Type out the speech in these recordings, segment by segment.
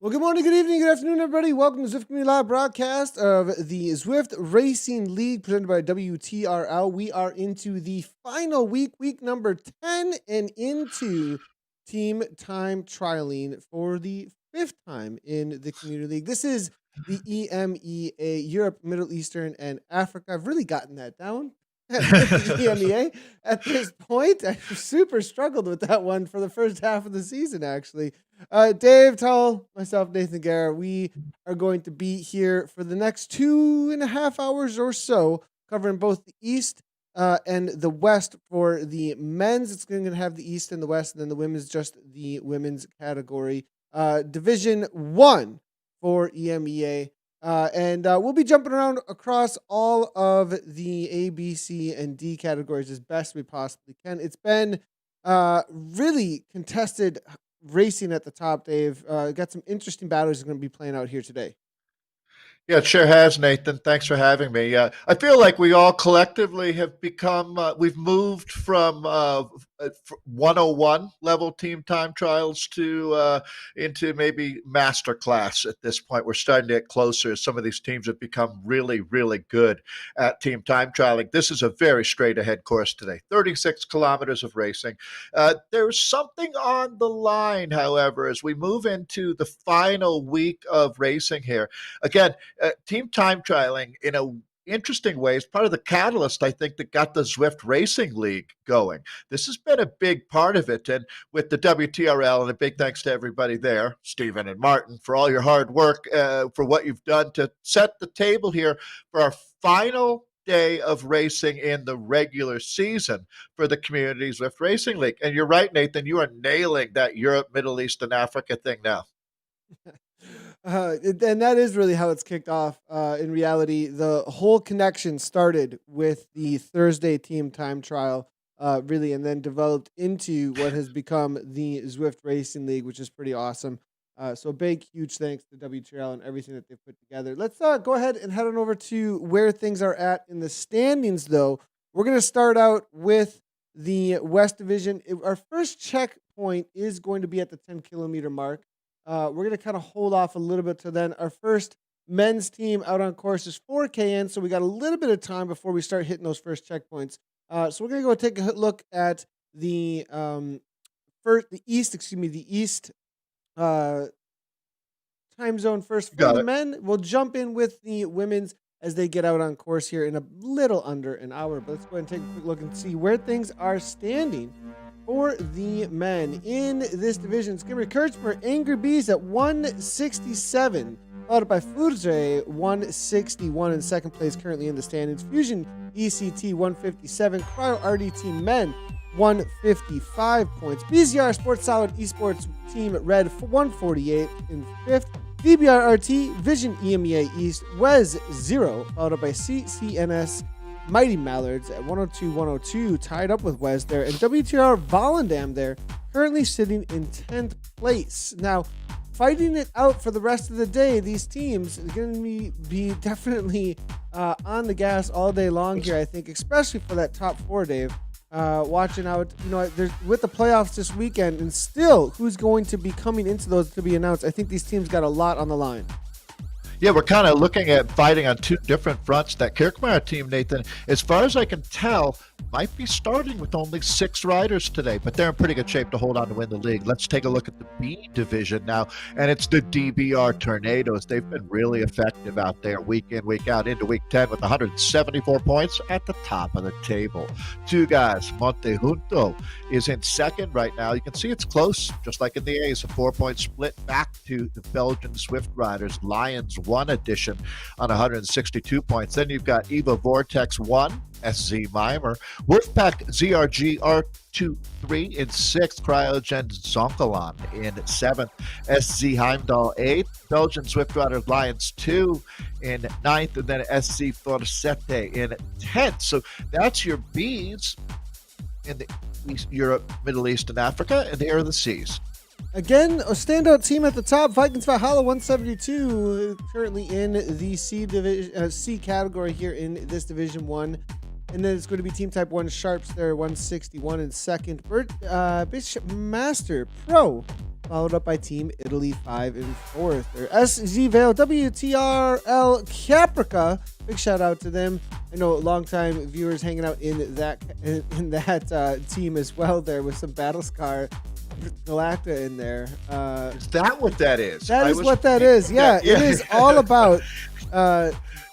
Well, good morning, good evening, good afternoon, everybody. Welcome to Zwift Community Live broadcast of the Zwift Racing League presented by WTRL. We are into the final week number 10, and into team time trialing for the fifth time in the Community League. This is the EMEA, Europe, Middle Eastern, and Africa. I've really gotten that down. The EMEA at this point. I super struggled with that one for the first half of the season, actually. Dave Towle, myself, Nathan Guerra, we are going to be here for the next 2.5 hours or so, covering both the East and the West. For the men's, it's going to have the East and the West, and then the women's, just the women's category. Division 1 for EMEA. And we'll be jumping around across all of the A, B, C, and D categories as best we possibly can. It's been really contested racing at the top, Dave. Got some interesting battles going to be playing out here today. Yeah, it sure has, Nathan. Thanks for having me. I feel like we all collectively have become, we've moved from 101 level team time trials to into maybe master class at this point. We're starting to get closer. Some of these teams have become really, really good at team time trialing. This is a very straight ahead course today, 36 kilometers of racing. There's something on the line, however, as we move into the final week of racing here. Again, team time trialing in a interesting way is part of the catalyst, I think, that got the Zwift Racing League going. This has been a big part of it. And with the WTRL, and a big thanks to everybody there, Stephen and Martin, for all your hard work, for what you've done to set the table here for our final day of racing in the regular season for the Community Zwift Racing League. And you're right, Nathan, you are nailing that Europe, Middle East, and Africa thing now. And that is really how it's kicked off. In reality, the whole connection started with the Thursday team time trial, really, and then developed into what has become the Zwift Racing League, which is pretty awesome. So big, huge thanks to WTRL and everything that they've put together. Let's go ahead and head on over to where things are at in the standings, though. We're going to start out with the West Division. Our first checkpoint is going to be at the 10-kilometer mark. We're going to kind of hold off a little bit to then. Our first men's team out on course is 4K in, so we got a little bit of time before we start hitting those first checkpoints. So we're going to go take a look at the East time zone first. For the men, we'll jump in with the women's as they get out on course here in a little under an hour. But let's go ahead and take a quick look and see where things are standing for the men in this division. It's going to be encouraged for Angry Bees at 167, followed by Furze 161 in second place currently in the standings. Fusion ECT 157, Cryo RDT Men 155 points. BZR Sports Solid Esports Team Red 148 in fifth. VBRRT Vision EMEA East Wes 0, followed up by CCNS Mighty Mallards at 102-102, tied up with Wes there, and WTR Volendam there, currently sitting in 10th place. Now, fighting it out for the rest of the day, these teams are going to be definitely on the gas all day long here, I think, especially for that top four, Dave. Watching out, there's, with the playoffs this weekend, and still who's going to be coming into those to be announced. I think these teams got a lot on the line. Yeah, we're kind of looking at fighting on two different fronts. That Kirkmeyer team, Nathan, as far as I can tell, might be starting with only 6 riders today, but they're in pretty good shape to hold on to win the league. Let's take a look at the B division now, and it's the DBR Tornadoes. They've been really effective out there week in, week out, into week 10 with 174 points at the top of the table. 2 guys, Montejunto is in second right now. You can see it's close, just like in the A's, a 4-point split back to the Belgian Zwift riders. Lions 1 edition on 162 points. Then you've got Eva Vortex 1, SZ Mimer, Wolfpack ZRG R23 in 6th, Cryogen Zonkalon in 7th, SZ Heimdall 8th, Belgian Zwift Riders Lions 2 in 9th, and then SZ Forsete in 10th. So that's your B's in the East, Europe, Middle East, and Africa, and here are the C's. Again, a standout team at the top, Vikings Valhalla 172, currently in the C category here in this Division 1. And then it's going to be Team Type 1 Sharps there, 161 in second. Bishop Master Pro, followed up by Team Italy 5 in fourth. Or SZ Vale WTRL Caprica. Big shout out to them. I know longtime viewers hanging out in that team as well there with some Battlescar Galacta in there. Is that what that is? That is what that is. Yeah, it is all about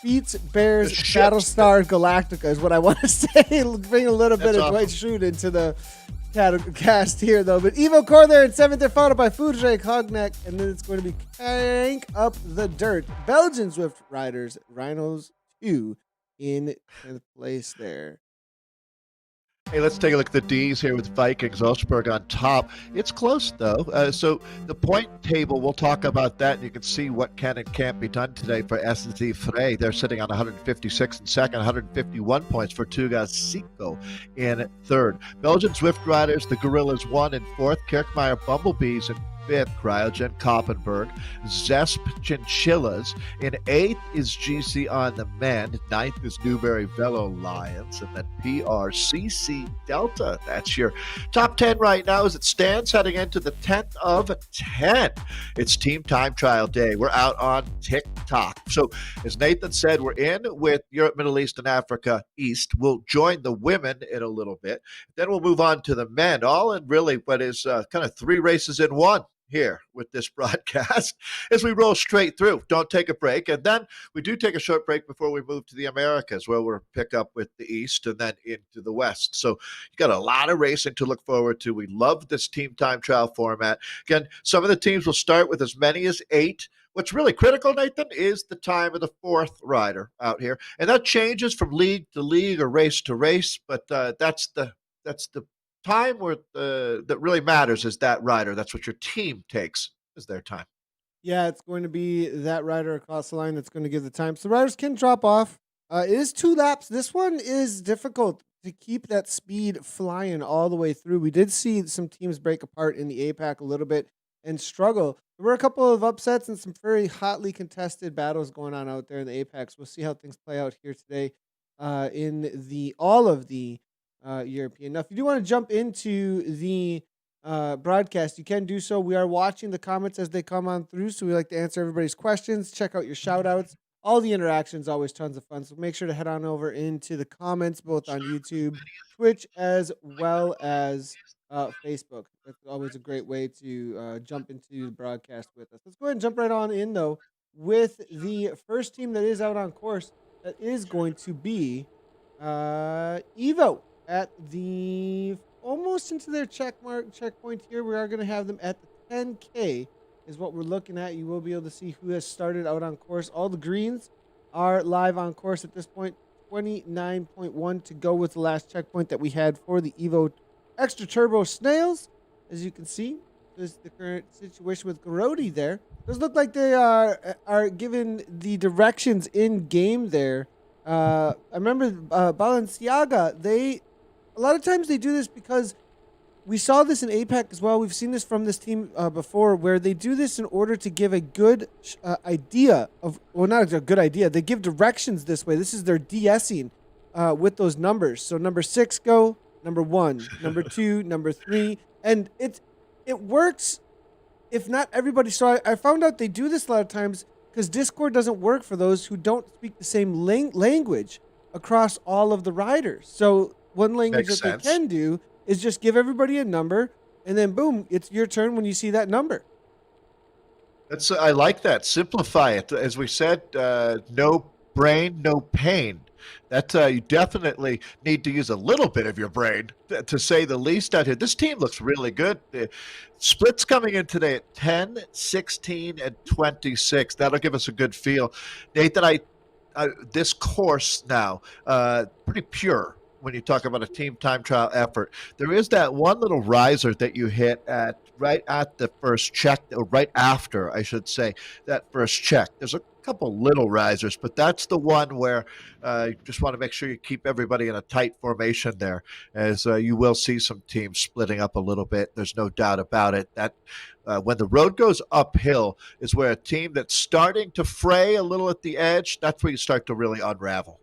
Beats Bears Battlestar Galactica is what I want to say. Bring a little bit of Dwight Schrute into the cast here, though. But Evo Core there in seventh. They're followed by Foudre Cognac, and then it's going to be Crank Up the Dirt. Belgian Zwift Riders, Rhinos 2 in 10th place there. Hey, let's take a look at the D's here with Vikings. Osberg on top. It's close, though. So the point table, we'll talk about that, and you can see what can and can't be done today for SZ Frey. They're sitting on 156 in second, 151 points for Tugasiko in third. Belgian Zwift Riders, the Gorillas 1 in fourth. Kirkmeyer Bumblebees in fifth, Cryogen Koppenberg. Zesp Chinchillas. In eighth is GC on the men. Ninth is Newberry Velo Lions. And then PRCC Delta. That's your top 10 right now as it stands heading into the 10th of 10. It's Team Time Trial Day. We're out on TikTok. So as Nathan said, we're in with Europe, Middle East, and Africa East. We'll join the women in a little bit. Then we'll move on to the men, all in really what is kind of three races in one here with this broadcast as we roll straight through. Don't take a break. And then we do take a short break before we move to the Americas, where we'll pick up with the East and then into the West. So you got a lot of racing to look forward to. We love this team time trial format. Again, some of the teams will start with as many as 8. What's really critical, Nathan, is the time of the fourth rider out here. And that changes from league to league or race to race, but that's the time where that really matters is that rider. That's what your team takes is their time. Yeah, it's going to be that rider across the line that's going to give the time. So riders can drop off. It is 2 laps. This one is difficult to keep that speed flying all the way through. We did see some teams break apart in the APAC a little bit and struggle. There were a couple of upsets and some very hotly contested battles going on out there in the APAC. We'll see how things play out here today in all of the European. Now, if you do want to jump into the broadcast, you can do so. We are watching the comments as they come on through, so we like to answer everybody's questions, check out your shout outs. All the interactions, always tons of fun, so make sure to head on over into the comments, both on YouTube, Twitch, as well as Facebook. That's always a great way to jump into the broadcast with us. Let's go ahead and jump right on in, though, with the first team that is out on course. That is going to be Evo. At the almost into their checkpoint here. We are going to have them at the 10K is what we're looking at. You will be able to see who has started out on course. All the greens are live on course at this point. 29.1 to go with the last checkpoint that we had for the Evo Extra Turbo Snails. As you can see, this is the current situation with Garodi there. Does look like they are given the directions in game there. I remember Balenciaga, a lot of times they do this because we saw this in APAC as well. We've seen this from this team before, where they do this in order to give a good idea of, well, not a good idea. They give directions this way. This is their DSing with those numbers. So number 6 go, number 1, number 2, number 3, and it works. If not everybody, so I found out they do this a lot of times because Discord doesn't work for those who don't speak the same language across all of the riders. So one language that they can do is just give everybody a number, and then boom, it's your turn when you see that number. I like that. Simplify it. As we said, no brain, no pain. That you definitely need to use a little bit of your brain, to say the least out here. This team looks really good. The splits coming in today at 10, 16, and 26. That'll give us a good feel. Nathan, this course now, pretty pure. When you talk about a team time trial effort, there is that one little riser that you hit right at the first check, or right after, I should say, that first check. There's a couple little risers, but that's the one where you just want to make sure you keep everybody in a tight formation there, as you will see some teams splitting up a little bit. There's no doubt about it. That when the road goes uphill is where a team that's starting to fray a little at the edge, that's where you start to really unravel.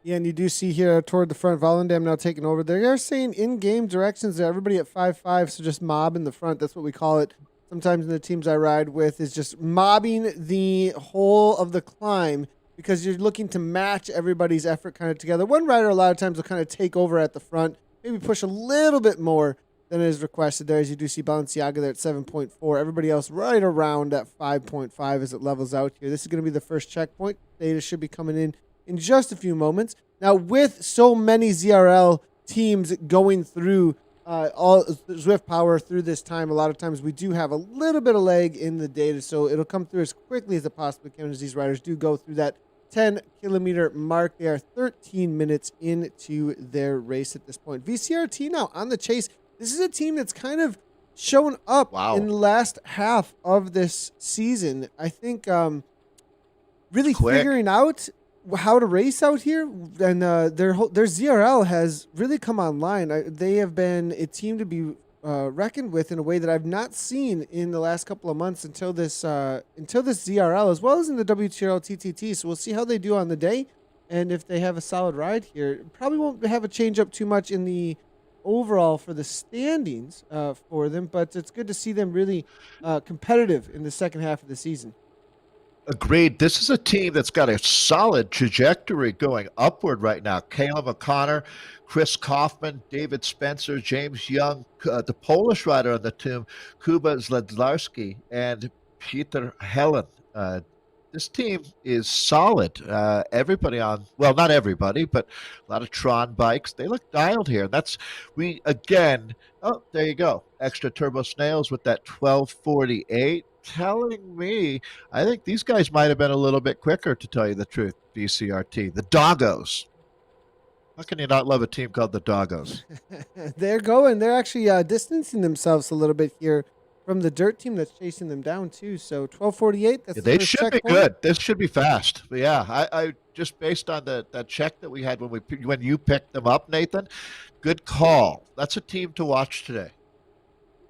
Yeah, and you do see here toward the front, Volendam now taking over. They are saying in-game directions that everybody at 5-5, so just mob in the front. That's what we call it. Sometimes in the teams I ride with is just mobbing the whole of the climb because you're looking to match everybody's effort kind of together. One rider a lot of times will kind of take over at the front, maybe push a little bit more than is requested there. As you do see Balenciaga there at 7.4. Everybody else right around at 5.5 as it levels out here. This is going to be the first checkpoint. Data should be coming in just a few moments. Now, with so many ZRL teams going through all Zwift power through this time, a lot of times we do have a little bit of lag in the data, so it'll come through as quickly as it possibly can as these riders do go through that 10-kilometer mark. They are 13 minutes into their race at this point. VCRT now on the chase. This is a team that's kind of shown up in the last half of this season. I think really figuring out how to race out here, and their ZRL has really come online. They have been a team to be reckoned with in a way that I've not seen in the last couple of months until this ZRL, as well as in the WTRL TTT. So we'll see how they do on the day, and if they have a solid ride here. Probably won't have a change up too much in the overall for the standings for them, but it's good to see them really competitive in the second half of the season. Agreed. This is a team that's got a solid trajectory going upward right now. Caleb O'Connor, Chris Kaufman, David Spencer, James Young, the Polish rider on the team, Kuba Zledlarski, and Peter Helen. This team is solid. Everybody not everybody, but a lot of Tron bikes. They look dialed here. Oh, there you go. Extra turbo snails with that 1248. Telling me, I think these guys might have been a little bit quicker, to tell you the truth. VCRT, the Doggos. How can you not love a team called the Doggos? They're actually distancing themselves a little bit here from the dirt team that's chasing them down too. So 1248. That's they should be good. This should be fast. But yeah, I just based on that check that we had when you picked them up, Nathan. Good call. That's a team to watch today.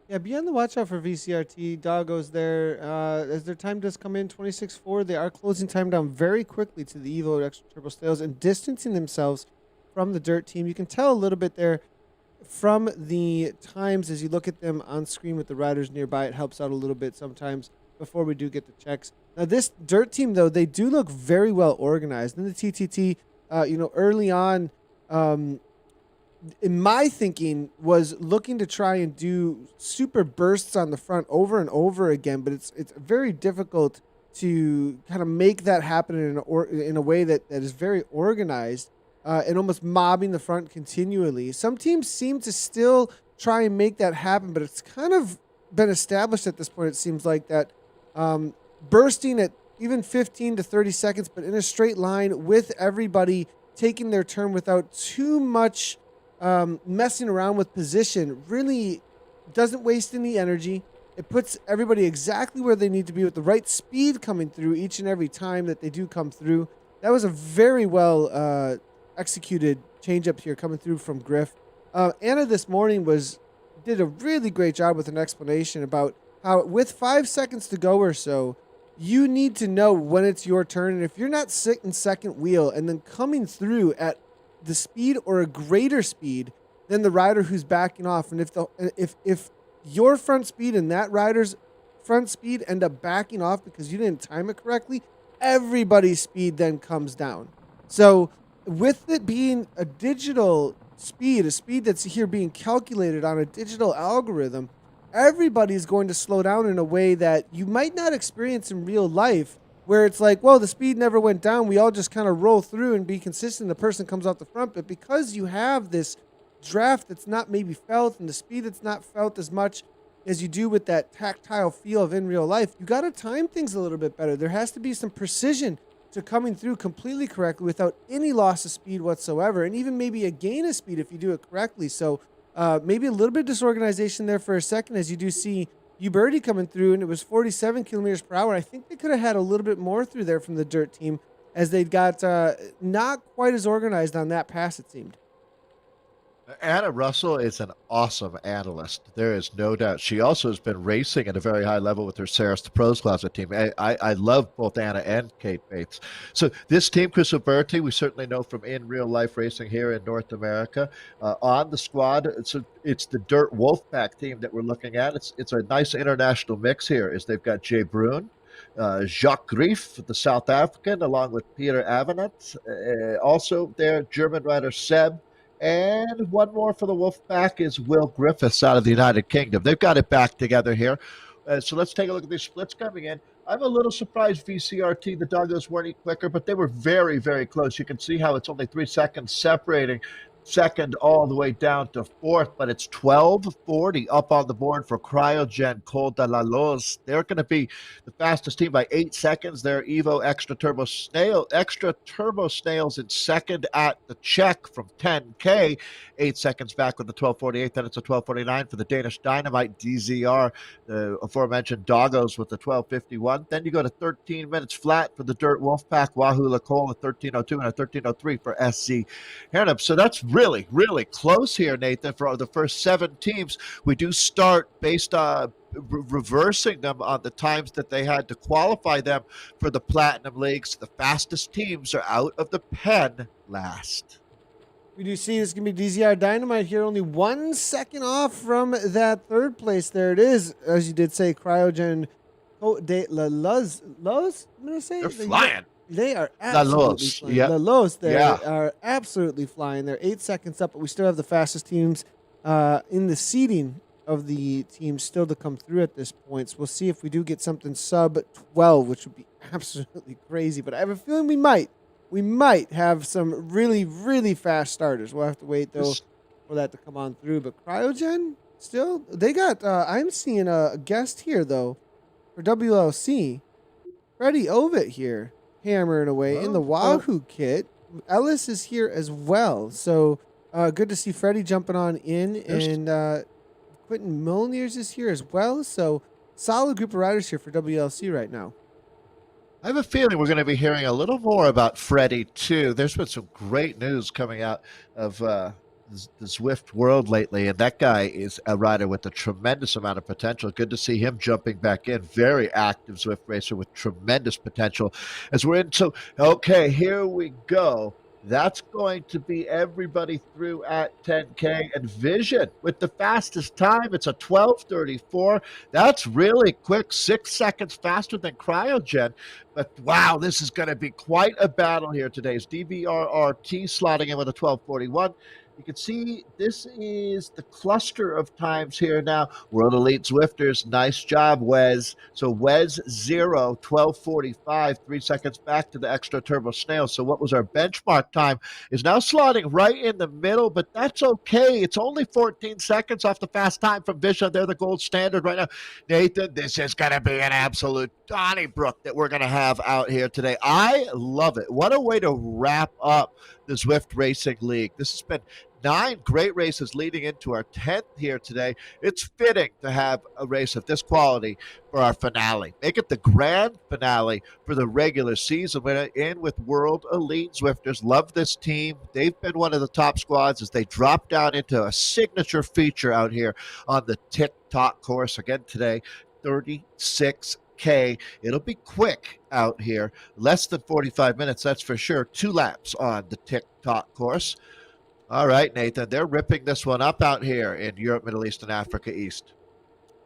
Yeah, be on the watch out for VCRT. Doggos there. As their time does come in, 26.4, they are closing time down very quickly to the Evo Extra Turbo Snails and distancing themselves from the dirt team. You can tell a little bit there from the times as you look at them on screen with the riders nearby. It helps out a little bit sometimes before we do get the checks. Now, this dirt team, though, they do look very well organized. In the TTT, early on, in my thinking, was looking to try and do super bursts on the front over and over again, but it's very difficult to kind of make that happen in a way that is very organized and almost mobbing the front continually. Some teams seem to still try and make that happen, but it's kind of been established at this point, it seems like, that bursting at even 15 to 30 seconds, but in a straight line with everybody taking their turn without too much messing around with position really doesn't waste any energy. It puts everybody exactly where they need to be with the right speed coming through each and every time that they do come through. That was a very well executed change up here coming through from Griff. Anna this morning did a really great job with an explanation about how with 5 seconds to go or so, you need to know when it's your turn. And if you're not sitting second wheel and then coming through at the speed or a greater speed than the rider who's backing off, and if your front speed and that rider's front speed end up backing off because you didn't time it correctly, everybody's speed then comes down. So with it being a digital speed, a speed that's here being calculated on a digital algorithm, everybody's going to slow down in a way that you might not experience in real life, where it's like, well, the speed never went down. We all just kind of roll through and be consistent. The person comes off the front. But because you have this draft that's not maybe felt and the speed that's not felt as much as you do with that tactile feel of in real life, you got to time things a little bit better. There has to be some precision to coming through completely correctly without any loss of speed whatsoever, and even maybe a gain of speed if you do it correctly. So maybe a little bit of disorganization there for a second as you do see Uberti coming through, and it was 47 kilometers per hour. I think they could have had a little bit more through there from the dirt team as they got not quite as organized on that pass, it seemed. Anna Russell is an awesome analyst. There is no doubt. She also has been racing at a very high level with her Sarah's the Pros Closet team. I love both Anna and Kate Bates. So this team, Chris Alberti, we certainly know from in real life racing here in North America. On the squad, it's the Dirt Wolfpack team that we're looking at. It's a nice international mix here. Is they've got Jay Brun, Jacques Grief, the South African, along with Peter Avenant. Also, their German rider Seb. And one more for the Wolfpack is Will Griffiths out of the United Kingdom. They've got it back together here. So let's take a look at these splits coming in. I'm a little surprised VCRT, the Doggos weren't any quicker, but they were very, very close. You can see how it's only 3 seconds separating second all the way down to fourth, but it's 12:40 up on the board for Cryogen Col de la Loz. They're going to be the fastest team by 8 seconds. They're Evo Extra Turbo Snails in second at the check from 10K. 8 seconds back with the 12:48. Then it's a 12:49 for the Danish Dynamite DZR, the aforementioned Doggos with the 12:51. Then you go to 13 minutes flat for the Dirt Wolfpack, Wahoo Lacole at 13:02 and a 13:03 for SC Hernum. So that's really, really close here, Nathan, for the first 7 teams. We do start based on reversing them on the times that they had to qualify them for the Platinum Leagues. The fastest teams are out of the pen last. We do see this is going to be DZR Dynamite here, only 1 second off from that third place. There it is, as you did say, Cryogen de la Loz. I'm going to say they're flying. They are absolutely flying. Yep. La Loz, they are absolutely flying. They're 8 seconds up, but we still have the fastest teams in the seeding of the teams still to come through at this point. So we'll see if we do get something sub 12, which would be absolutely crazy. But I have a feeling we might. We might have some really, really fast starters. We'll have to wait, though, for that to come on through. But Cryogen, still, they got, I'm seeing a guest here, though, for WLC. Freddie Ovitt here, hammering away in the Wahoo kit. Ellis is here as well. So good to see Freddie jumping on in. And Quentin Molniers is here as well. So solid group of riders here for WLC right now. I have a feeling we're going to be hearing a little more about Freddie, too. There's been some great news coming out of the Zwift world lately, and that guy is a rider with a tremendous amount of potential. Good to see him jumping back in. Very active Zwift racer with tremendous potential. As we're in, so, okay, here we go. That's going to be everybody through at 10K. And Vision with the fastest time. It's a 12:34. That's really quick, 6 seconds faster than Cryogen. But wow, this is going to be quite a battle here today. It's DVRRT slotting in with a 12:41. You can see this is the cluster of times here now. World Elite Zwifters, nice job, Wes. So Wes 0, 12:45, 3 seconds back to the Extra Turbo Snail. So what was our benchmark time is now slotting right in the middle, but that's okay. It's only 14 seconds off the fast time from Vision. They're the gold standard right now. Nathan, this is going to be an absolute Donnybrook that we're going to have out here today. I love it. What a way to wrap up the Zwift Racing League. This has been 9 great races leading into our 10th here today. It's fitting to have a race of this quality for our finale. Make it the grand finale for the regular season. We're in with World Elite Zwifters. Love this team. They've been one of the top squads as they drop down into a signature feature out here on the TikTok course. Again today, 36K. It'll be quick out here. Less than 45 minutes, that's for sure. 2 laps on the TikTok course. All right, Nathan, they're ripping this one up out here in Europe, Middle East, and Africa East.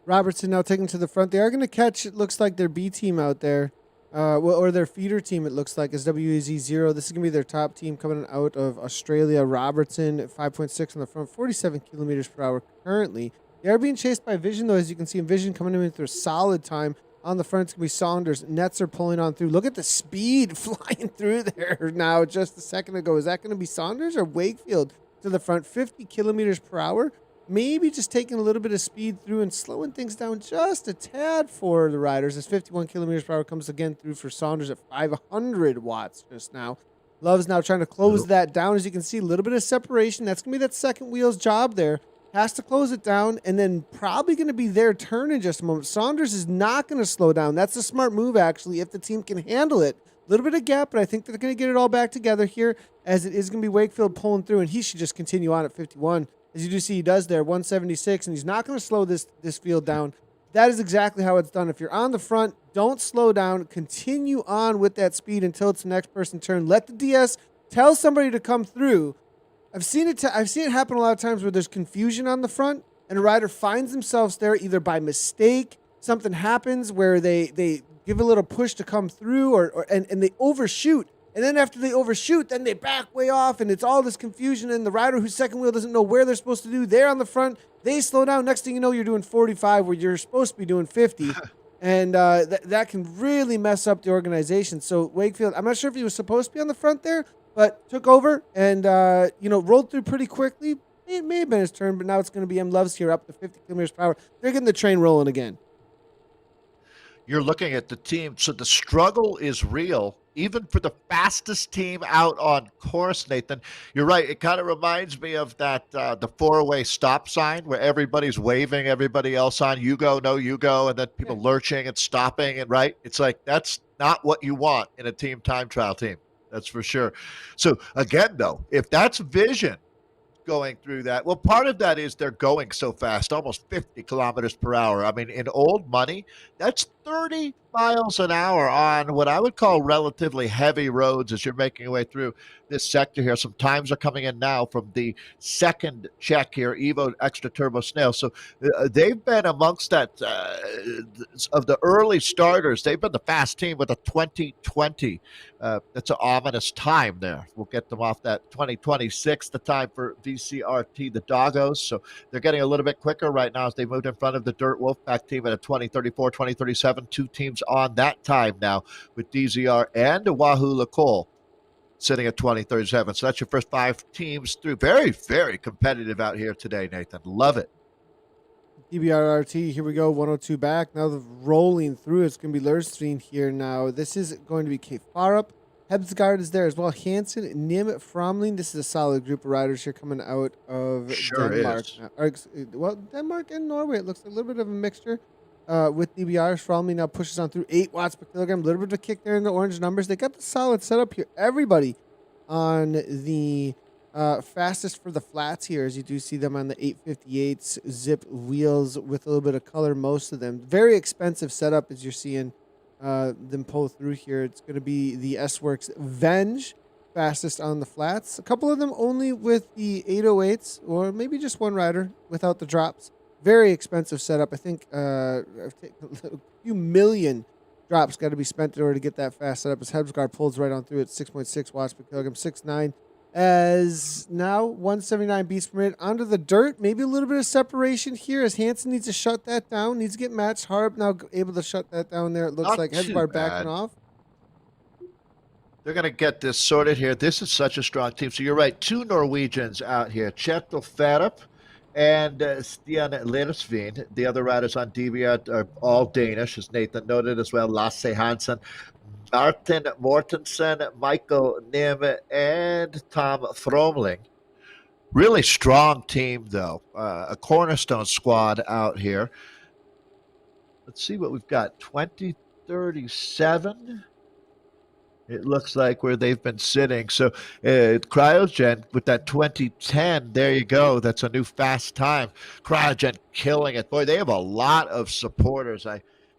Robertson now taking to the front. They are going to catch, it looks like, their B team out there, or their feeder team, it looks like, is WZ0. This is going to be their top team coming out of Australia. Robertson at 5.6 on the front, 47 kilometers per hour currently. They are being chased by Vision, though, as you can see. Vision coming in with their solid time. On the front, it's going to be Saunders. Nets are pulling on through. Look at the speed flying through there now just a second ago. Is that going to be Saunders or Wakefield to the front? 50 kilometers per hour. Maybe just taking a little bit of speed through and slowing things down just a tad for the riders as 51 kilometers per hour comes again through for Saunders at 500 watts just now. Love's now trying to close that down. As you can see, a little bit of separation. That's going to be that second wheel's job there. Has to close it down, and then probably going to be their turn in just a moment. Saunders is not going to slow down. That's a smart move, actually, if the team can handle it. little bit of gap, but I think they're going to get it all back together here, as it is going to be Wakefield pulling through, and he should just continue on at 51. As you do see, he does there, 176, and he's not going to slow this field down. That is exactly how it's done. If you're on the front, don't slow down. Continue on with that speed until it's the next person's turn. Let the DS tell somebody to come through. I've seen it happen a lot of times where there's confusion on the front, and a rider finds themselves there either by mistake, something happens where they give a little push to come through, and they overshoot. And then after they overshoot, then they back way off, and it's all this confusion, and the rider whose second wheel doesn't know where they're supposed to do. They're on the front. They slow down. Next thing you know, you're doing 45 where you're supposed to be doing 50. And that can really mess up the organization. So Wakefield, I'm not sure if he was supposed to be on the front there, but took over and, rolled through pretty quickly. It may have been his turn, but now it's going to be M. Love's here up to 50 kilometers per hour. They're getting the train rolling again. You're looking at the team. So the struggle is real, even for the fastest team out on course, Nathan. You're right. It kind of reminds me of that the four-way stop sign where everybody's waving everybody else on. You go, no, you go, and then people lurching and stopping. And right, it's like that's not what you want in a team time trial team. That's for sure. So again, though, if that's vision going through that, well, part of that is they're going so fast, almost 50 kilometers per hour. I mean, in old money, that's 30 miles an hour on what I would call relatively heavy roads as you're making your way through this sector here. Some times are coming in now from the second check here, Evo Extra Turbo Snail. So they've been amongst that of the early starters. They've been the fast team with a 2020. That's an ominous time there. We'll get them off that 2026, the time for VCRT, the Doggos. So they're getting a little bit quicker right now as they moved in front of the Dirt Wolfpack team at a 2034, 2037. Two teams on that time now with DZR and Wahoo Lacole sitting at 2037. So that's your first five teams through. Very, very competitive out here today, Nathan. Love it. DBRRT, here we go, 102 back. Now the rolling through, it's going to be Lurstein here now. This is going to be K. Farup. Hebsgaard is there as well. Hansen, Nim, Fromling. This is a solid group of riders here coming out of Denmark. Denmark and Norway. It looks a little bit of a mixture with DBR. Fromling now pushes on through 8 watts per kilogram. A little bit of a kick there in the orange numbers. They got the solid setup here. Everybody on the fastest for the flats here, as you do see them on the 858s, zip wheels with a little bit of color, most of them. Very expensive setup as you're seeing them pull through here. It's going to be the S-Works Venge, fastest on the flats. A couple of them only with the 808s, or maybe just one rider without the drops. Very expensive setup. I think a few million drops got to be spent in order to get that fast setup, as Hebsgaard pulls right on through at 6.6 watts per kilogram, 6.9. As now 179 beats per minute onto the dirt. Maybe a little bit of separation here as Hansen needs to shut that down. Needs to get matched. Harp now able to shut that down there. It looks like Hebsgaard backing off. They're going to get this sorted here. This is such a strong team. So you're right. 2 Norwegians out here. Kjetil Farup and Stian Lersvin. The other riders on DVR are all Danish, as Nathan noted as well. Lasse Hansen, Martin Mortensen, Michael Nim, and Tom Fromling. Really strong team, though. A cornerstone squad out here. Let's see what we've got. 2037. It looks like where they've been sitting. So Cryogen with that 2010, there you go. That's a new fast time. Cryogen killing it. Boy, they have a lot of supporters.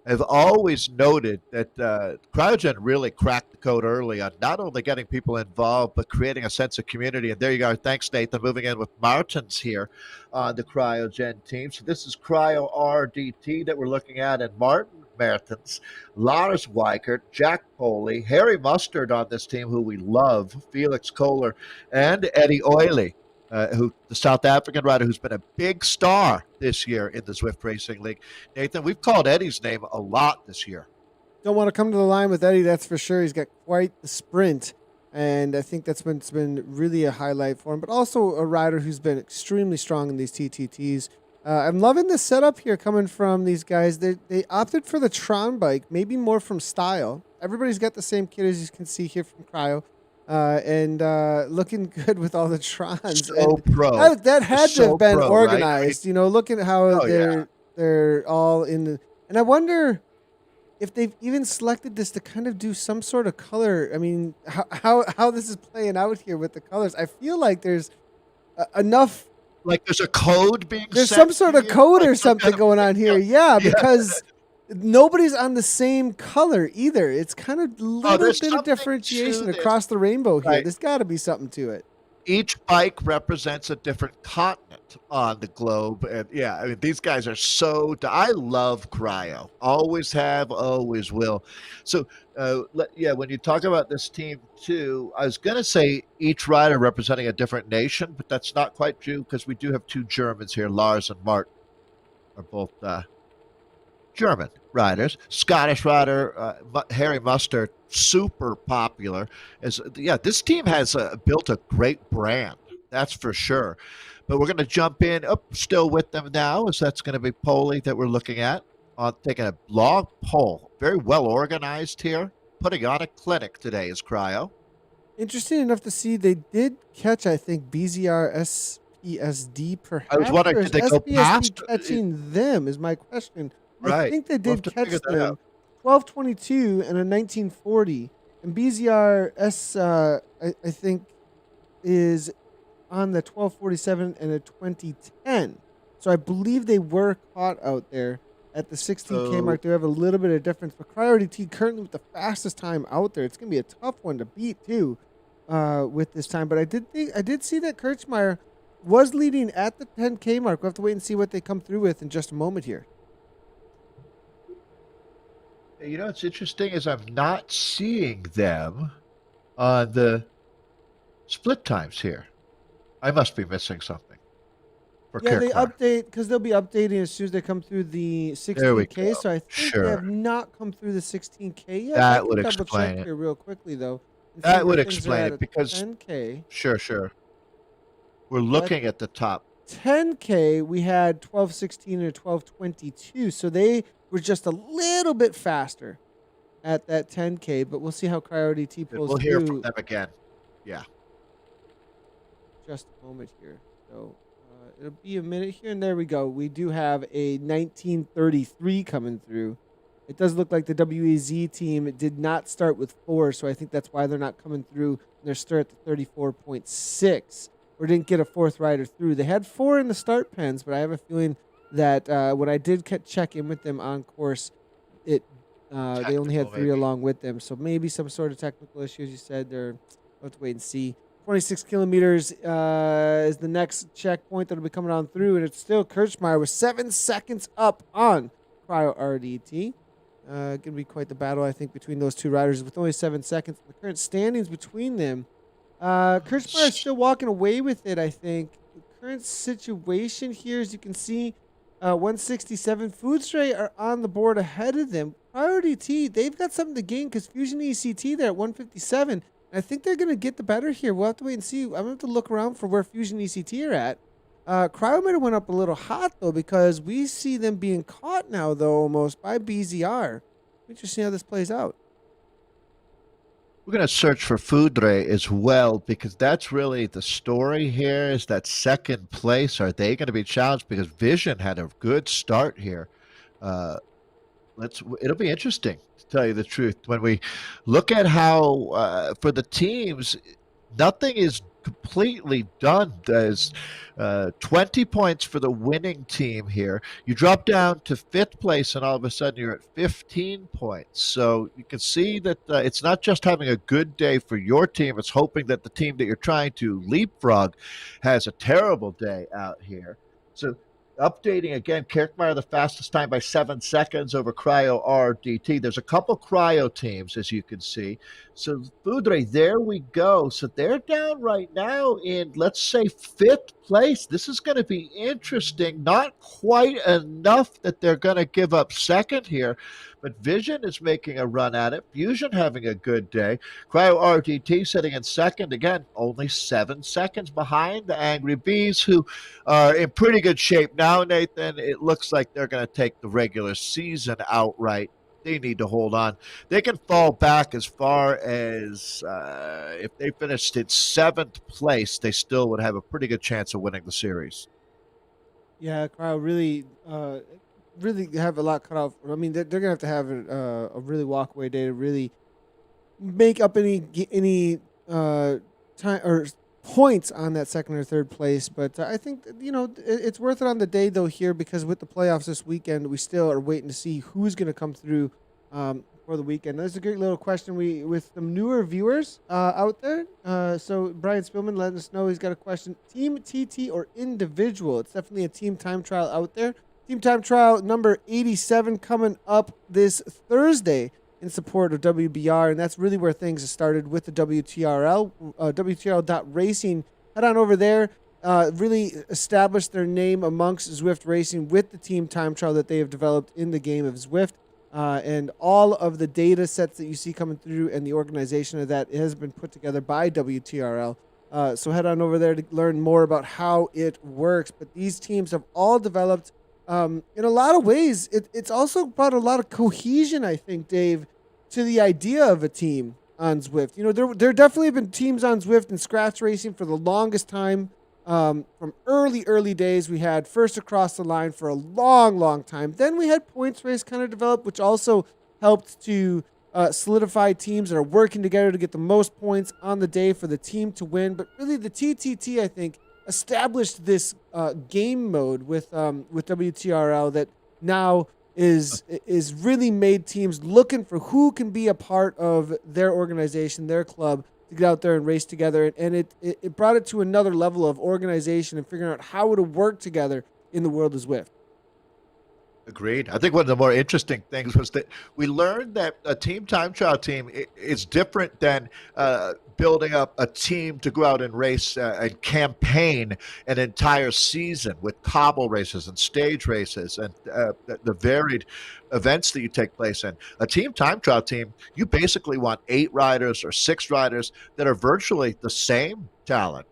I've always noted that Cryogen really cracked the code early on not only getting people involved, but creating a sense of community. And there you go. Thanks, Nathan. Moving in with Martins here on the Cryogen team. So this is Cryo RDT that we're looking at, and Martin Mertens, Lars Weikert, Jack Poley, Harry Mustard on this team, who we love, Felix Kohler, and Eddie Oiley. The South African rider who's been a big star this year in the Zwift Racing League. Nathan, we've called Eddie's name a lot this year. Don't want to come to the line with Eddie, that's for sure. He's got quite the sprint, and I think that's been really a highlight for him, but also a rider who's been extremely strong in these TTTs. I'm loving the setup here coming from these guys. They opted for the Tron bike, maybe more from style. Everybody's got the same kit, as you can see here from Cryo. And looking good with all the Trons. So and pro. That had to have been organized. Right? You know, look at how they're all in. And I wonder, if they've even selected this to kind of do some sort of color. I mean, how this is playing out here with the colors. I feel like there's enough. Like there's a code being There's some sent to sort of you, code like or some something kind of going on here. yeah, Yeah, yeah. because nobody's on the same color either. It's kind of Oh, little there's bit of something to differentiation this, across the rainbow here. right? There's got to be something to it. Each bike represents a different continent on the globe, and yeah, I mean these guys are so. I love cryo. Always have, always will. So, yeah, when you talk about this team too, I was gonna say each rider representing a different nation, but that's not quite true because we do have two Germans here. Lars and Mart are both German riders. Scottish rider Harry Mustard, super popular. As yeah, this team has built a great brand, that's for sure. But we're going to jump in. Oh, still with them now, as that's going to be Poli that we're looking at. Taking a long poll, very well organized here. Putting on a clinic today is Cryo. Interesting enough to see they did catch, I think, BZR SPSD I was perhaps, wondering, or is did they go SPSD past? catching them? Is my question. I Right. think they We'll have did to figure catch that out. them. 1222 and a 1940, and BZR S I think is on the 1247 and a 2010. So I believe they were caught out there at the 16K So mark. They have a little bit of difference, but Priority T currently with the fastest time out there. It's gonna be a tough one to beat too, with this time. But I did see that Kirchmeier was leading at the 10K mark. We'll have to wait and see what they come through with in just a moment here. you know what's interesting is I'm not seeing them on the split times here. I must be missing something for Yeah, they Kirkmar. update because they'll be updating as soon as they come through the There we 16K. go. So I think they have Sure. not come through the 16K yet. I That can would double check explain it. here real quickly though and see That where would things are explain at it at because 10K. sure, sure. We're So at looking at the top. 10K, we had 1216 and 1222. So they were just a little bit faster at that 10K, but we'll see how Cryo T pulls We'll hear from through them again. Yeah. just a moment here. So it'll be a minute here, and there we go. We do have a 1933 coming through. It does look like the WEZ team did not start with 4, so I think that's why they're not coming through. They're still at the 34.6, or didn't get a fourth rider through. They had 4 in the start pens, but I have a feeling that when I did check in with them on course, it they only had Technical 3 maybe. along with them. So maybe some sort of technical issues. You said they're. We'll have to wait and see. 26 kilometers is the next checkpoint that'll be coming on through, and it's still Kirchmeier with 7 seconds up on Cryo RDT. Going to be quite the battle, I think, between those two riders with only 7 seconds. The current standings between them, Kirchmeier is still walking away with it, I think. The current situation here, as you can see, 167. Foodstray are on the board ahead of them. Priority T, they've got something to gain because Fusion ECT there at 157. I think they're going to get the better here. We'll have to wait and see. I'm going to have to look around for where Fusion ECT are at. Cryo might have went up a little hot, though, because we see them being caught now, though, almost by BZR. Interesting how this plays out. We're going to search for Foudre as well because that's really the story here is that second place. Are they going to be challenged? Because Vision had a good start here. It'll be interesting to tell you the truth when we look at how for the teams nothing is completely done. There's 20 points for the winning team here. You drop down to 5th place and all of a sudden you're at 15 points. So you can see that it's not just having a good day for your team, it's hoping that the team that you're trying to leapfrog has a terrible day out here. So updating again, Kirkmeyer the fastest time by 7 seconds over Cryo RDT. There's a couple Cryo teams, as you can see. So Foudre, there we go. So they're down right now in, let's say, 5th place. This is going to be interesting. Not quite enough that they're going to give up second here, but Vision is making a run at it. Fusion having a good day. Cryo RDT sitting in second. Again, only 7 seconds behind the Angry Bees, who are in pretty good shape now, Nathan. It looks like they're going to take the regular season outright. They need to hold on. They can fall back as far as if they finished in 7th place, they still would have a pretty good chance of winning the series. Yeah, Cryo really really have a lot cut off. I mean, they're gonna have a really walk away day to really make up any time or points on that second or third place. But I think it's worth it on the day though here, because with the playoffs this weekend, we still are waiting to see who's going to come through for the weekend. That's a great little question we with some newer viewers out there. So Brian Spillman letting us know he's got a question: team TT or individual? It's definitely a team time trial out there. Team time trial number 87 coming up this Thursday in support of WBR, and that's really where things have started with the WTRL, WTRL.racing. Head on over there, really establish their name amongst Zwift racing with the team time trial that they have developed in the game of Zwift. And all of the data sets that you see coming through and the organization of that has been put together by WTRL. So head on over there to learn more about how it works. But these teams have all developed in a lot of ways. It's also brought a lot of cohesion, I think, Dave, to the idea of a team on Zwift. There definitely have been teams on Zwift and scratch racing for the longest time. From early days, we had first across the line for a long time. Then we had points race kind of develop, which also helped to solidify teams that are working together to get the most points on the day for the team to win. But really, the TTT, I think, established this game mode with WTRL that now is really made teams looking for who can be a part of their organization, their club, to get out there and race together. And it brought it to another level of organization and figuring out how to work together in the world of Zwift. Agreed. I think one of the more interesting things was that we learned that a team time trial team is different than building up a team to go out and race and campaign an entire season with cobble races and stage races and the varied events that you take place in. A team time trial team, you basically want 8 riders or 6 riders that are virtually the same talent.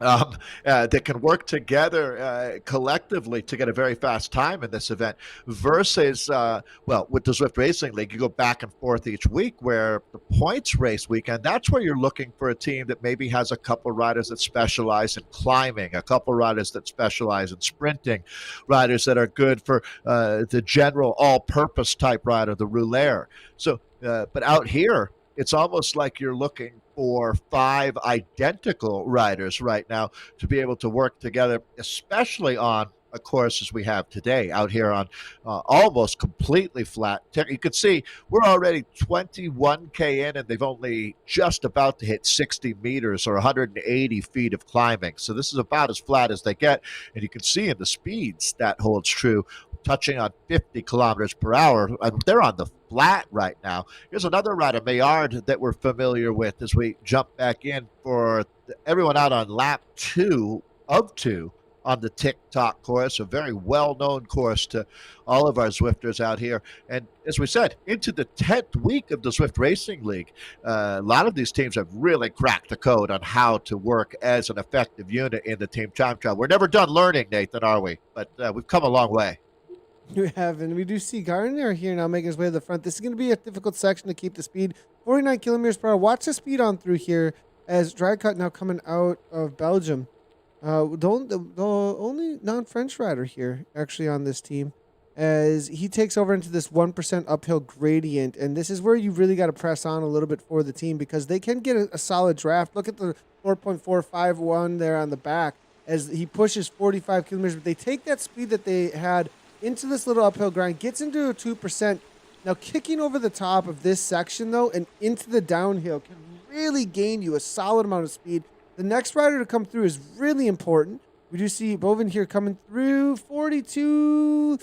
That can work together collectively to get a very fast time in this event versus, with the Zwift Racing League, you go back and forth each week, where the points race weekend, that's where you're looking for a team that maybe has a couple riders that specialize in climbing, a couple riders that specialize in sprinting, riders that are good for the general all-purpose type rider, the rouleur. So, but out here, it's almost like you're looking for 5 identical riders right now to be able to work together, especially on a course as we have today out here on almost completely flat. You can see we're already 21K in, and they've only just about to hit 60 meters or 180 feet of climbing. So this is about as flat as they get. And you can see in the speeds that holds true, touching on 50 kilometers per hour. They're on the flat right now. Here's another rider, Maillard, that we're familiar with as we jump back in for everyone out on lap 2 of 2 on the TikTok course, a very well-known course to all of our Zwifters out here. And as we said, into the 10th week of the Zwift Racing League, a lot of these teams have really cracked the code on how to work as an effective unit in the team time trial. We're never done learning, Nathan, are we? But we've come a long way. We have, and we do see Gardner here now making his way to the front. This is going to be a difficult section to keep the speed. 49 kilometers per hour. Watch the speed on through here as Drycut now coming out of Belgium. The only non-French rider here actually on this team, as he takes over into this 1% uphill gradient. And this is where you really got to press on a little bit for the team, because they can get a solid draft. Look at the 4.451 there on the back as he pushes 45 kilometers. But they take that speed that they had into this little uphill grind, gets into a 2%. Now kicking over the top of this section, though, and into the downhill can really gain you a solid amount of speed. The next rider to come through is really important. We do see Bovin here coming through. 42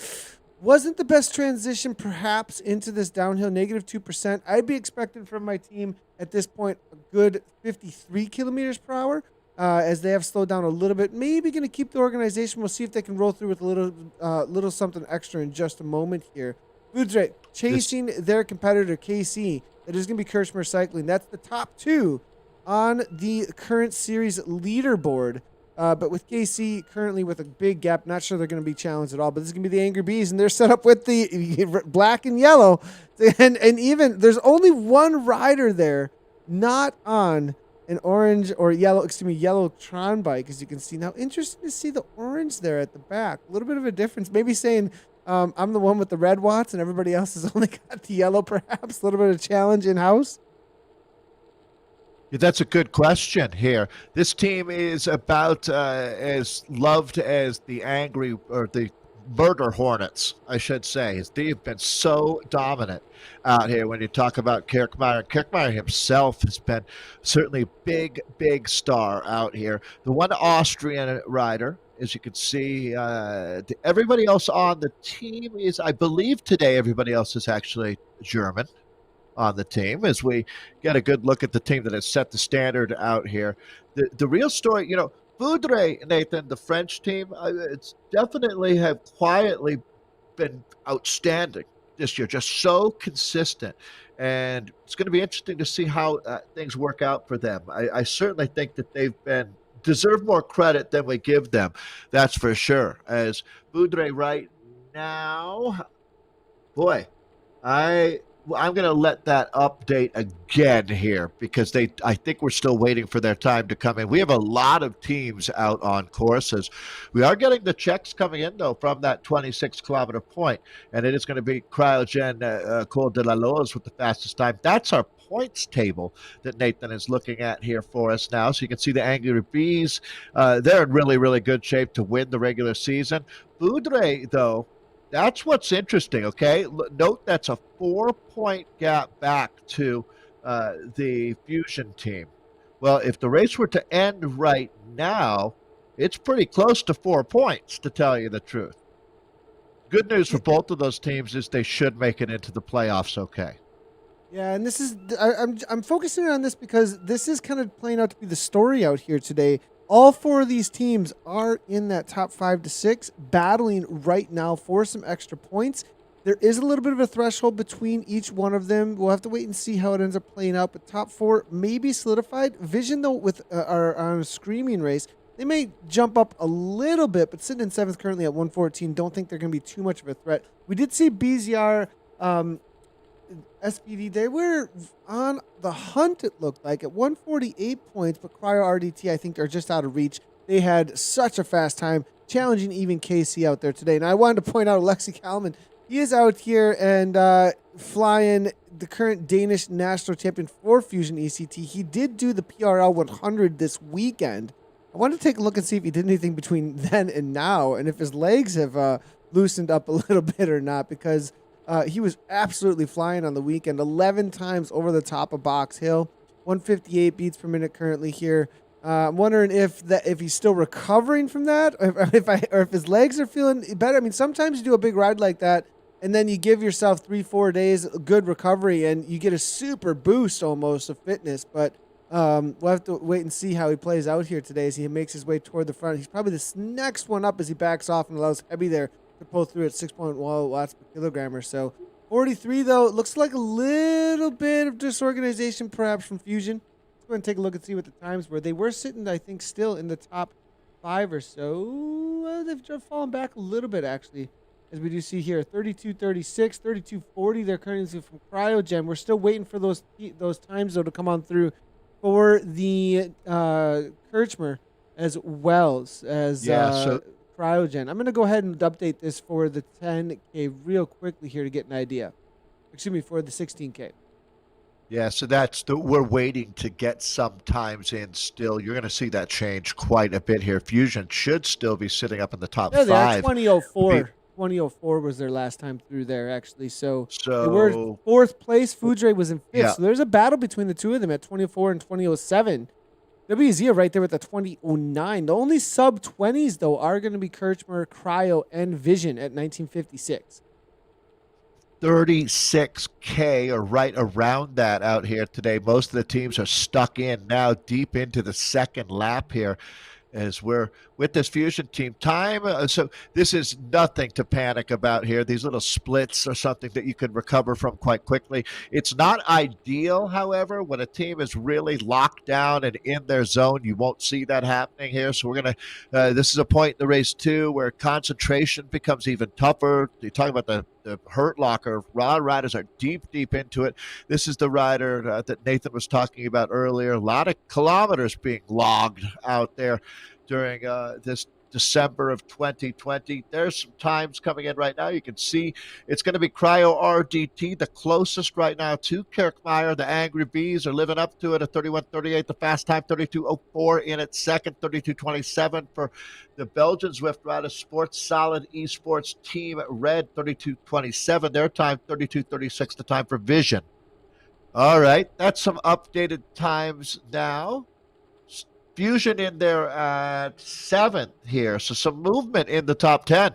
wasn't the best transition, perhaps, into this downhill, negative 2%. I'd be expecting from my team at this point a good 53 kilometers per hour. As they have slowed down a little bit. Maybe going to keep the organization. We'll see if they can roll through with a little something extra in just a moment here. Foodsrate chasing their competitor, KC. That is going to be Kirchmer Cycling. That's the top 2 on the current series leaderboard. But with KC currently with a big gap, not sure they're going to be challenged at all. But this is going to be the Angry Bees, and they're set up with the black and yellow. And even there's only one rider there not on an orange or yellow Tron bike, as you can see. Now, interesting to see the orange there at the back. A little bit of a difference. Maybe saying I'm the one with the red watts, and everybody else has only got the yellow, perhaps. A little bit of challenge in house. Yeah, that's a good question here. This team is about as loved as the angry or the murder hornets, I should say. They've been so dominant out here when you talk about Kirkmeyer. Kirkmeyer himself has been certainly a big, big star out here. The one Austrian rider, as you can see, everybody else on the team is, I believe today, everybody else is actually German on the team as we get a good look at the team that has set the standard out here. The real story, Boudre, Nathan, the French team, it's definitely have quietly been outstanding this year, just so consistent. And it's going to be interesting to see how things work out for them. I certainly think that they've been deserve more credit than we give them. That's for sure. As Boudre right now, boy, I'm going to let that update again here because I think we're still waiting for their time to come in. We have a lot of teams out on courses. We are getting the checks coming in though from that 26-kilometer point, and it is going to be Cryogen Col de la Loze with the fastest time. That's our points table that Nathan is looking at here for us now. So you can see the Angry Bees. They're in really, really good shape to win the regular season. Boudre, though, that's what's interesting, okay? Note that's a 4-point gap back to the Fusion team. Well, if the race were to end right now, it's pretty close to 4 points, to tell you the truth. Good news for both of those teams is they should make it into the playoffs okay. Yeah, and this is I'm focusing on this because this is kind of playing out to be the story out here today. All four of these teams are in that top 5 to 6, battling right now for some extra points. There is a little bit of a threshold between each one of them. We'll have to wait and see how it ends up playing out. But top 4 may be solidified. Vision, though, with our screaming race, they may jump up a little bit, but sitting in 7th currently at 114, don't think they're going to be too much of a threat. We did see BZR SPD, they were on the hunt, it looked like, at 148 points, but Cryo RDT, I think, are just out of reach. They had such a fast time, challenging even KC out there today. And I wanted to point out Alexi Kalman. He is out here and flying the current Danish national champion for Fusion ECT. He did do the PRL 100 this weekend. I wanted to take a look and see if he did anything between then and now, and if his legs have loosened up a little bit or not, because he was absolutely flying on the weekend, 11 times over the top of Box Hill, 158 beats per minute currently here. I'm wondering if he's still recovering from that, or if his legs are feeling better. I mean, sometimes you do a big ride like that, and then you give yourself 3-4 days good recovery, and you get a super boost almost of fitness. But we'll have to wait and see how he plays out here today as he makes his way toward the front. He's probably this next one up as he backs off and allows Heavy there to pull through at 6.1 watts per kilogram or so. 43, though, it looks like a little bit of disorganization perhaps from Fusion. Let's go ahead and take a look and see what the times were. They were sitting, I think, still in the top 5 or so. They've fallen back a little bit, actually, as we do see here. 32.36, 32.40. They're currently from Cryogen. We're still waiting for those times, though, to come on through for the Kirchmer as well as Cryogen. I'm going to go ahead and update this for the 10K real quickly here to get an idea. Excuse me, for the 16K. Yeah, so we're waiting to get some times in still. You're going to see that change quite a bit here. Fusion should still be sitting up in the top 5. They are 2004. 2004 was their last time through there, actually. So they were 4th place. Foudre was in 5th. Yeah. So there's a battle between the two of them at 24 and 2007. WZ right there with the 2009. The only sub-20s, though, are going to be Kirchmer, Cryo, and Vision at 1956. 36K or right around that out here today. Most of the teams are stuck in now deep into the second lap here as we're with this Fusion team time. So this is nothing to panic about here. These little splits are something that you can recover from quite quickly. It's not ideal, however, when a team is really locked down and in their zone. You won't see that happening here. So we're going to, this is a point in the race too, where concentration becomes even tougher. You're talking about the hurt locker. Raw riders are deep into it. This is the rider that Nathan was talking about earlier. A lot of kilometers being logged out there during this December of 2020. There's some times coming in right now. You can see it's going to be Cryo RDT, the closest right now to Kirkmeyer. The Angry Bees are living up to it at 31:38. The fast time 32:04 in its second, 32:27 for the Belgian Zwift Rider Sports Solid Esports Team Red, 32:27. Their time 32:36. The time for Vision. All right, that's some updated times now. Fusion in there at 7th here, so some movement in the top 10.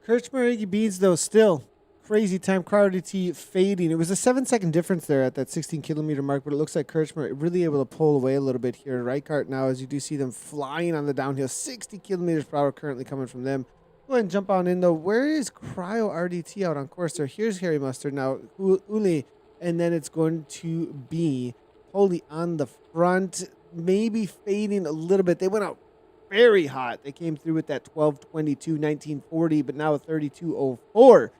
Kirchner Iggy Beans, though, still crazy time. Cryo RDT fading. It was a 7-second difference there at that 16-kilometer mark, but it looks like Kirchner really able to pull away a little bit here. Reichardt now, as you do see them flying on the downhill, 60 kilometers per hour currently coming from them. Go ahead and jump on in, though. Where is Cryo RDT out on course there? Here's Harry Mustard now, Uli, and then it's going to be Holy on the front, maybe fading a little bit. They went out very hot. They came through with that 12:22, 1940, but now a 32:04.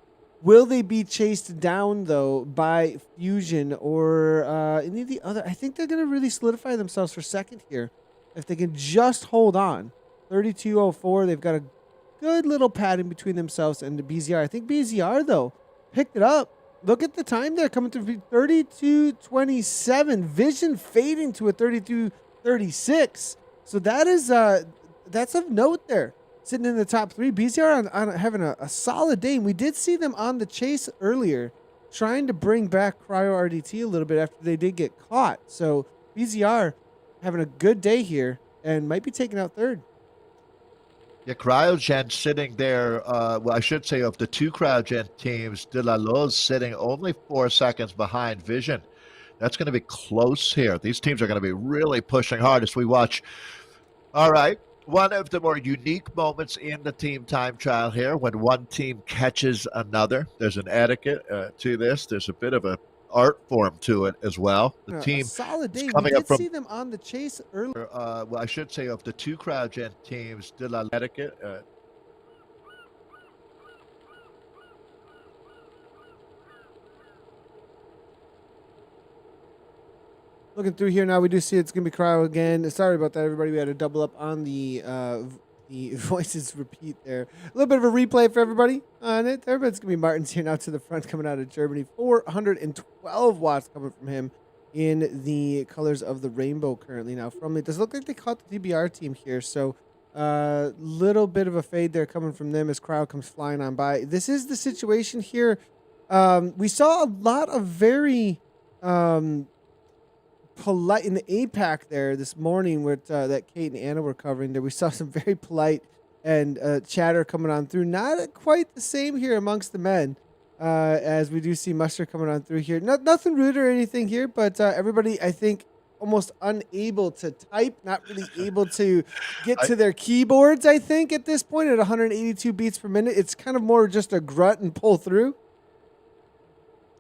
Will they be chased down, though, by Fusion or any of the other? I think they're going to really solidify themselves for second here. If they can just hold on. 32:04, they've got a good little pad in between themselves and the BZR. I think BZR, though, picked it up. Look at the time there coming through 32:27. Vision fading to a 32:36. So that is that's of note there. Sitting in the top 3. BZR on having a solid day. And we did see them on the chase earlier, trying to bring back Cryo RDT a little bit after they did get caught. So BZR having a good day here and might be taking out third. Yeah, Cryogen sitting there, well, I should say of the two Cryogen teams, De La Loz sitting only 4 seconds behind Vision. That's going to be close here. These teams are going to be really pushing hard as we watch. All right, one of the more unique moments in the team time trial here when one team catches another. There's an etiquette to this. There's a bit of an art form to it as well. The team solid day. Coming we up did from, see them on the chase earlier. well, I should say of the two Cryogen teams, De La etiquette. Looking through here now, we do see it's going to be Cryo again. Sorry about that, everybody. We had to double up on the voices repeat there. A little bit of a replay for everybody on it. Everybody's going to be Martins here now to the front coming out of Germany. 412 watts coming from him in the colors of the rainbow currently now from it. Does look like they caught the DBR team here. So little bit of a fade there coming from them as Cryo comes flying on by. This is the situation here. We saw a lot of very polite in the APAC there this morning with that Kate and Anna were covering there. We saw some very polite and chatter coming on through. Not quite the same here amongst the men as we do see Mustard coming on through here. Nothing rude or anything here, but everybody, I think, almost unable to type, not really able to get to their keyboards, I think, at this point at 182 beats per minute. It's kind of more just a grunt and pull through.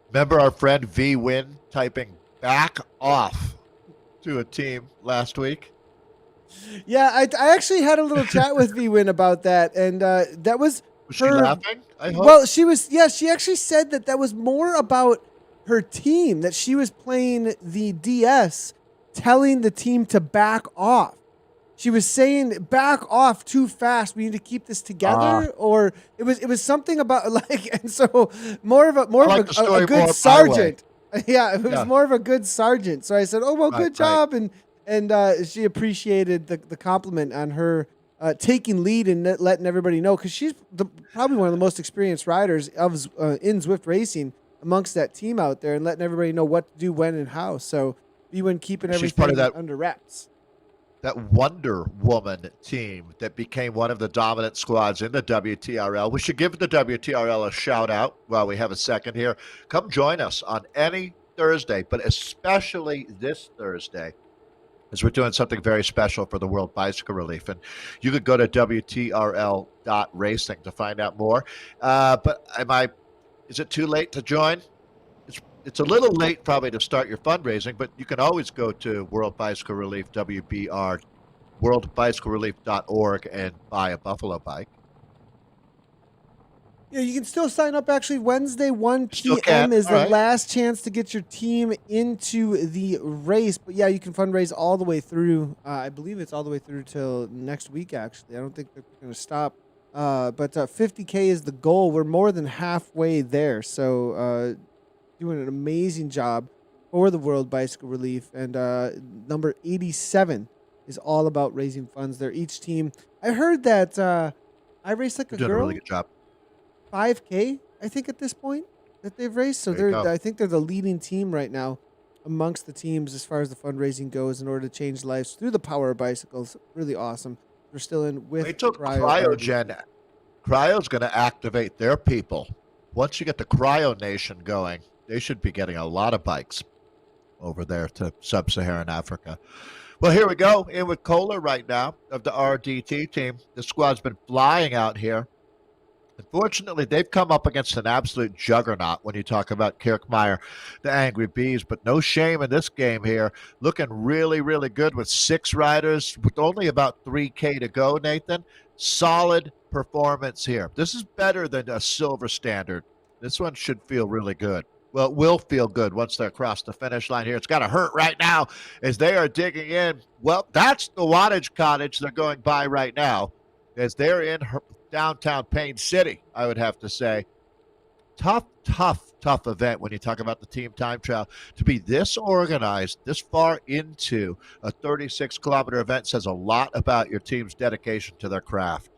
Remember our friend V Win typing back off to a team last week? Yeah, I actually had a little chat with V-Win about that, and that was Was her, she laughing? I hope. Well, she was. Yeah, she actually said that was more about her team, that she was playing the DS, telling the team to back off. She was saying, back off too fast. We need to keep this together. Or it was something about like, and so more of a good sergeant. Yeah, it was more of a good sergeant. So I said, oh, well, good job. Right. And she appreciated the compliment on her taking lead and letting everybody know, because she's probably one of the most experienced riders of in Zwift racing amongst that team out there, and letting everybody know what to do, when, and how. So B-Win keeping everything under wraps. That Wonder Woman team that became one of the dominant squads in the WTRL. We should give the WTRL a shout out while we have a second here. Come join us on any Thursday, but especially this Thursday, as we're doing something very special for the World Bicycle Relief. And you could go to WTRL.racing to find out more. But is it too late to join? It's a little late probably to start your fundraising, but you can always go to World Bicycle Relief, WBR, worldbicyclerelief.org, and buy a Buffalo bike. Yeah, you can still sign up. Actually, Wednesday, 1 Still p.m. can. is All the right. last chance to get your team into the race. But yeah, you can fundraise all the way through. I believe it's all the way through till next week, actually. I don't think they're going to stop. But 50K is the goal. We're more than halfway there. So doing an amazing job for the World Bicycle Relief. And number 87 is all about raising funds there. Each team. I heard that I Race Like You're a doing a really Girl, good job. 5K, I think, at this point that they've raised. So There you go. I think they're the leading team right now amongst the teams as far as the fundraising goes in order to change lives through the power of bicycles. Really awesome. We're still in with Wait till Cryo RD. Cryogen. Cryo's going to activate their people. Once you get the Cryo Nation going, they should be getting a lot of bikes over there to sub-Saharan Africa. Well, here we go. In with Kohler right now of the RDT team. The squad's been flying out here. Unfortunately, they've come up against an absolute juggernaut when you talk about Kirkmeyer, the Angry Bees, but no shame in this game here. Looking really, really good with 6 riders with only about 3K to go, Nathan. Solid performance here. This is better than a silver standard. This one should feel really good. Well, it will feel good once they're across the finish line here. It's got to hurt right now as they are digging in. Well, that's the wattage cottage they're going by right now as they're in downtown Payne City, I would have to say. Tough event when you talk about the team time trial. To be this organized, this far into a 36-kilometer event says a lot about your team's dedication to their craft.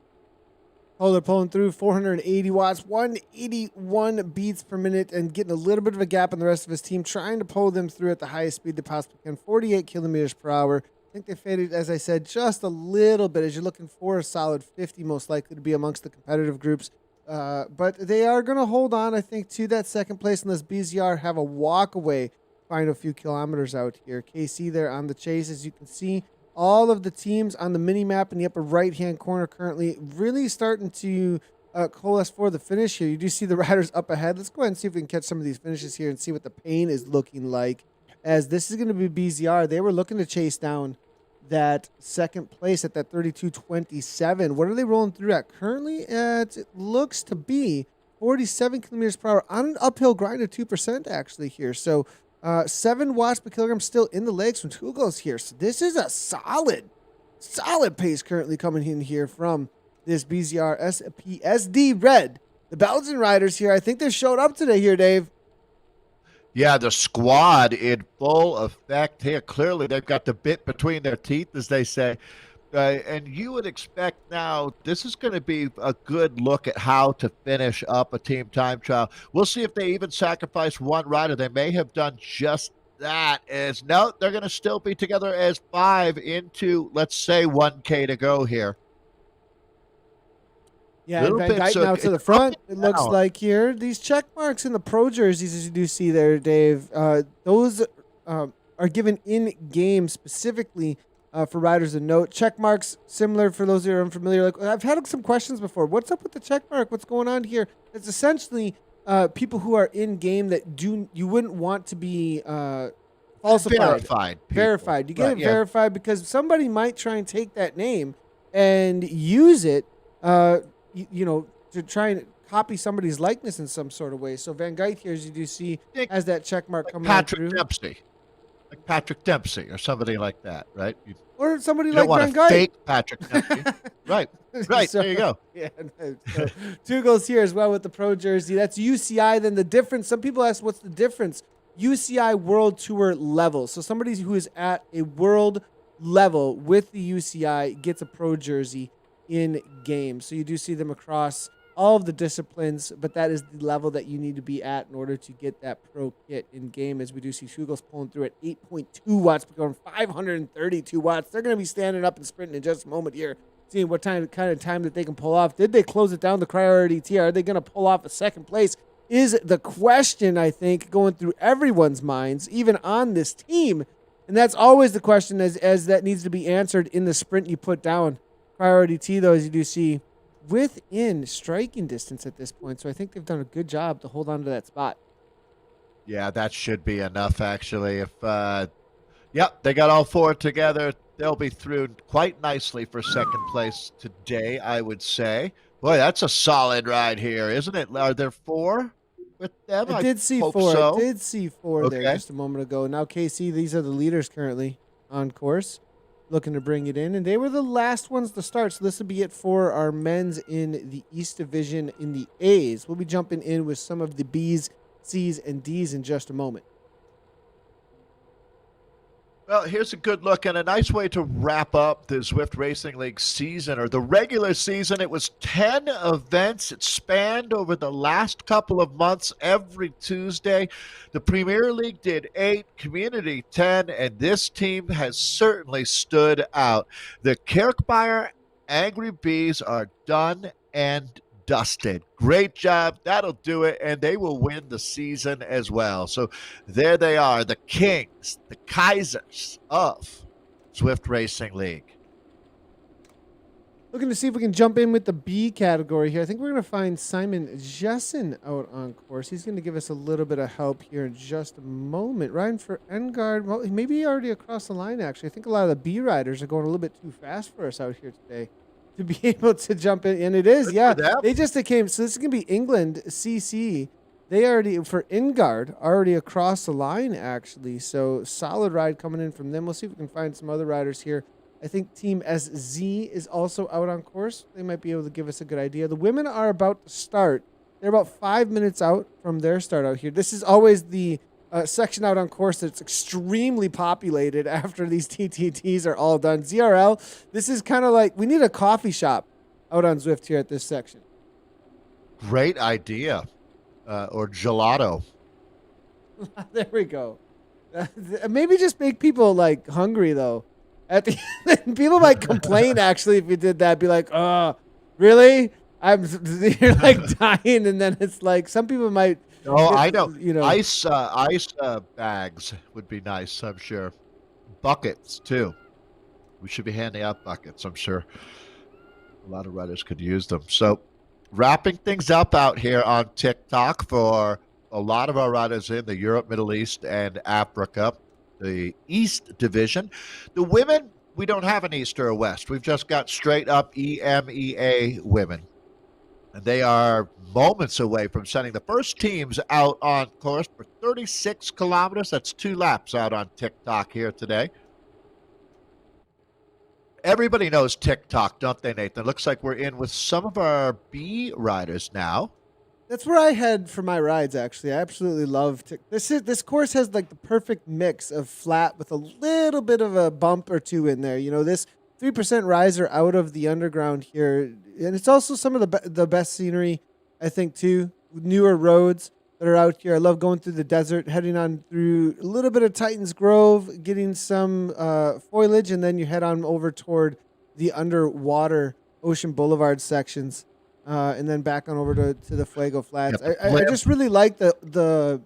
Oh, they're pulling through 480 watts, 181 beats per minute, and getting a little bit of a gap in the rest of his team, trying to pull them through at the highest speed they possibly can, 48 kilometers per hour. I think they faded, as I said, just a little bit as you're looking for a solid 50, most likely to be amongst the competitive groups. But they are going to hold on, I think, to that second place unless BZR have a walk away, find a few kilometers out here. KC there on the chase, as you can see. All of the teams on the mini map in the upper right-hand corner currently really starting to coalesce for the finish here. You do see the riders up ahead. Let's go ahead and see if we can catch some of these finishes here and see what the pain is looking like. As this is going to be BZR. They were looking to chase down that second place at that 32.27. What are they rolling through at currently? It looks to be 47 kilometers per hour on an uphill grind of 2% actually here. So 7 watts per kilogram still in the legs from Tugos here. So this is a solid pace currently coming in here from this BZR SPSD Red. The Belgian riders here, I think they showed up today here, Dave. Yeah, the squad in full effect here. Clearly, they've got the bit between their teeth, as they say. And you would expect now this is going to be a good look at how to finish up a team time trial. We'll see if they even sacrifice one rider. They may have done just that. As no, they're going to still be together as 5 into, let's say, 1K to go here. Yeah, and Van Dyke now to the front. It looks like here. These check marks in the pro jerseys, as you do see there, Dave, those are given in game specifically for riders to note. Check marks, similar for those who are unfamiliar. Like I've had some questions before. What's up with the check mark? What's going on here? It's essentially people who are in game that you wouldn't want to be falsified. Verified. You get it verified because somebody might try and take that name and use it. To try and copy somebody's likeness in some sort of way. So Van Geit here, as you do see, has that check mark coming Patrick Dempsey. Like Patrick Dempsey or somebody like that, right? Or somebody like Van Geit. Fake Patrick Dempsey. Right. So, there you go. Yeah. So 2 goals here as well with the pro jersey. That's UCI. Then the difference, some people ask, what's the difference? UCI World Tour level. So somebody who is at a world level with the UCI gets a pro jersey in game. So you do see them across all of the disciplines, but that is the level that you need to be at in order to get that pro kit in game. As we do see Shugos pulling through at 8.2 watts, going 532 watts. They're going to be standing up and sprinting in just a moment here, seeing what kind of time that they can pull off. Did they close it down the Cryo RDT? Are they going to pull off a second place? Is the question, I think, going through everyone's minds, even on this team. And that's always the question as that needs to be answered in the sprint you put down. Priority T, though, as you do see, within striking distance at this point. So I think they've done a good job to hold on to that spot. Yeah, that should be enough, actually. If, they got all 4 together. They'll be through quite nicely for second place today, I would say. Boy, that's a solid ride here, isn't it? Are there 4 with them? I I did see hope 4. I so. did see 4 there Okay. just a moment ago. Now, KC, these are the leaders currently on course, looking to bring it in. And they were the last ones to start. So this will be it for our men's in the East Division in the A's. We'll be jumping in with some of the B's, C's, and D's in just a moment. Well, here's a good look and a nice way to wrap up the Zwift Racing League season, or the regular season. It was 10 events. It spanned over the last couple of months every Tuesday. The Premier League did 8, Community 10, and this team has certainly stood out. The Kirkmeyer Angry Bees are done and dusted. Great job. That'll do it. And they will win the season as well. So there they are, the kings, the Kaisers of Zwift Racing League. Looking to see if we can jump in with the B category here. I think we're going to find Simon Jessen out on course. He's going to give us a little bit of help here in just a moment. Ryan for Engard, well, maybe already across the line, actually. I think a lot of the B riders are going a little bit too fast for us out here today to be able to jump in. And it is, yeah. They just came. So this is going to be England, CC. They already, for Engard, already across the line, actually. So solid ride coming in from them. We'll see if we can find some other riders here. I think Team SZ is also out on course. They might be able to give us a good idea. The women are about to start. They're about 5 minutes out from their start out here. This is always the section out on course that's extremely populated after these TTTs are all done. ZRL, this is kind of like, we need a coffee shop out on Zwift here at this section. Great idea. Or gelato. There we go. Maybe just make people like hungry though. At the end, people might complain actually if you did that. Be like, "Oh, really? You're like dying," and then it's like some people might. Oh, I know. You know, ice bags would be nice. I'm sure. Buckets too. We should be handing out buckets. I'm sure a lot of riders could use them. So, wrapping things up out here on TikTok for a lot of our riders in the Europe, Middle East, and Africa. The East Division. The women, we don't have an East or a West. We've just got straight up EMEA women. And they are moments away from sending the first teams out on course for 36 kilometers. That's 2 laps out on TikTok here today. Everybody knows TikTok, don't they, Nathan? Looks like we're in with some of our B riders now. That's where I head for my rides, actually. I absolutely love this course has like the perfect mix of flat with a little bit of a bump or two in there. You know, this 3% riser out of the underground here. And it's also some of the best scenery, I think, too. Newer roads that are out here. I love going through the desert, heading on through a little bit of Titans Grove, getting some foliage, and then you head on over toward the underwater Ocean Boulevard sections. And then back on over to the Fuego Flats. Yep. I just really like the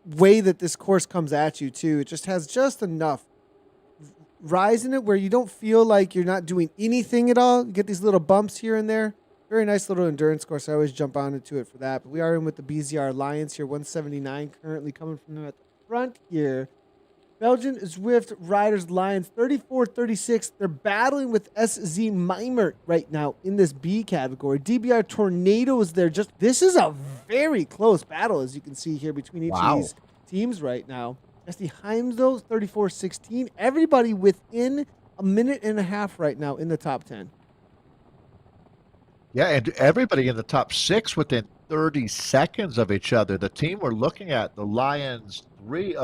way that this course comes at you, too. It just has just enough rise in it where you don't feel like you're not doing anything at all. You get these little bumps here and there. Very nice little endurance course. I always jump on into it for that. But we are in with the BZR Lions here, 179 currently coming from them at the front here. Belgian Zwift Riders Lions 34-36. They're battling with SZ Mimer right now in this B category. DBR Tornadoes there. This is a very close battle, as you can see here, between each of these teams right now. SD Heimsdorf 34-16. Everybody within a minute and a half right now in the top 10. Yeah, and everybody in the top 6 within 30 seconds of each other. The team we're looking at, the Lions 3,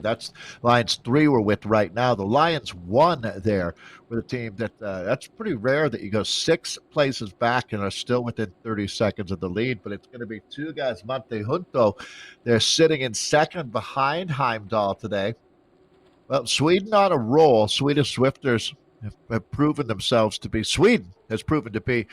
that's Lions 3 we're with right now. The Lions 1 there with a team that's pretty rare that you go 6 places back and are still within 30 seconds of the lead, but it's going to be 2 guys, Monte Junto. They're sitting in second behind Heimdall today. Well, Sweden on a roll. Swedish Swifters have proven themselves to be, Sweden has proven to be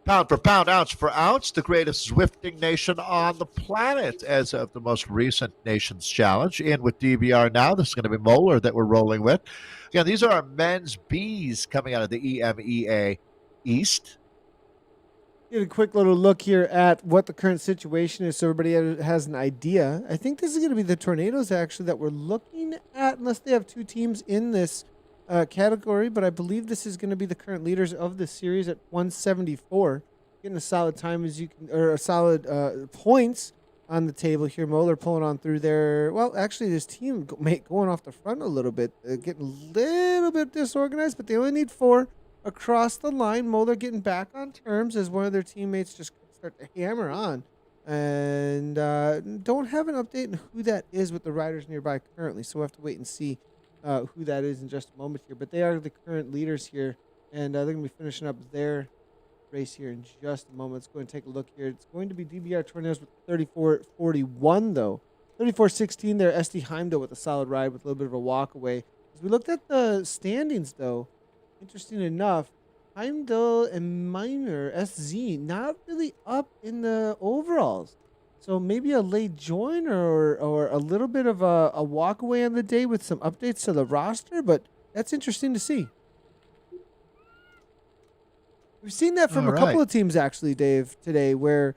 pound for pound, ounce for ounce, the greatest Zwifting nation on the planet as of the most recent Nations Challenge. In with DBR now. This is going to be Moeller that we're rolling with. Again, these are our men's Bs coming out of the EMEA East. Get a quick little look here at what the current situation is so everybody has an idea. I think this is going to be the Tornadoes, actually, that we're looking at, unless they have 2 teams in this category, but I believe this is going to be the current leaders of the series at 174. Getting a solid time as you can, or a solid points on the table here. Moeller pulling on through there. Well, actually, this team going off the front a little bit, getting a little bit disorganized, but they only need 4 across the line. Moeller getting back on terms as one of their teammates just start to hammer on. And don't have an update on who that is with the riders nearby currently, so we'll have to wait and see who that is in just a moment here. But they are the current leaders here, and they're going to be finishing up their race here in just a moment. Let's go and take a look here. It's going to be DBR Tornadoes with 34.41, though. 34.16 there. SD Heimdall with a solid ride with a little bit of a walk away. As we looked at the standings, though, interesting enough, Heimdall and Miner, SZ, not really up in the overalls. So maybe a late join or a little bit of a walk away on the day with some updates to the roster, but that's interesting to see. We've seen that from a couple of teams, actually, Dave, today, where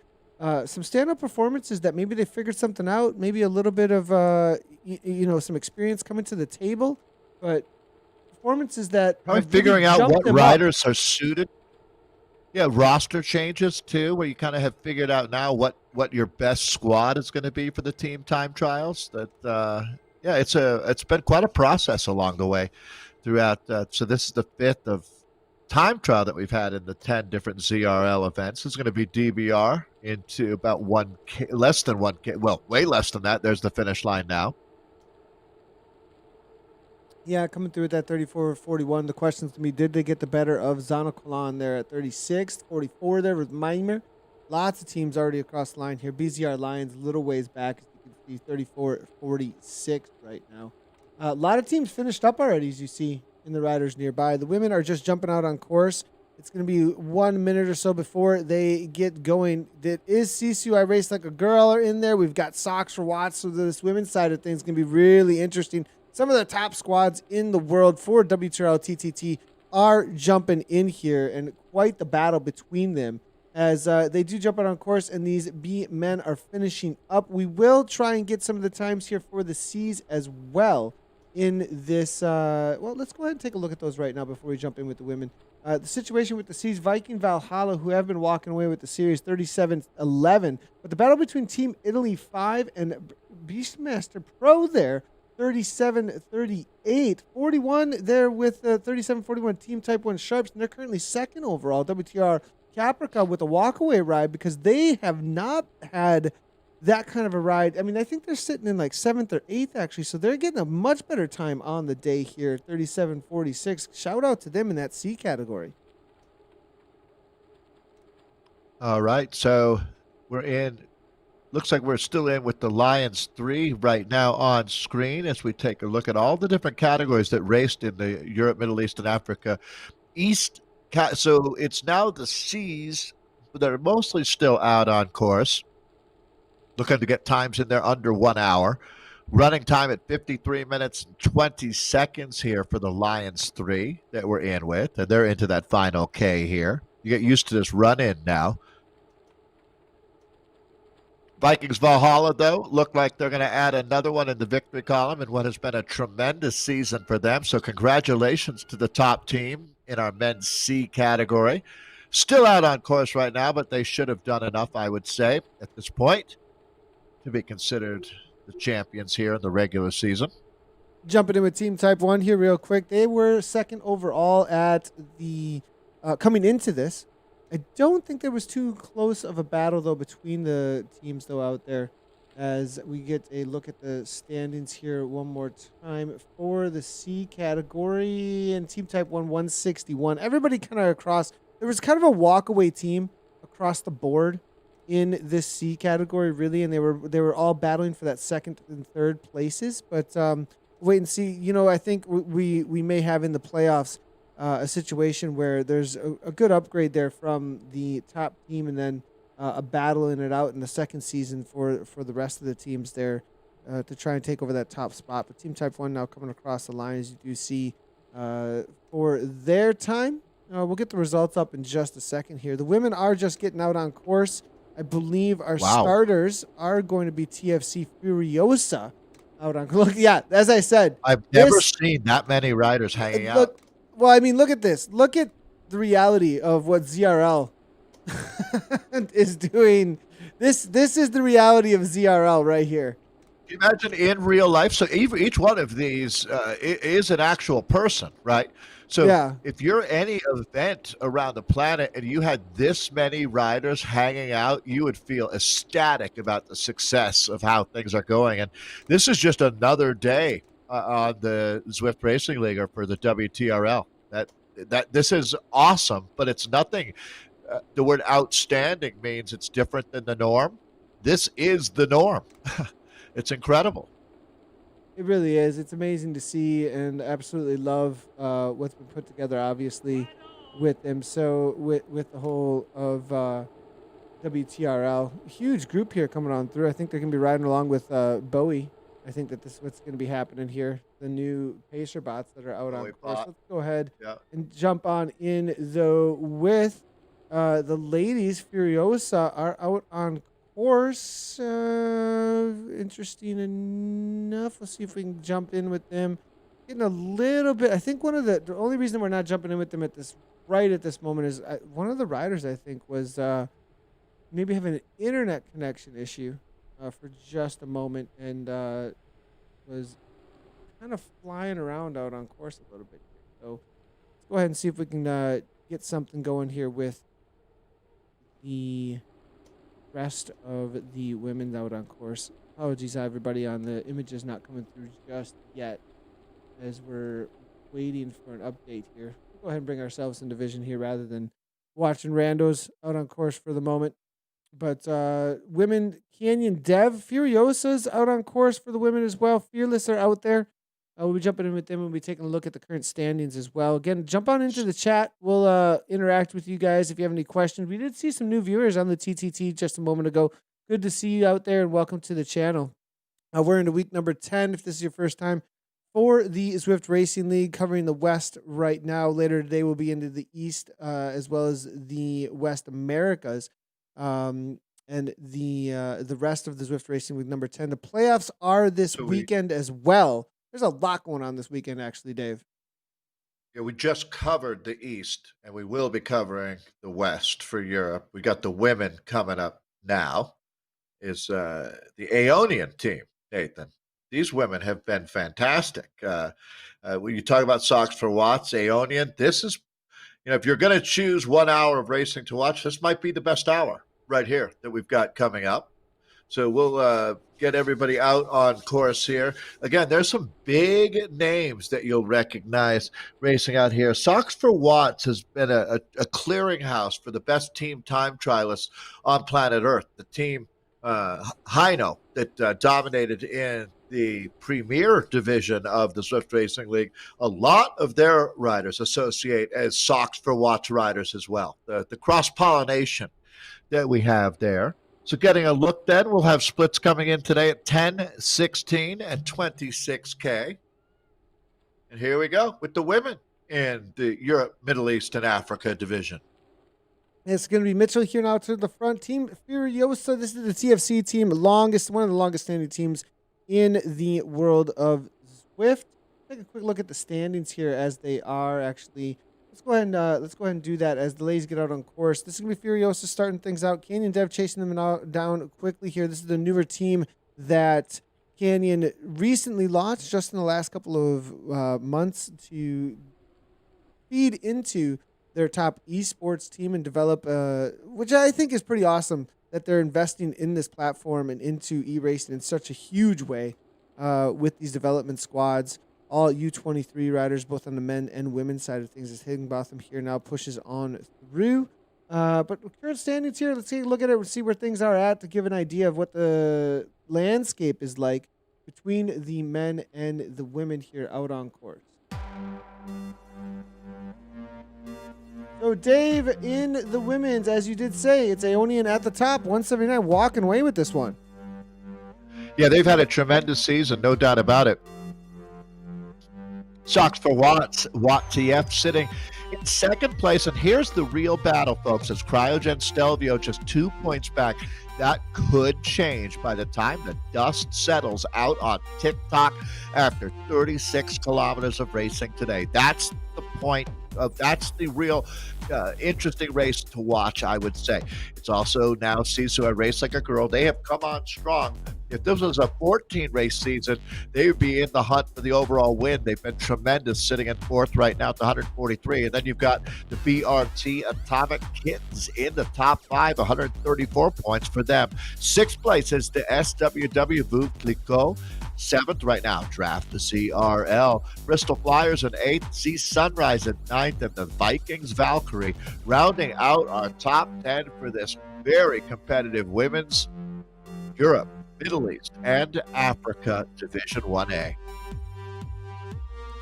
some stand-up performances that maybe they figured something out, maybe a little bit of, some experience coming to the table, but performances that probably figuring out what riders are suited. Yeah, roster changes too, where you kind of have figured out now what your best squad is going to be for the team time trials. That it's been quite a process along the way throughout. So this is the 5th of time trial that we've had in the 10 different ZRL events. It's going to be DBR into about 1K, less than 1K. Well, way less than that. There's the finish line now. Yeah, coming through at that 34.41. The questions to me, did they get the better of Zanokolan there at 36, 44 there with Maimer? Lots of teams already across the line here. BZR Lions, little ways back, as you can see, 34.46 right now. A lot of teams finished up already, as you see, in the riders nearby. The women are just jumping out on course. It's going to be 1 minute or so before they get going. That is Sisu, I Race Like a Girl are in there. We've got Socks for Watts, so this women's side of things is going to be really interesting. Some of the top squads in the world for WTRL TTT are jumping in here, and quite the battle between them as they do jump out on course, and these B men are finishing up. We will try and get some of the times here for the C's as well in this. Well, let's go ahead and take a look at those right now before we jump in with the women. The situation with the C's, Viking Valhalla, who have been walking away with the series 37-11, but the battle between Team Italy 5 and Beastmaster Pro there, 37-38, 41 there with 37-41 Team Type 1 Sharps, and they're currently 2nd overall. WTR Caprica with a walkaway ride because they have not had that kind of a ride. I mean, I think they're sitting in like 7th or 8th, actually, so they're getting a much better time on the day here, 37-46. Shout out to them in that C category. All right, so we're in. Looks like we're still in with the Lions 3 right now on screen as we take a look at all the different categories that raced in the Europe, Middle East, and Africa East. So it's now the C's that are mostly still out on course, looking to get times in there under 1 hour. Running time at 53 minutes and 20 seconds here for the Lions 3 that we're in with. And they're into that final K here. You get used to this run-in now. Vikings Valhalla, though, look like they're going to add another one in the victory column in what has been a tremendous season for them. So congratulations to the top team in our men's C category. Still out on course right now, but they should have done enough, I would say, at this point to be considered the champions here in the regular season. Jumping in with Team Type 1 here real quick. They were 2nd overall at the coming into this. I don't think there was too close of a battle, though, between the teams, though, out there, as we get a look at the standings here one more time for the C category and Team Type 1, 161. Everybody kind of across. There was kind of a walkaway team across the board in this C category, really, and they were all battling for that 2nd and 3rd places. But wait and see. You know, I think we may have in the playoffs a situation where there's a good upgrade there from the top team, and then a battling it out in the 2nd season for the rest of the teams there to try and take over that top spot. But Team Type 1 now coming across the line, as you do see, for their time. We'll get the results up in just a second here. The women are just getting out on course. I believe our starters are going to be TFC Furiosa out on. Look, yeah, as I said, I've never this seen that many riders hanging out. look. Well, I mean, look at this. Look at the reality of what ZRL is doing. This is the reality of ZRL right here. Can you imagine in real life? So each one of these is an actual person, right? So Yeah. if you're any event around the planet and you had this many riders hanging out, you would feel ecstatic about the success of how things are going. And this is just another day on the Zwift Racing League or for the WTRL. That this is awesome, but it's nothing. The word outstanding means it's different than the norm. This is the norm. It's incredible. It really is. It's amazing to see and absolutely love what's been put together, obviously, with them. So with the whole of WTRL, huge group here coming on through. I think they're going to be riding along with Bowie. I think that this is what's going to be happening here. The new pacer bots that are out on course. Let's go ahead and jump on in though with the ladies. Furiosa are out on course. Interesting enough. Let's see if we can jump in with them. Getting a little bit. I think one of the only reason we're not jumping in with them at this moment is one of the riders I think was maybe having an internet connection issue for just a moment and was kind of flying around out on course a little bit. So let's go ahead and see if we can get something going here with the rest of the women out on course. Apologies, everybody, on the images not coming through just yet as we're waiting for an update here. We'll go ahead and bring ourselves into vision here rather than watching randos out on course for the moment. But women, Canyon Dev, Furiosa's out on course for the women as well. Fearless are out there. We'll be jumping in with them and we'll be taking a look at the current standings as well. Again, jump on into the chat. We'll interact with you guys if you have any questions. We did see some new viewers on the TTT just a moment ago. Good to see you out there and welcome to the channel. We're into week number 10 if this is your first time for the Zwift Racing League, covering the West right now. Later today we'll be into the East as well as the West Americas. And the rest of the Zwift Racing Week number 10. The playoffs are this weekend as well. There's a lot going on this weekend, actually, Dave. Yeah, we just covered the East, and we will be covering the West for Europe. We got the women coming up now. Is the Aeonian team, Nathan. These women have been fantastic. When you talk about Socks for Watts, Aeonian, this is, if you're going to choose 1 hour of racing to watch, this might be the best hour right here that we've got coming up. So we'll get everybody out on course here. Again, there's some big names that you'll recognize racing out here. Socks for Watts has been a clearinghouse for the best team time trialists on planet Earth. The team Hino that dominated in the premier division of the Zwift Racing League. A lot of their riders associate as Socks for Watts riders as well. The cross-pollination that we have there. So getting a look then, we'll have splits coming in today at 10, 16, and 26K. And here we go with the women in the Europe, Middle East, and Africa division. It's going to be Mitchell here now to the front. Team Furiosa, this is the TFC team, one of the longest standing teams in the world of Zwift. Take a quick look at the standings here as they are actually. Let's go ahead and do that as the ladies get out on course. This is going to be Furiosa starting things out. Canyon Dev chasing them down quickly here. This is the newer team that Canyon recently launched just in the last couple of months to feed into their top esports team and develop, which I think is pretty awesome that they're investing in this platform and into e-racing in such a huge way with these development squads. All U23 riders, both on the men and women's side of things, as Higginbotham here now pushes on through. But with current standings here, let's take a look at it and see where things are at to give an idea of what the landscape is like between the men and the women here out on course. So, Dave, in the women's, as you did say, it's Aeonian at the top, 179, walking away with this one. Yeah, they've had a tremendous season, no doubt about it. Socks for Watts, Watt TF sitting In second place, and here's the real battle, folks, as Cryogen Stelvio just 2 points back. That could change by the time the dust settles out on TikTok after 36 kilometers of racing today. That's the point. That's the real interesting race to watch, I would say. It's also now Sisu, a race like a girl. They have come on strong. If this was a 14-race season, they would be in the hunt for the overall win. They've been tremendous, sitting in fourth right now at the 143. And then you've got the BRT Atomic Kittens in the top 5, 134 points for them. Sixth place is the SWW Vu Clicquot. Seventh right now, Draft the CRL. Bristol Flyers in eighth, Sea Sunrise in ninth, and the Vikings Valkyrie rounding out our top 10 for this very competitive women's Europe, Middle East, and Africa Division 1A.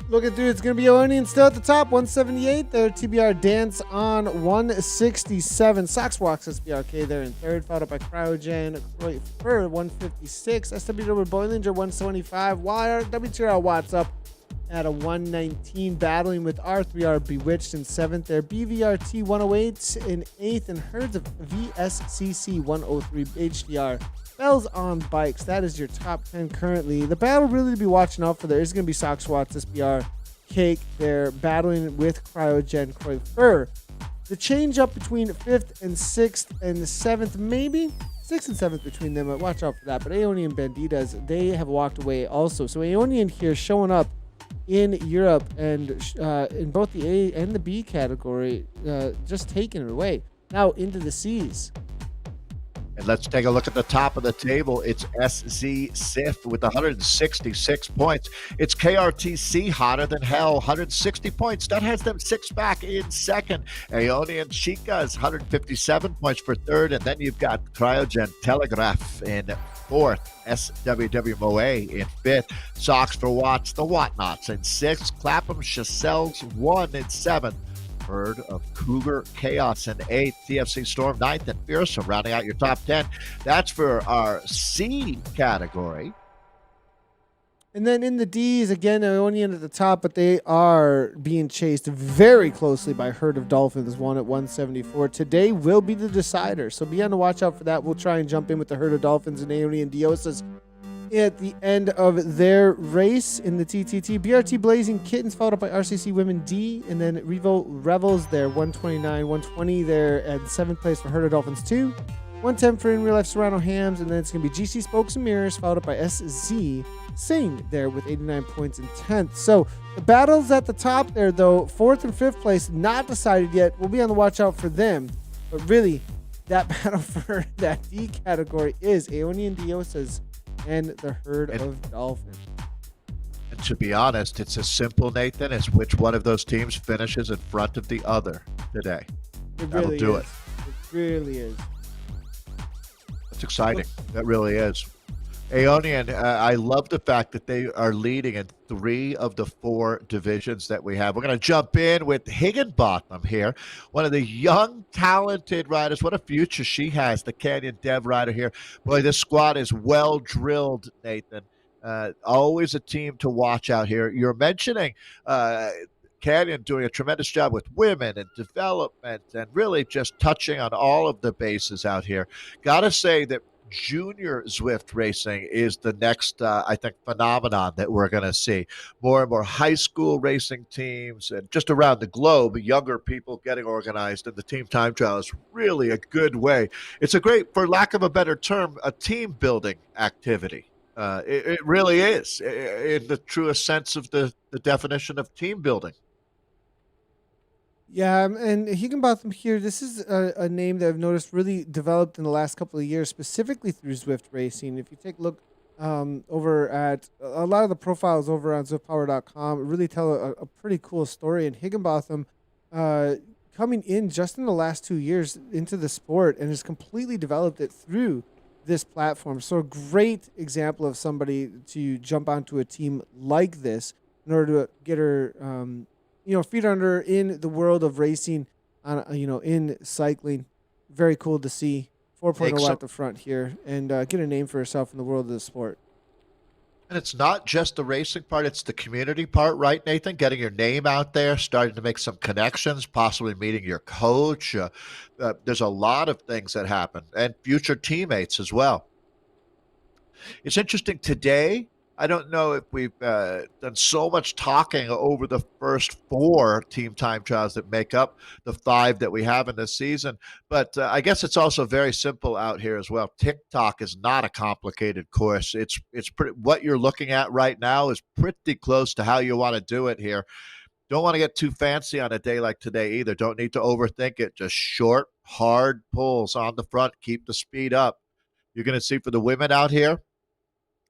Looking through, it's going to be Ionian still at the top, 178 there. TBR Dance on 167. Sox Walks SBRK there in third, followed up by Cryogen for 156. SWW Boilinger 175. WTRL Watts up at a 119, battling with R3R Bewitched in seventh there. BVRT 108 in eighth, and Herds of VSCC 103 HDR. Bells on Bikes. That is your top 10 currently. The battle really to be watching out for there is going to be Sox Watts SBR Cake. They're battling with Cryogen Croy Fur. The change up between 5th and 6th and 7th, maybe 6th and 7th between them. Watch out for that. But Aeonian Banditas, they have walked away also. So Aeonian here showing up in Europe and in both the A and the B category, just taking it away. Now into the C's. And let's take a look at the top of the table. It's SZ Sif with 166 points. It's KRTC Hotter Than Hell, 160 points. That has them 6 back in second. Aeonian Chicas, 157 points for third. And then you've got Cryogen Telegraph in fourth. SWW Moe in fifth. Socks for Watts, the Whatnots in sixth. Clapham Chassels 1 in seventh. Herd of Cougar Chaos in 8th, CFC Storm 9th, and Fearsome rounding out your top 10. That's for our C category. And then in the D's, again, Ionian at the top, but they are being chased very closely by Herd of Dolphins, one at 174. Today will be the decider, so be on the watch out for that. We'll try and jump in with the Herd of Dolphins and Aeonian Diosas at the end of their race in the TTT. BRT Blazing Kittens followed up by RCC Women D, and then Revo Revels there, 129, 120 there at 7th place for Herd of Dolphins 2, 110 for In Real Life Serrano Hams, and then it's going to be GC Spokes and Mirrors followed up by SZ Sing there with 89 points in 10th. So the battles at the top there, though, 4th and 5th place not decided yet. We'll be on the watch out for them, but really that battle for that D category is Aeonian Diosas and the Herd of Dolphins. And to be honest, it's as simple, Nathan, as which one of those teams finishes in front of the other today. It That'll really do is. it. It really is. It's exciting. That really is. Aeonian, I love the fact that they are leading in 3 of the 4 divisions that we have. We're going to jump in with Higginbotham here, one of the young, talented riders. What a future she has, the Canyon Dev rider here. Boy, this squad is well drilled, Nathan. Always a team to watch out here. You're mentioning Canyon doing a tremendous job with women and development and really just touching on all of the bases out here. Got to say that junior Zwift racing is the next, I think, phenomenon that we're going to see. More and more high school racing teams and just around the globe, younger people getting organized, and the team time trial is really a good way. It's a great, for lack of a better term, a team building activity. It really is, in the truest sense of the definition of team building. Yeah, and Higginbotham here, this is a name that I've noticed really developed in the last couple of years, specifically through Zwift racing. If you take a look over at a lot of the profiles over on ZwiftPower.com, really tell a pretty cool story. And Higginbotham coming in just in the last 2 years into the sport and has completely developed it through this platform. So a great example of somebody to jump onto a team like this in order to get her feet under in the world of racing, on in cycling. Very cool to see. 4.0 at the front here, and get a name for herself in the world of the sport. And it's not just the racing part, it's the community part, right, Nathan? Getting your name out there, starting to make some connections, possibly meeting your coach. There's a lot of things that happen, and future teammates as well. It's interesting today. I don't know if we've done so much talking over the first four team time trials that make up the five that we have in this season, but I guess it's also very simple out here as well. TikTok is not a complicated course. It's pretty. What you're looking at right now is pretty close to how you want to do it here. Don't want to get too fancy on a day like today either. Don't need to overthink it. Just short, hard pulls on the front. Keep the speed up. You're going to see for the women out here,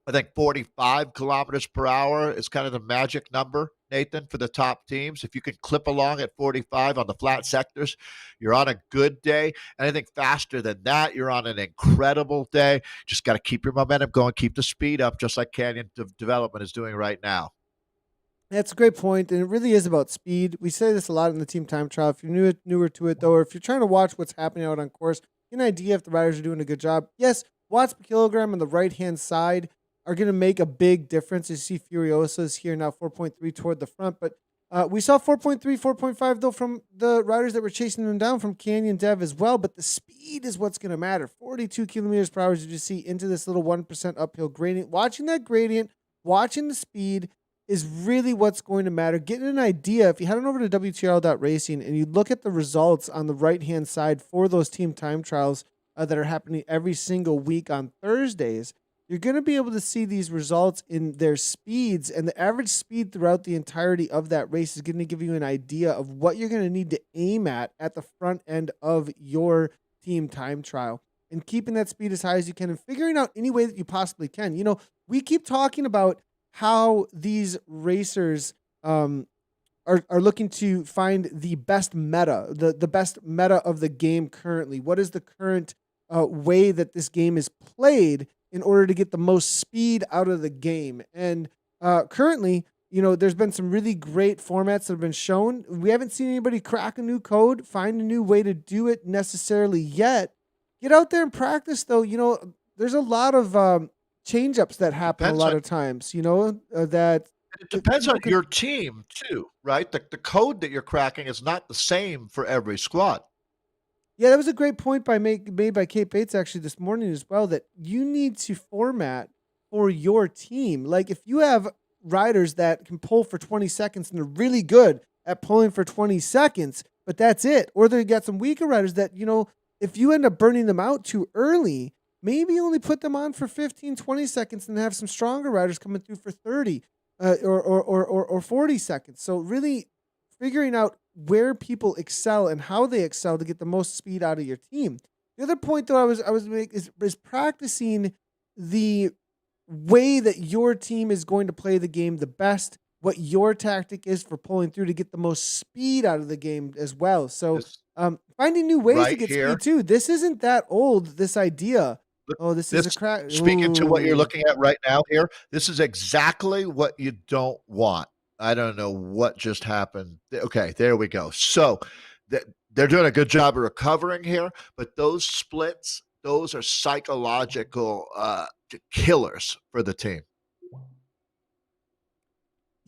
I think 45 kilometers per hour is kind of the magic number, Nathan, for the top teams. If you can clip along at 45 on the flat sectors, you're on a good day. Anything faster than that, you're on an incredible day. Just got to keep your momentum going, keep the speed up, just like Canyon Development is doing right now. That's a great point, and it really is about speed. We say this a lot in the team time trial. If you're newer to it, though, or if you're trying to watch what's happening out on course, get an idea if the riders are doing a good job. Yes, watts per kilogram on the right-hand side are going to make a big difference. You see Furiosa's here now 4.3 toward the front, but we saw 4.3, 4.5, though, from the riders that were chasing them down from Canyon Dev as well, but the speed is what's going to matter. 42 kilometers per hour, as you just see, into this little 1% uphill gradient. Watching that gradient, watching the speed, is really what's going to matter. Getting an idea, if you head on over to WTRL.racing and you look at the results on the right-hand side for those team time trials that are happening every single week on Thursdays, you're going to be able to see these results in their speeds, and the average speed throughout the entirety of that race is going to give you an idea of what you're going to need to aim at the front end of your team time trial. And keeping that speed as high as you can and figuring out any way that you possibly can. You know, we keep talking about how these racers are looking to find the best meta, the best meta of the game currently. What is the current way that this game is played in order to get the most speed out of the game? And currently, you know, there's been some really great formats that have been shown. We haven't seen anybody crack a new code, find a new way to do it necessarily yet. Get out there and practice, though. You know, there's a lot of change-ups that happen a lot of times, you know, that it depends on your team too, right? The code that you're cracking is not the same for every squad. Yeah, that was a great point made by Kate Bates actually this morning as well, that you need to format for your team. Like if you have riders that can pull for 20 seconds and they're really good at pulling for 20 seconds, but that's it. Or they got some weaker riders that, you know, if you end up burning them out too early, maybe only put them on for 15, 20 seconds and have some stronger riders coming through for 30 or 40 seconds. So really figuring out where people excel and how they excel to get the most speed out of your team. The other point, though, I was making is practicing the way that your team is going to play the game the best, what your tactic is for pulling through to get the most speed out of the game as well. So finding new ways to get speed too. This isn't that old, this idea. Oh, this is a crack. Speaking to what you're looking at right now here, this is exactly what you don't want. I don't know what just happened. Okay, there we go. So they're doing a good job of recovering here, but those splits, those are psychological killers for the team.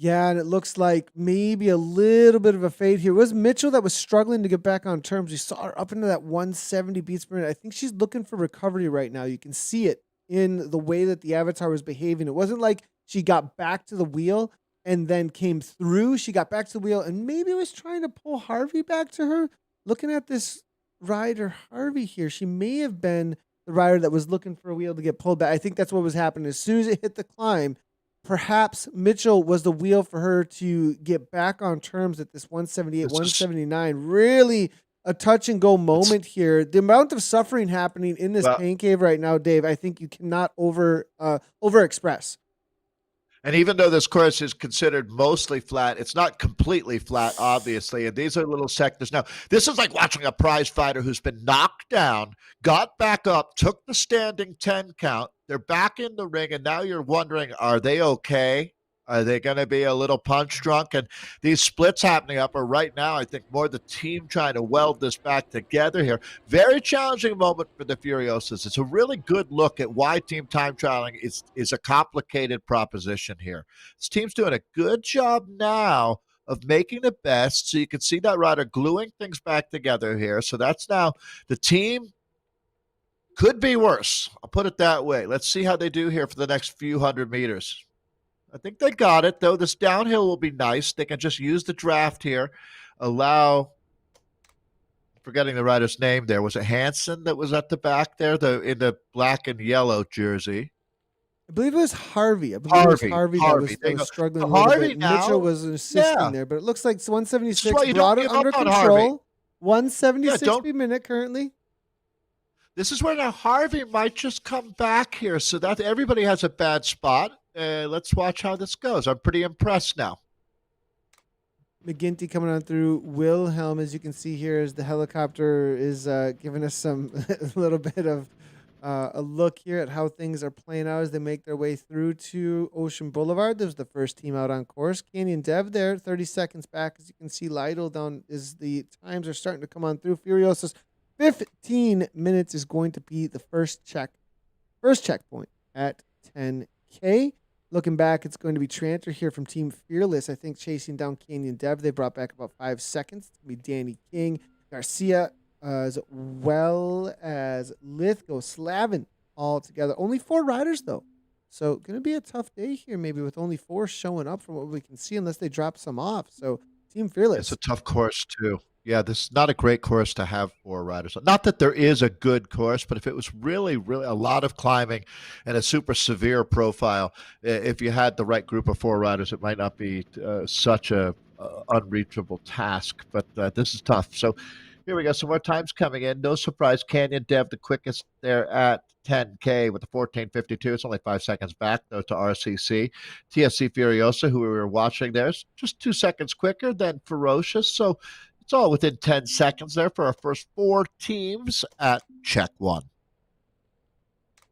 Yeah, and it looks like maybe a little bit of a fade here. It was Mitchell that was struggling to get back on terms. We saw her up into that 170 beats per minute. I think she's looking for recovery right now. You can see it in the way that the avatar was behaving. It wasn't like she got back to the wheel and then came through. She got back to the wheel and maybe was trying to pull Harvey back to her. Looking at this rider, Harvey here, she may have been the rider that was looking for a wheel to get pulled back. I think that's what was happening. As soon as it hit the climb, perhaps Mitchell was the wheel for her to get back on terms at this 178, 179. Really a touch and go moment here. The amount of suffering happening in this pain cave right now, Dave, I think you cannot over express. And even though this course is considered mostly flat, it's not completely flat, obviously. And these are little sectors. Now, this is like watching a prize fighter who's been knocked down, got back up, took the standing 10 count. They're back in the ring, and now you're wondering, are they okay? Are they going to be a little punch drunk? And these splits happening up are right now, I think, more the team trying to weld this back together here. Very challenging moment for the Furiosas. It's a really good look at why team time trialing is a complicated proposition here. This team's doing a good job now of making the best. So you can see that rider gluing things back together here. So that's now the team could be worse. I'll put it that way. Let's see how they do here for the next few hundred meters. I think they got it, though. This downhill will be nice. They can just use the draft here, allow – forgetting the rider's name there. Was it Hansen that was at the back there in the black and yellow jersey? I believe it was Harvey. I believe it was Harvey that was struggling a little bit. Now, Mitchell was assisting there, but it looks like 176 brought it under control. Harvey. 176 per minute currently. This is where now Harvey might just come back here, so that everybody has a bad spot. Let's watch how this goes. I'm pretty impressed now. McGinty coming on through. Wilhelm, as you can see here, as the helicopter is giving us a little bit of a look here at how things are playing out as they make their way through to Ocean Boulevard. This was the first team out on course. Canyon Dev there, 30 seconds back. As you can see, Lytle down as the times are starting to come on through. Furiosa's 15 minutes is going to be the first checkpoint at 10K. Looking back, it's going to be Tranter here from Team Fearless. I think chasing down Canyon Dev. They brought back about 5 seconds. It's going to be Danny King, Garcia, as well as Lithgow, Slavin all together. Only 4 riders, though. So going to be a tough day here, maybe with only 4 showing up from what we can see, unless they drop some off. So Team Fearless. It's a tough course, too. Yeah, this is not a great course to have 4 riders. Not that there is a good course, but if it was really, really a lot of climbing and a super severe profile, if you had the right group of 4 riders, it might not be such a unreachable task. But this is tough. So here we go. Some more times coming in. No surprise, Canyon Dev the quickest there at 10K with the 14:52. It's only 5 seconds back, though, to RCC. TSC Furiosa, who we were watching there, is just 2 seconds quicker than Ferocious. So it's all within 10 seconds there for our first 4 teams at check 1.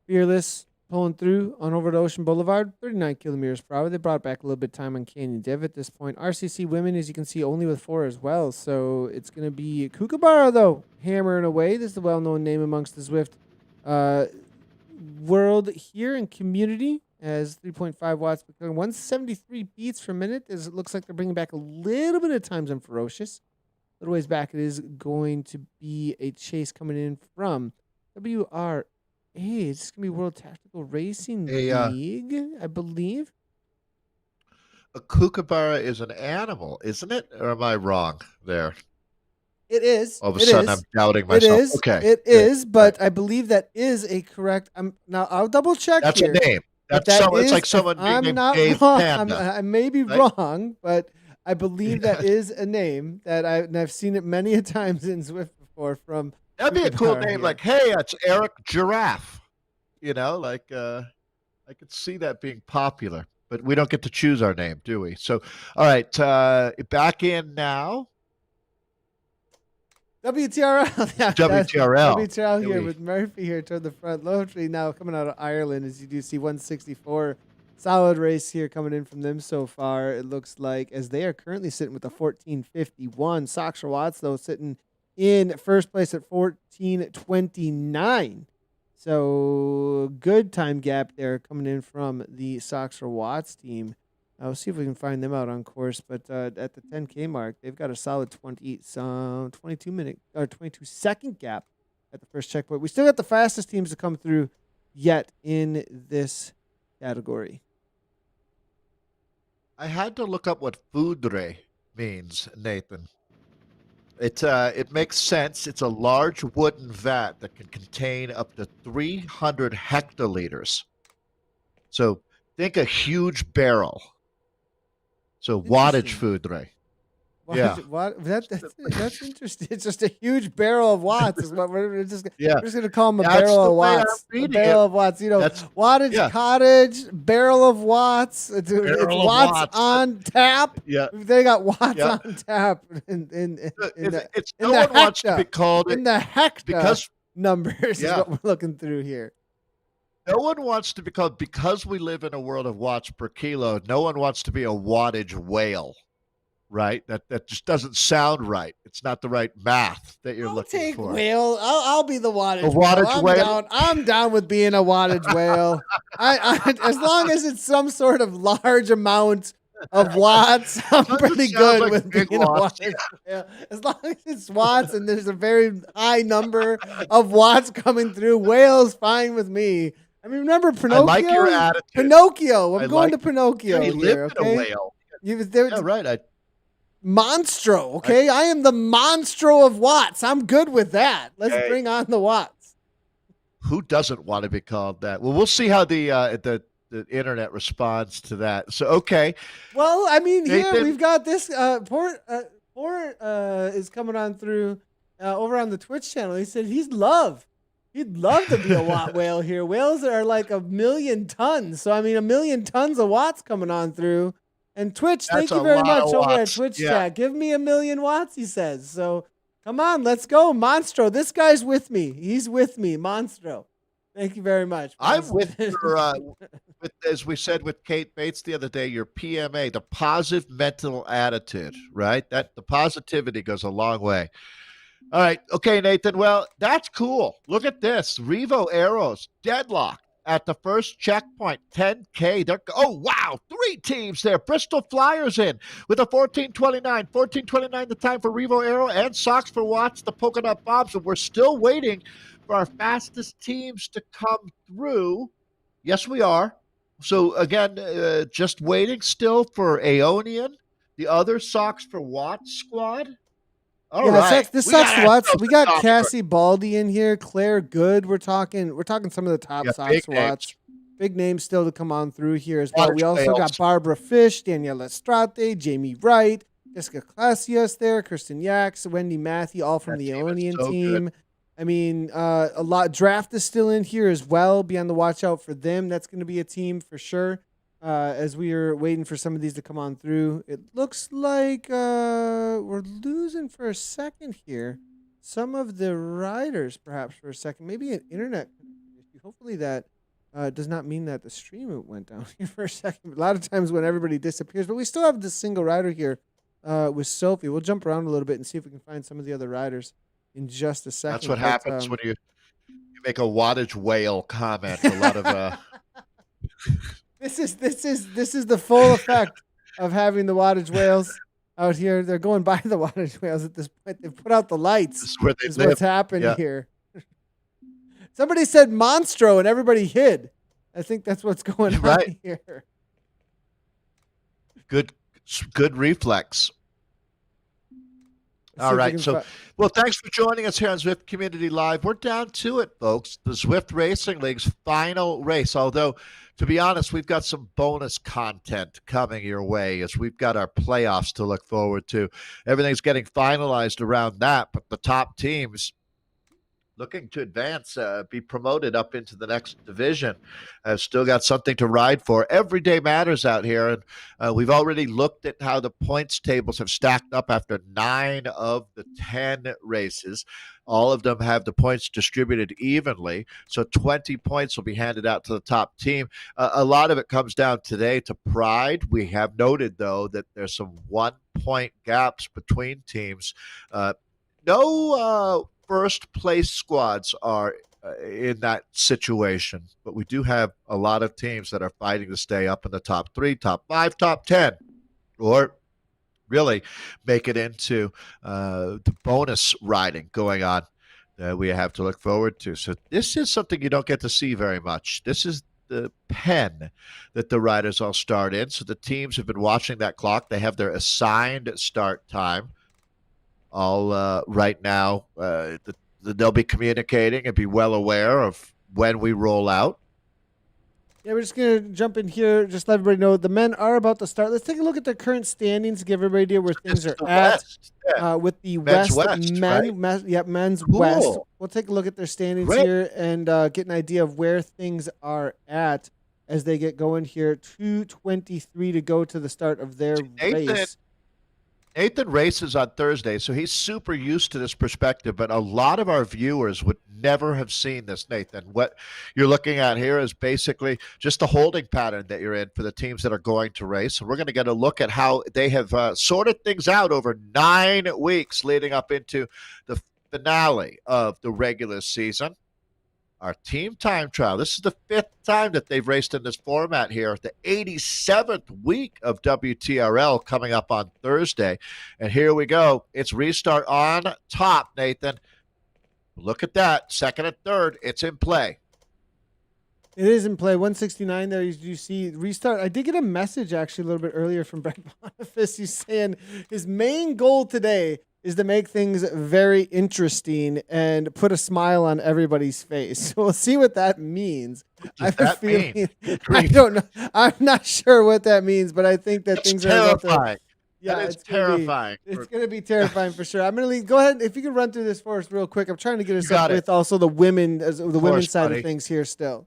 Fearless pulling through on over to Ocean Boulevard, 39 kilometers per hour. They brought back a little bit of time on Canyon Dev at this point. RCC women, as you can see, only with 4 as well. So it's going to be Kookaburra, though, hammering away. This is a well-known name amongst the Zwift world here in community, as 3.5 watts per kilogram. 173 beats per minute, as it looks like they're bringing back a little bit of times on Ferocious. A little ways back, it is going to be a chase coming in from WRA. It's going to be World Tactical Racing League, I believe. A kookaburra is an animal, isn't it? Or am I wrong there? It is. All of a sudden, I'm doubting myself. It is. Okay. It is, but I believe that is a correct. Now, I'll double check That's here. That's a name. It's like someone being named Dave Panda. I may be wrong, but I believe that is a name that I've seen it many a times in Zwift before. From that'd be a cool name, here. Like, hey, it's Eric Giraffe. You know, like I could see that being popular, but we don't get to choose our name, do we? So, all right, back in now. WTRL. Yeah, WTRL. WTRL here with Murphy here toward the front. Lotry now coming out of Ireland, as you do see 164. Solid race here coming in from them so far, it looks like, as they are currently sitting with a 14:51. Soxer Watts, though, sitting in first place at 14:29. So good time gap there coming in from the Soxer Watts team. We'll see if we can find them out on course, but at the 10K mark, they've got a solid 22 second gap at the first checkpoint. We still got the fastest teams to come through yet in this category. I had to look up what foudre means, Nathan. It makes sense. It's a large wooden vat that can contain up to 300 hectoliters. So think a huge barrel. So wattage foudre. Yeah, that's interesting. It's just a huge barrel of watts. Is what we're just going to call them a barrel of watts. A barrel of watts. You know, wattage cottage, barrel of watts. It's watts on tap. Yeah, they got watts on tap. In one wants to be called in the hecta because numbers is what we're looking through here. No one wants to become, because we live in a world of watts per kilo, no one wants to be a wattage whale, right? That just doesn't sound right. It's not the right math that you're I'll looking take for. whale. I'll be the A wattage whale. wattage I'm whale? down. I'm down with being a wattage whale. As long as it's some sort of large amount of watts, I'm Doesn't pretty sound good like with big being a watts. wattage whale. As long as it's watts and there's a very high number of watts coming through, whale's fine with me. I mean, remember I like your Pinocchio? attitude. Pinocchio. I I'm going like to Yeah, he Pinocchio lived here. in a Okay. whale. There, Yeah, right. Monstro, I okay? I am the Monstro of watts. I'm good with that. Let's Hey, bring on the watts. who doesn't want to be called that? Well, we'll see how the internet responds to that. So, okay, Well, I mean, here Nathan. we've got this Port is coming on through over on the Twitch channel. He said he'd love to be a watt whale here. Whales are like 1,000,000 tons. So I mean 1,000,000 tons of watts coming on through. And Twitch, That's thank a you very lot much of over at watts. Twitch Yeah. chat. Give me 1,000,000 watts, he says. So come on, let's go. Monstro. This guy's with me. He's with me. Monstro. Thank you very much. I'm with your, as we said with Kate Bates the other day, your PMA, the positive mental attitude, right? That the positivity goes a long way. All right. Okay, Nathan. Well, that's cool. Look at this. Revo Arrows deadlock at the first checkpoint, 10K. Oh, wow. 3 teams there. Bristol Flyers in with a 14:29. 14:29 the time for Revo Arrow and Sox for Watts, the Polka Dot Bobs. And we're still waiting for our fastest teams to come through. Yes, we are. So, again, just waiting still for Aeonian, the other Sox for Watts squad. All right. This We got sucks. Watts. ourselves We a got top Cassie Baldy in here. Claire Good. We're talking some of the top Yeah, big Sox names. Watts. Big names still to come on through here as well. Wattage We also whales. got Barbara Fish, Danielle Estrate, Jamie Wright, Jessica Clasius there, Kirsten Yax, Wendy Matthew, all from That the team is Ionian so team. good. I mean, a lot. Draft is still in here as well. Be on the watch out for them. That's going to be a team for sure. As we are waiting for some of these to come on through, it looks like we're losing for a second here. Some of the riders, perhaps for a second, maybe an internet issue. Hopefully that does not mean that the stream went down here for a second. A lot of times when everybody disappears, but we still have this single rider here with Sophie. We'll jump around a little bit and see if we can find some of the other riders in just a second. That's what happens when you make a wattage whale comment. A lot of This is the full effect of having the wattage whales out here. They're going by the wattage whales at this point. They've put out the lights. This is where they what's happened here. Somebody said Monstro and everybody hid. I think that's what's going on here. Good reflex. All right. So, well, thanks for joining us here on Zwift Community Live. We're down to it, folks. The Zwift Racing League's final race. Although, to be honest, we've got some bonus content coming your way as we've got our playoffs to look forward to. Everything's getting finalized around that, but the top teams looking to advance, be promoted up into the next division. I've still got something to ride for. Every day matters out here. And we've already looked at how the points tables have stacked up after 9 of the 10 races. All of them have the points distributed evenly. So 20 points will be handed out to the top team. A lot of it comes down today to pride. We have noted, though, that there's some 1-point gaps between teams. No first place squads are in that situation, but we do have a lot of teams that are fighting to stay up in the top 3, top 5, top 10, or really make it into the bonus riding going on that we have to look forward to. So this is something you don't get to see very much. This is the pen that the riders all start in. So the teams have been watching that clock. They have their assigned start time. All right now, they'll be communicating and be well aware of when we roll out. Yeah, we're just going to jump in here. Just let everybody know the men are about to start. Let's take a look at their current standings, give everybody an idea where things are at with the men's West. Cool. West. We'll take a look at their standings here and get an idea of where things are at as they get going here. 2:23 to go to the start of their race. Nathan races on Thursday, so he's super used to this perspective, but a lot of our viewers would never have seen this, Nathan. What you're looking at here is basically just the holding pattern that you're in for the teams that are going to race. And we're going to get a look at how they have sorted things out over 9 weeks leading up into the finale of the regular season. Our team time trial. This is the 5th time that they've raced in this format here. The 87th week of WTRL coming up on Thursday. And here we go. It's restart on top, Nathan. Look at that. Second and third. It's in play. It is in play. 169 there. You see restart. I did get a message actually a little bit earlier from Brett Boniface. He's saying his main goal today is to make things very interesting and put a smile on everybody's face. So we'll see what that means. I have a feeling. I don't know. I'm not sure what that means, but I think that things terrifying. are terrifying. Yeah, it's terrifying. It's going to be terrifying for sure. I'm going to go ahead. If you can run through this for us real quick. I'm trying to get us up with also the women's side of things here still.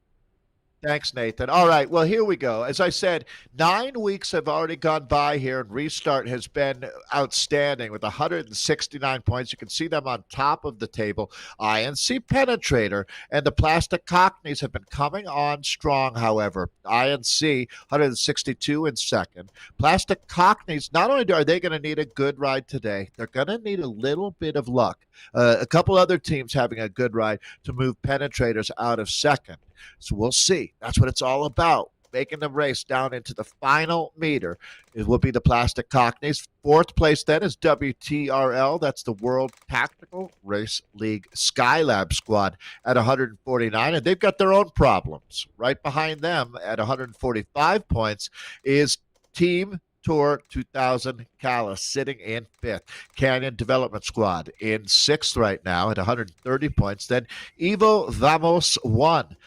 Thanks, Nathan. All right. Well, here we go. As I said, 9 weeks have already gone by here, and Restart has been outstanding with 169 points. You can see them on top of the table. INC Penetrator and the Plastic Cockneys have been coming on strong, however. INC, 162 in second. Plastic Cockneys, not only are they going to need a good ride today, they're going to need a little bit of luck. A couple other teams having a good ride to move Penetrators out of second. So we'll see. That's what it's all about. Making the race down into the final meter. It will be the Plastic Cockneys. 4th place then is WTRL. That's the World Tactical Race League Skylab squad at 149. And they've got their own problems. Right behind them at 145 points is Team Tour 2000 Calais sitting in 5th. Canyon Development Squad in 6th right now at 130 points. Then Evo Vamos 1.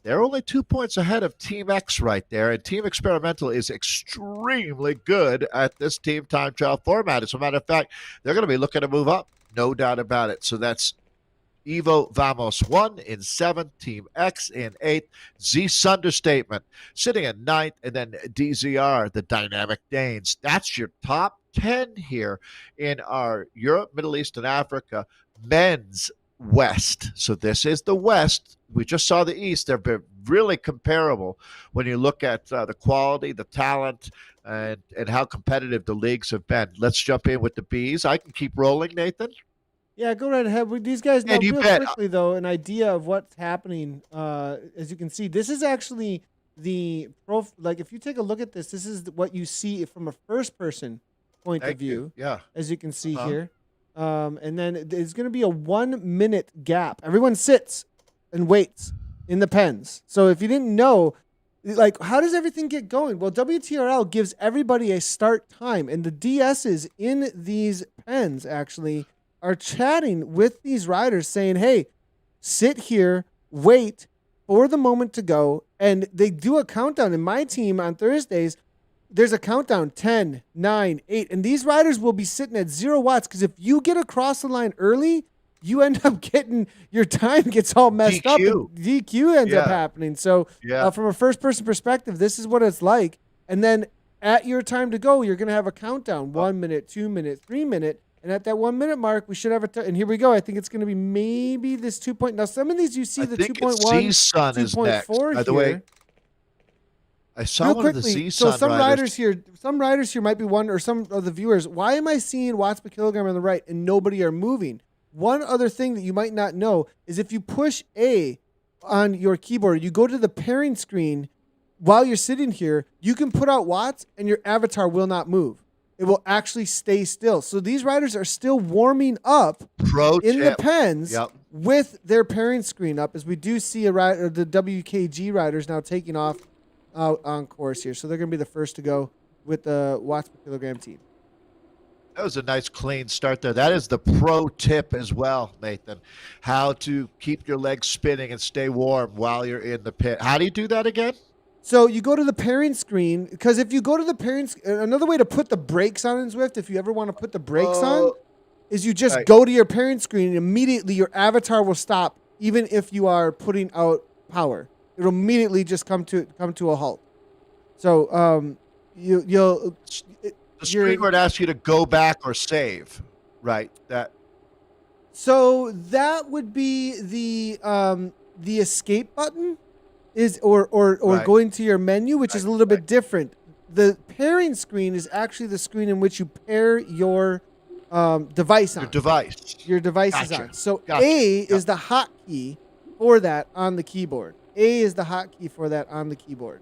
They're only 2 points ahead of Team X right there, and Team Experimental is extremely good at this team time trial format. As a matter of fact, they're going to be looking to move up, no doubt about it. So that's Evo Vamos 1 in 7th, Team X in 8th, Z Sunderstatement sitting at 9th, and then DZR, the Dynamic Danes. That's your top 10 here in our Europe, Middle East, and Africa men's West. So this is the West. We just saw the East. They're really comparable when you look at the quality, the talent, and how competitive the leagues have been. Let's jump in with the Bees. I can keep rolling, Nathan. Yeah, go right ahead. These guys know real quickly, though, an idea of what's happening. As you can see, this is actually like if you take a look at this is what you see from a first-person point of view. Yeah. As you can see here. And then there's going to be a 1 minute gap. Everyone sits and waits in the pens. So if you didn't know, like, how does everything get going? Well, WTRL gives everybody a start time, and the DSs in these pens actually are chatting with these riders saying, hey, sit here, wait for the moment to go. And they do a countdown. In my team on Thursdays, there's a countdown, 10, 9, 8. And these riders will be sitting at 0 watts because if you get across the line early, you end up getting your time gets all messed up. And DQ ends up happening. So from a first-person perspective, this is what it's like. And then at your time to go, you're going to have a countdown, 1 minute, 2 minute, 3 minute. And at that 1 minute mark, we should have and here we go. I think it's going to be maybe this 2 point. Now, some of these you see the 2.1, 2.4 By the way, I saw real one quickly, of the Z-Sun so some riders here might be wondering, or some of the viewers, why am I seeing watts per kilogram on the right and nobody are moving? One other thing that you might not know is if you push A on your keyboard, you go to the pairing screen while you're sitting here, you can put out watts and your avatar will not move. It will actually stay still. So these riders are still warming up the pens with their pairing screen up, as we do see the WKG riders now taking off out on course here. So they're going to be the first to go with the watts per kilogram team. That was a nice clean start there. That is the pro tip as well, Nathan. How to keep your legs spinning and stay warm while you're in the pit. How do you do that again? So you go to the pairing screen, because if you go to the pairing, another way to put the brakes on in Zwift, if you ever want to put the brakes on, is you just go to your pairing screen and immediately your avatar will stop, even if you are putting out power. It'll immediately just come to a halt. So The screen where it asks you to go back or save, right? So that would be the escape button or Right. going to your menu, which is a little bit different. The pairing screen is actually the screen in which you pair your device on. Your device is on. So A is the hotkey for that on the keyboard. A is the hotkey for that on the keyboard.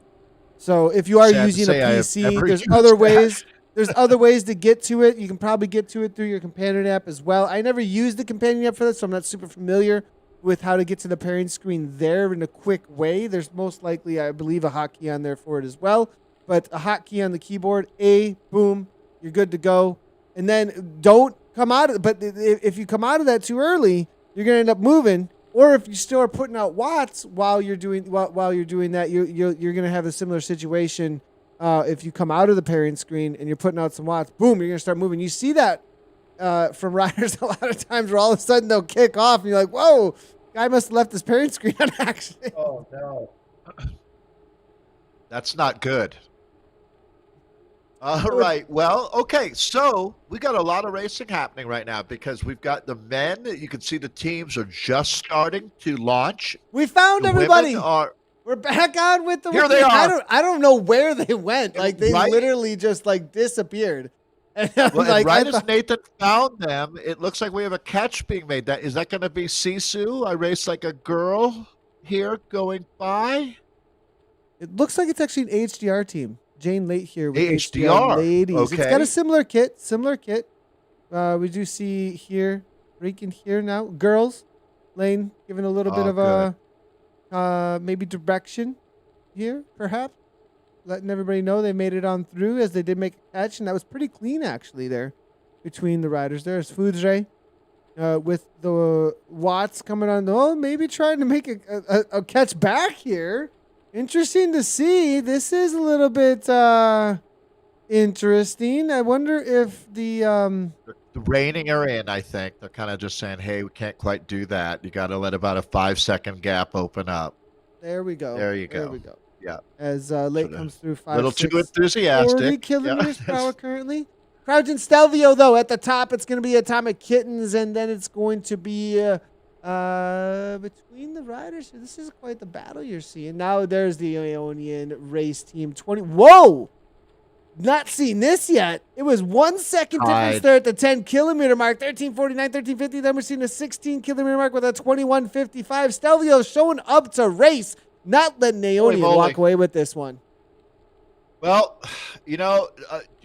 So if you are using a PC, there's other ways. There's other ways to get to it. You can probably get to it through your companion app as well. I never used the companion app for this, so I'm not super familiar with how to get to the pairing screen there in a quick way. There's most likely, I believe, a hotkey on there for it as well. But a hotkey on the keyboard, A, boom, you're good to go. And then don't come out of it. But if you come out of that too early, you're going to end up moving. Or if you still are putting out watts while you're doing that, you're going to have a similar situation. If you come out of the pairing screen and you're putting out some watts, boom, you're going to start moving. You see that from riders a lot of times where all of a sudden they'll kick off and you're like, whoa, guy must have left his pairing screen on accident. Oh, no. That's not good. All right. Well, okay. So we got a lot of racing happening right now because we've got the men. You can see the teams are just starting to launch. We found everybody. We're back on with the. Here they are. I don't know where they went. Like they literally just like disappeared. And as Nathan found them, it looks like we have a catch being made. Is that going to be Sisu? I raced like a girl here going by. It looks like it's actually an HDR team. Jane Late here with HDR ladies. Okay. It's got a similar kit. We do see here, breaking here now. Girls, Lane giving a little bit of a maybe direction here, perhaps. Letting everybody know they made it on through as they did make a catch, and that was pretty clean actually there between the riders. There's Fudre with the Watts coming on. Oh, maybe trying to make a catch back here. Interesting to see. This is a little bit interesting. I wonder if the reining are in, I think. They're kind of just saying, hey, we can't quite do that. You got to let about a 5-second gap open up. There we go. There you go. There we go. Yeah. As Late comes through 5, little too enthusiastic. 40 kilometers per hour currently. Crouch and Stelvio, though, at the top, it's going to be Atomic Kittens, and then it's going to be between the riders. This is quite the battle you're seeing. Now there's the Ionian race team 20. Whoa! Not seen this yet. It was 1 second difference there at the 10-kilometer mark. 13:49, 13:50. Then we're seeing a 16-kilometer mark with a 21:55. Stelvio showing up to race, not letting Ionian walk away with this one. Well, you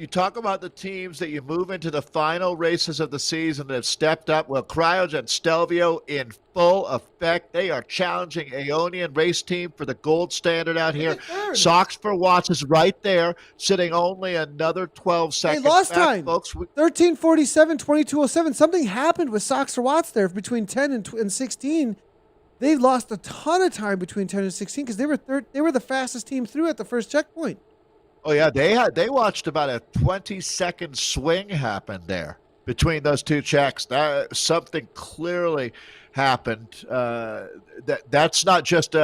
talk about the teams that you move into the final races of the season that have stepped up. Well, Cryogen Stelvio in full effect. They are challenging Ionian race team for the gold standard out here. Socks for Watts is right there, sitting only another 12 seconds. They lost back, time, folks. 13:47, 22:07. Something happened with Socks for Watts there between 10 and 16. They lost a ton of time between 10 and 16 because they were the fastest team through at the first checkpoint. Oh yeah, they watched about a 20-second swing happen there between those two checks. That something clearly happened. That's not just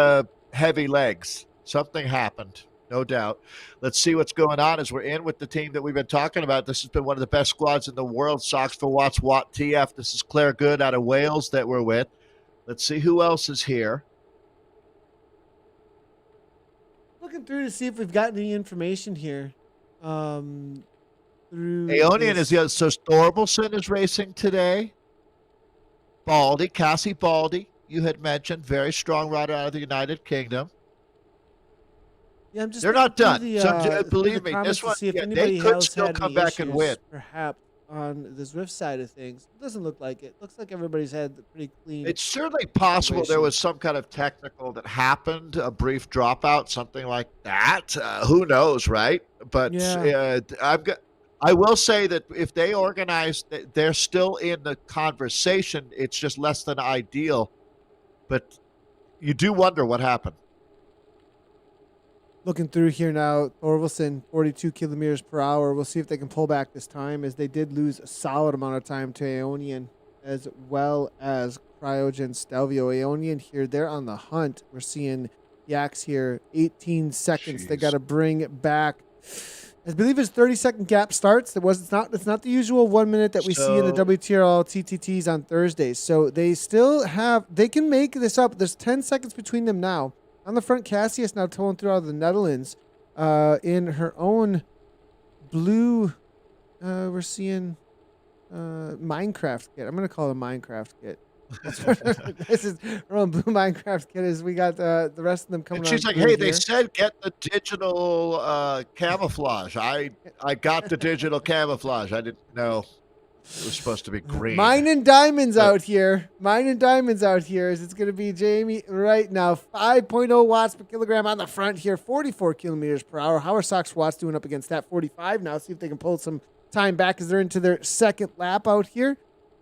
heavy legs. Something happened, no doubt. Let's see what's going on as we're in with the team that we've been talking about. This has been one of the best squads in the world. Socks for Watts, Watt TF. This is Claire Good out of Wales that we're with. Let's see who else is here. Looking through to see if we've got any information here. Through Aeonian is the other. So Thorbalson is racing today. Baldy, Cassie Baldy, you had mentioned, very strong rider out of the United Kingdom. Yeah, I'm just. They're not done. Believe me, this one. They could still come back and win. Perhaps on the Zwift side of things, it doesn't look like it. Looks like everybody's had pretty clean. It's certainly possible there was some kind of technical that happened, a brief dropout, something like that. Who knows, right? But yeah. I will say that if they organize, they're still in the conversation. It's just less than ideal. But you do wonder what happened. Looking through here now, Thorvaldsson, 42 kilometers per hour. We'll see if they can pull back this time, as they did lose a solid amount of time to Aeonian, as well as Cryogen Stelvio. Aeonian here, they're on the hunt. We're seeing Yaks here, 18 seconds. They got to bring back. I believe his 30-second gap starts. It's not the usual 1 minute that we see in the WTRL TTTs on Thursdays. So they can make this up. There's 10 seconds between them now. On the front, Cassie is now towing through out of the Netherlands in her own blue. We're seeing Minecraft kit. I'm going to call it a Minecraft kit. This is her own blue Minecraft kit. As we got the rest of them coming. And she's like, "Hey, they said get the digital camouflage. I got the digital camouflage. I didn't know it was supposed to be green." Mine and diamonds out here. As it's going to be Jamie right now. 5.0 watts per kilogram on the front here. 44 kilometers per hour. How are Sox Watts doing up against that 45 now? See if they can pull some time back as they're into their second lap out here.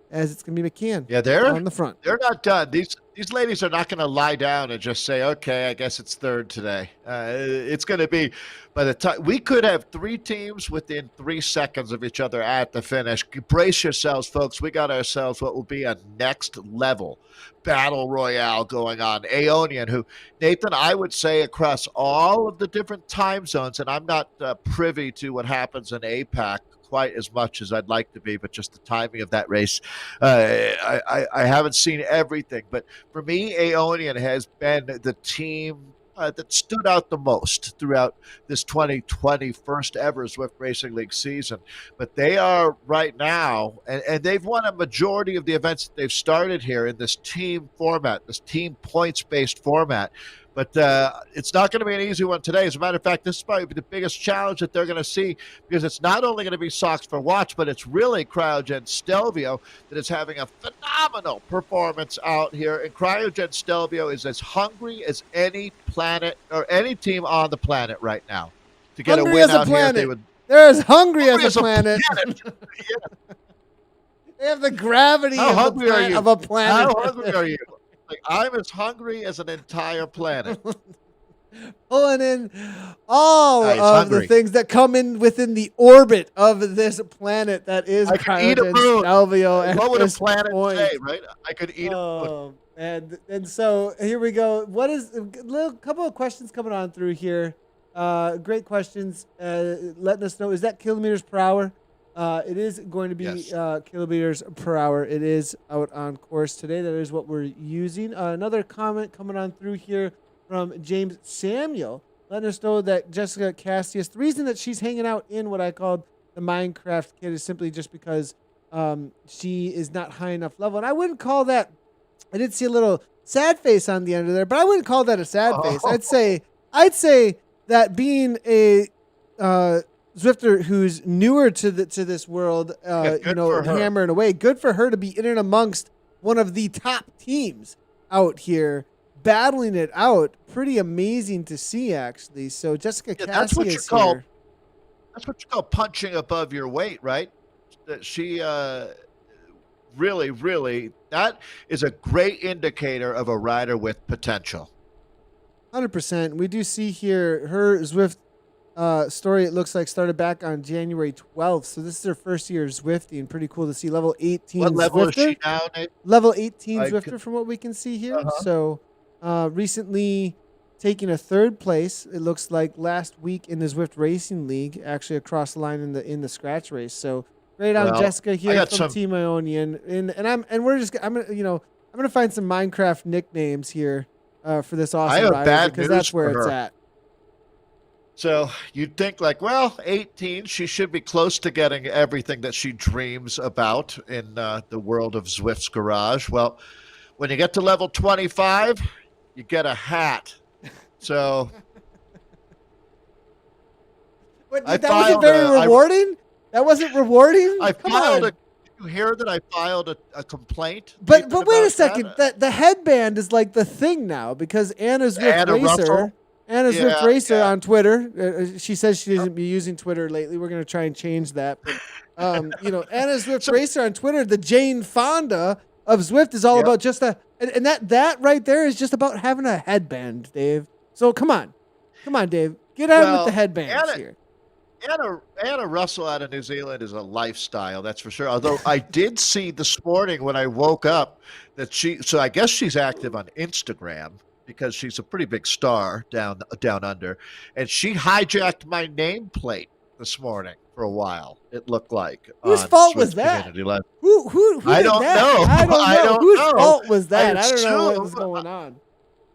As it's going to be McCann. Yeah, they're on the front. They're not done. These ladies are not going to lie down and just say, "Okay, I guess it's third today." It's going to be by the time we could have 3 teams within 3 seconds of each other at the finish. Brace yourselves, folks. We got ourselves what will be a next level battle royale going on. Aeonian, who Nathan, I would say across all of the different time zones, and I'm not privy to what happens in APAC quite as much as I'd like to be, but just the timing of that race, I haven't seen everything. But for me, Aeonian has been the team that stood out the most throughout this 2020 first ever Zwift Racing League season. But they are right now, and they've won a majority of the events that they've started here in this team format, this team points-based format. But it's not going to be an easy one today. As a matter of fact, this is probably the biggest challenge that they're going to see, because it's not only going to be Sox for Watts, but it's really Cryogen Stelvio that is having a phenomenal performance out here. And Cryogen Stelvio is as hungry as any planet or any team on the planet right now to get hungry a win as a out planet. here. They're as hungry as a planet. Yeah. They have the gravity How of hungry are you? of a planet. How hungry are you? Like, I'm as hungry as an entire planet. Pulling in all of hungry. the things that come in within the orbit of this planet that is Cryogen Stelvio. What would a planet say, right? I could eat a moon. And so here we go. What is a couple of questions coming on through here? Great questions. Letting us know, is that kilometers per hour? It is going to be Yes. kilometers per hour. It is out on course today. That is what we're using. Another comment coming on through here from James Samuel, letting us know that Jessica Cassius, the reason that she's hanging out in what I called the Minecraft kit is simply just because she is not high enough level. And I wouldn't call that, I did see a little sad face on the end of there, but I wouldn't call that a sad face. I'd say that being a Zwifter who's newer to this world, hammering away. Good for her to be in and amongst one of the top teams out here, battling it out. Pretty amazing to see, actually. So Jessica Cassius here. That's what you call punching above your weight, right? That she really, really, that is a great indicator of a rider with potential. 100%. We do see here her Zwift story, it looks like, started back on January 12th. So this is her first year of Zwifting. Pretty cool to see. Level 18 What level Zwifter. is she now, Nate? Level 18 Zwifter from what we can see here. Uh-huh. So recently taking a third place, it looks like, last week in the Zwift Racing League, actually across the line in the scratch race. So great on Jessica here from Team Ionian. I'm gonna find some Minecraft nicknames here for this awesome rider, because that's where it's at. So you'd think, like, well, 18, she should be close to getting everything that she dreams about in the world of Zwift's garage. Well, when you get to level 25, you get a hat. So that wasn't very rewarding? That wasn't rewarding? Did you hear that I filed a complaint? But wait a second. The headband is like the thing now, because Anna's Zwift Racer on Twitter. She says she doesn't be using Twitter lately. We're going to try and change that. But, Anna's Zwift Racer on Twitter, the Jane Fonda of Zwift, is all about just and that right there is just about having a headband, Dave. So come on, Dave, get out with the headbands here. Anna Russell out of New Zealand is a lifestyle, that's for sure. Although I did see this morning when I woke up that so I guess she's active on Instagram, because she's a pretty big star down under, and she hijacked my nameplate this morning for a while. It looked like whose on fault was Zwift that? Community Live. Who I did don't that? know. I don't know. I don't Whose know. fault was that? I don't know what was going on.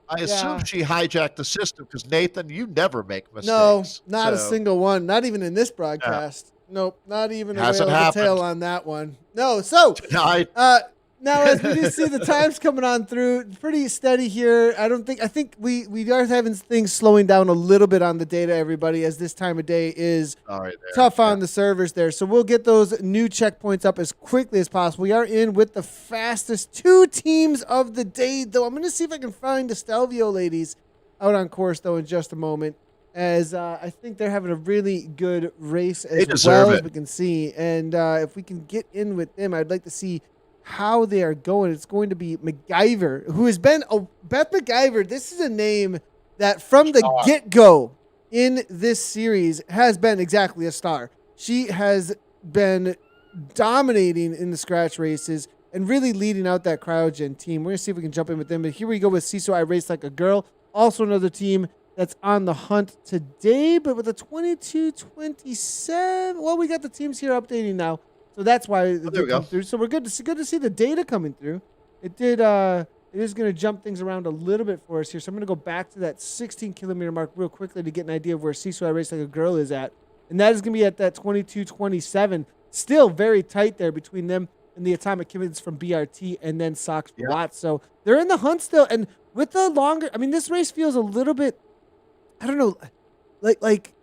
I assume Yeah. she hijacked the system because Nathan, you never make No, mistakes. not a So single one. Not even in this yeah, broadcast. Nope, not even a hasn't whale of a tail happened. on that one. No. So, I, now as we do see the times coming on through, pretty steady here. I think we are having things slowing down a little bit on the data, everybody, as this time of day is Sorry there. tough Yeah. on the servers there. So we'll get those new checkpoints up as quickly as possible. We are in with the fastest 2 teams of the day, though. I'm going to see if I can find the Stelvio ladies out on course, though, in just a moment, as I think they're having a really good race as well as we can see. And if we can get in with them, I'd like to see how they are going. It's going to be MacGyver, who has been Beth MacGyver. This is a name that from the get-go in this series has been exactly a star. She has been dominating in the scratch races and really leading out that cryogen team. We're going to see if we can jump in with them. But here we go with Siso I Race Like a Girl. Also another team that's on the hunt today, but with a 22-27. Well, we got the teams here updating now. So that's why they come through. So we're good to see the data coming through. It did it is going to jump things around a little bit for us here. So I'm going to go back to that 16-kilometer mark real quickly to get an idea of where Siso I Race Like a Girl is at. And that is going to be at that 22-27. Still very tight there between them and the Atomic Kimmins from BRT and then Sox for Watts. So they're in the hunt still. And with the longer, I mean, this race feels a little bit, I don't know, like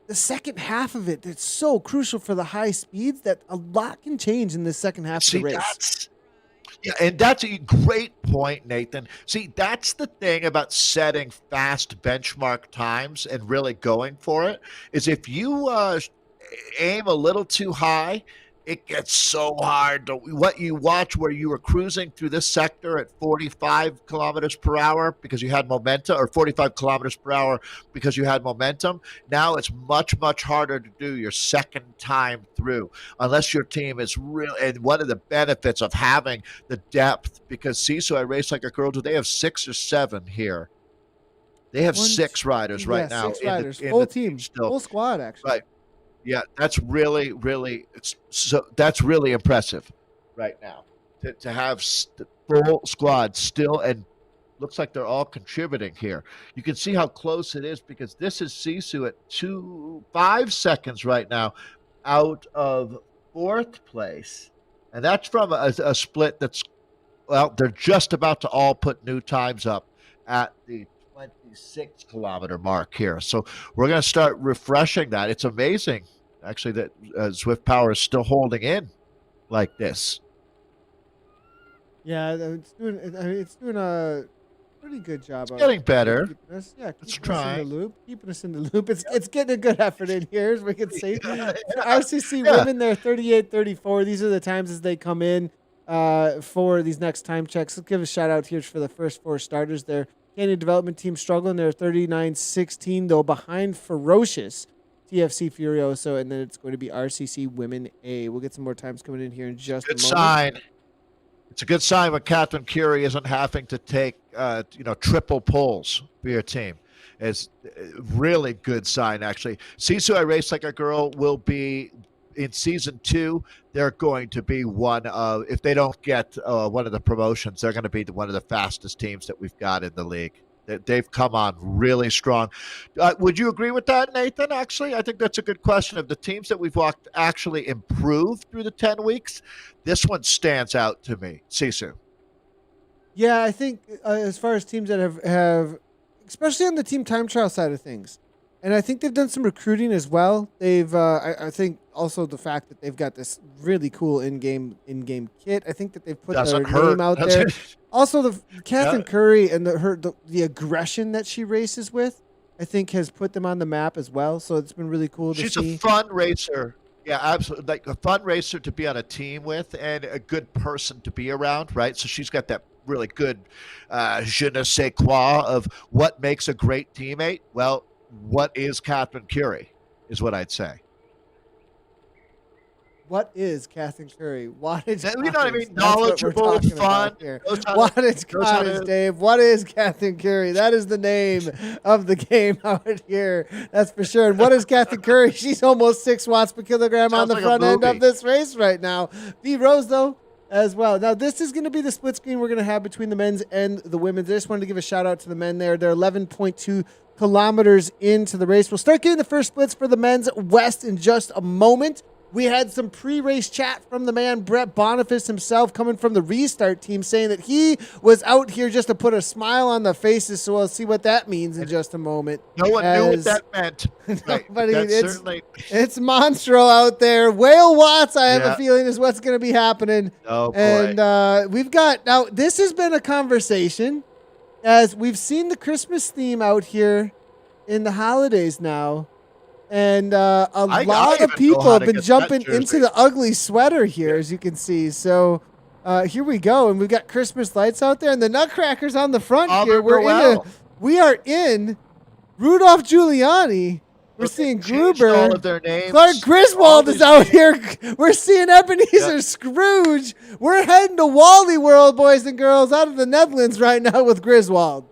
the second half of it, it's so crucial for the high speeds that a lot can change in the second half of the race. And that's a great point, Nathan. See, that's the thing about setting fast benchmark times and really going for it, is if you aim a little too high, it gets so hard. What you watch where you were cruising through this sector at 45 kilometers per hour because you had momentum, or 45 kilometers per hour because you had momentum. Now it's much, much harder to do your second time through unless your team is real. And one of the benefits of having the depth, because Siso I Race Like a Girl, do they have 6 or 7 here? They have 6 riders right now. 6 riders, full team, full squad, actually. Right. Yeah, that's really, that's really impressive right now to have full squad still, and looks like they're all contributing here. You can see how close it is because this is Sisu at 5 seconds right now out of 4th place, and that's from a split that's, well, they're just about to all put new times up at the 26-kilometer mark here. So we're going to start refreshing that. It's amazing, actually, that Zwift Power is still holding in like this. Yeah, it's doing a pretty good job. It's getting better. Keeping us trying. in the loop. Keeping us in the loop. It's getting a good effort in here, as we can see. RCC women, they're 38-34. These are the times as they come in for these next time checks. Let's give a shout out here for the first 4 starters there. Canadian development team struggling. They're 39-16, though, behind Ferocious, TFC Furioso, and then it's going to be RCC Women A. We'll get some more times coming in here in just a moment. Sign. It's a good sign when Catherine Curie isn't having to take, triple pulls for your team. It's a really good sign, actually. Sisu I Race Like a Girl will be in season 2. They're going to be one of, if they don't get one of the promotions, they're going to be one of the fastest teams that we've got in the league. They've come on really strong. Would you agree with that, Nathan? Actually, I think that's a good question. Of the teams that we've walked actually improved through the 10 weeks, this one stands out to me. Sisu. Yeah, I think as far as teams that have, especially on the team time trial side of things, and I think they've done some recruiting as well. They've, I think, also the fact that they've got this really cool in-game kit. I think that they've put their name out there. Also, the Catherine Curry and the aggression that she races with, I think, has put them on the map as well. So it's been really cool to see. She's a fun racer. Yeah, absolutely. Like a fun racer to be on a team with and a good person to be around, right? So she's got that really good je ne sais quoi of what makes a great teammate. Well, what is Catherine Curie is what I'd say. What is Catherine Curry? Wattage You know what I cottage. mean? That's what we're Knowledgeable, talking fun, about here. knows how to, Wattage knows how cottage, to. Dave. What is Catherine Curry? That is the name of the game out here. That's for sure. And what is Catherine Curry? She's almost 6 watts per kilogram on Sounds the like a front end of movie. this race right now. B Rose, though, as well. Now, this is going to be the split screen we're going to have between the men's and the women's. I just wanted to give a shout out to the men there. They're 11.2 kilometers into the race. We'll start getting the first splits for the men's west in just a moment. We had some pre-race chat from the man, Brett Boniface himself, coming from the Restart team, saying that he was out here just to put a smile on the faces. So we'll see what that means in just a moment. No one knew what that meant. Right. Nobody, Certainly. it's Monstro out there. Whale Watts, I have a Yeah. feeling, is what's going to be happening. Oh, boy. And we've got, now this has been a conversation as we've seen the Christmas theme out here in the holidays now. And a lot of people have been jumping into the ugly sweater here, as you can see. So here we go. And we've got Christmas lights out there and the Nutcrackers on the front here. We are in Rudolph Giuliani. We're seeing Gruber. All of their names. Clark Griswold is out here. We're seeing Ebenezer Scrooge. We're heading to Wally World, boys and girls, out of the Netherlands right now with Griswold.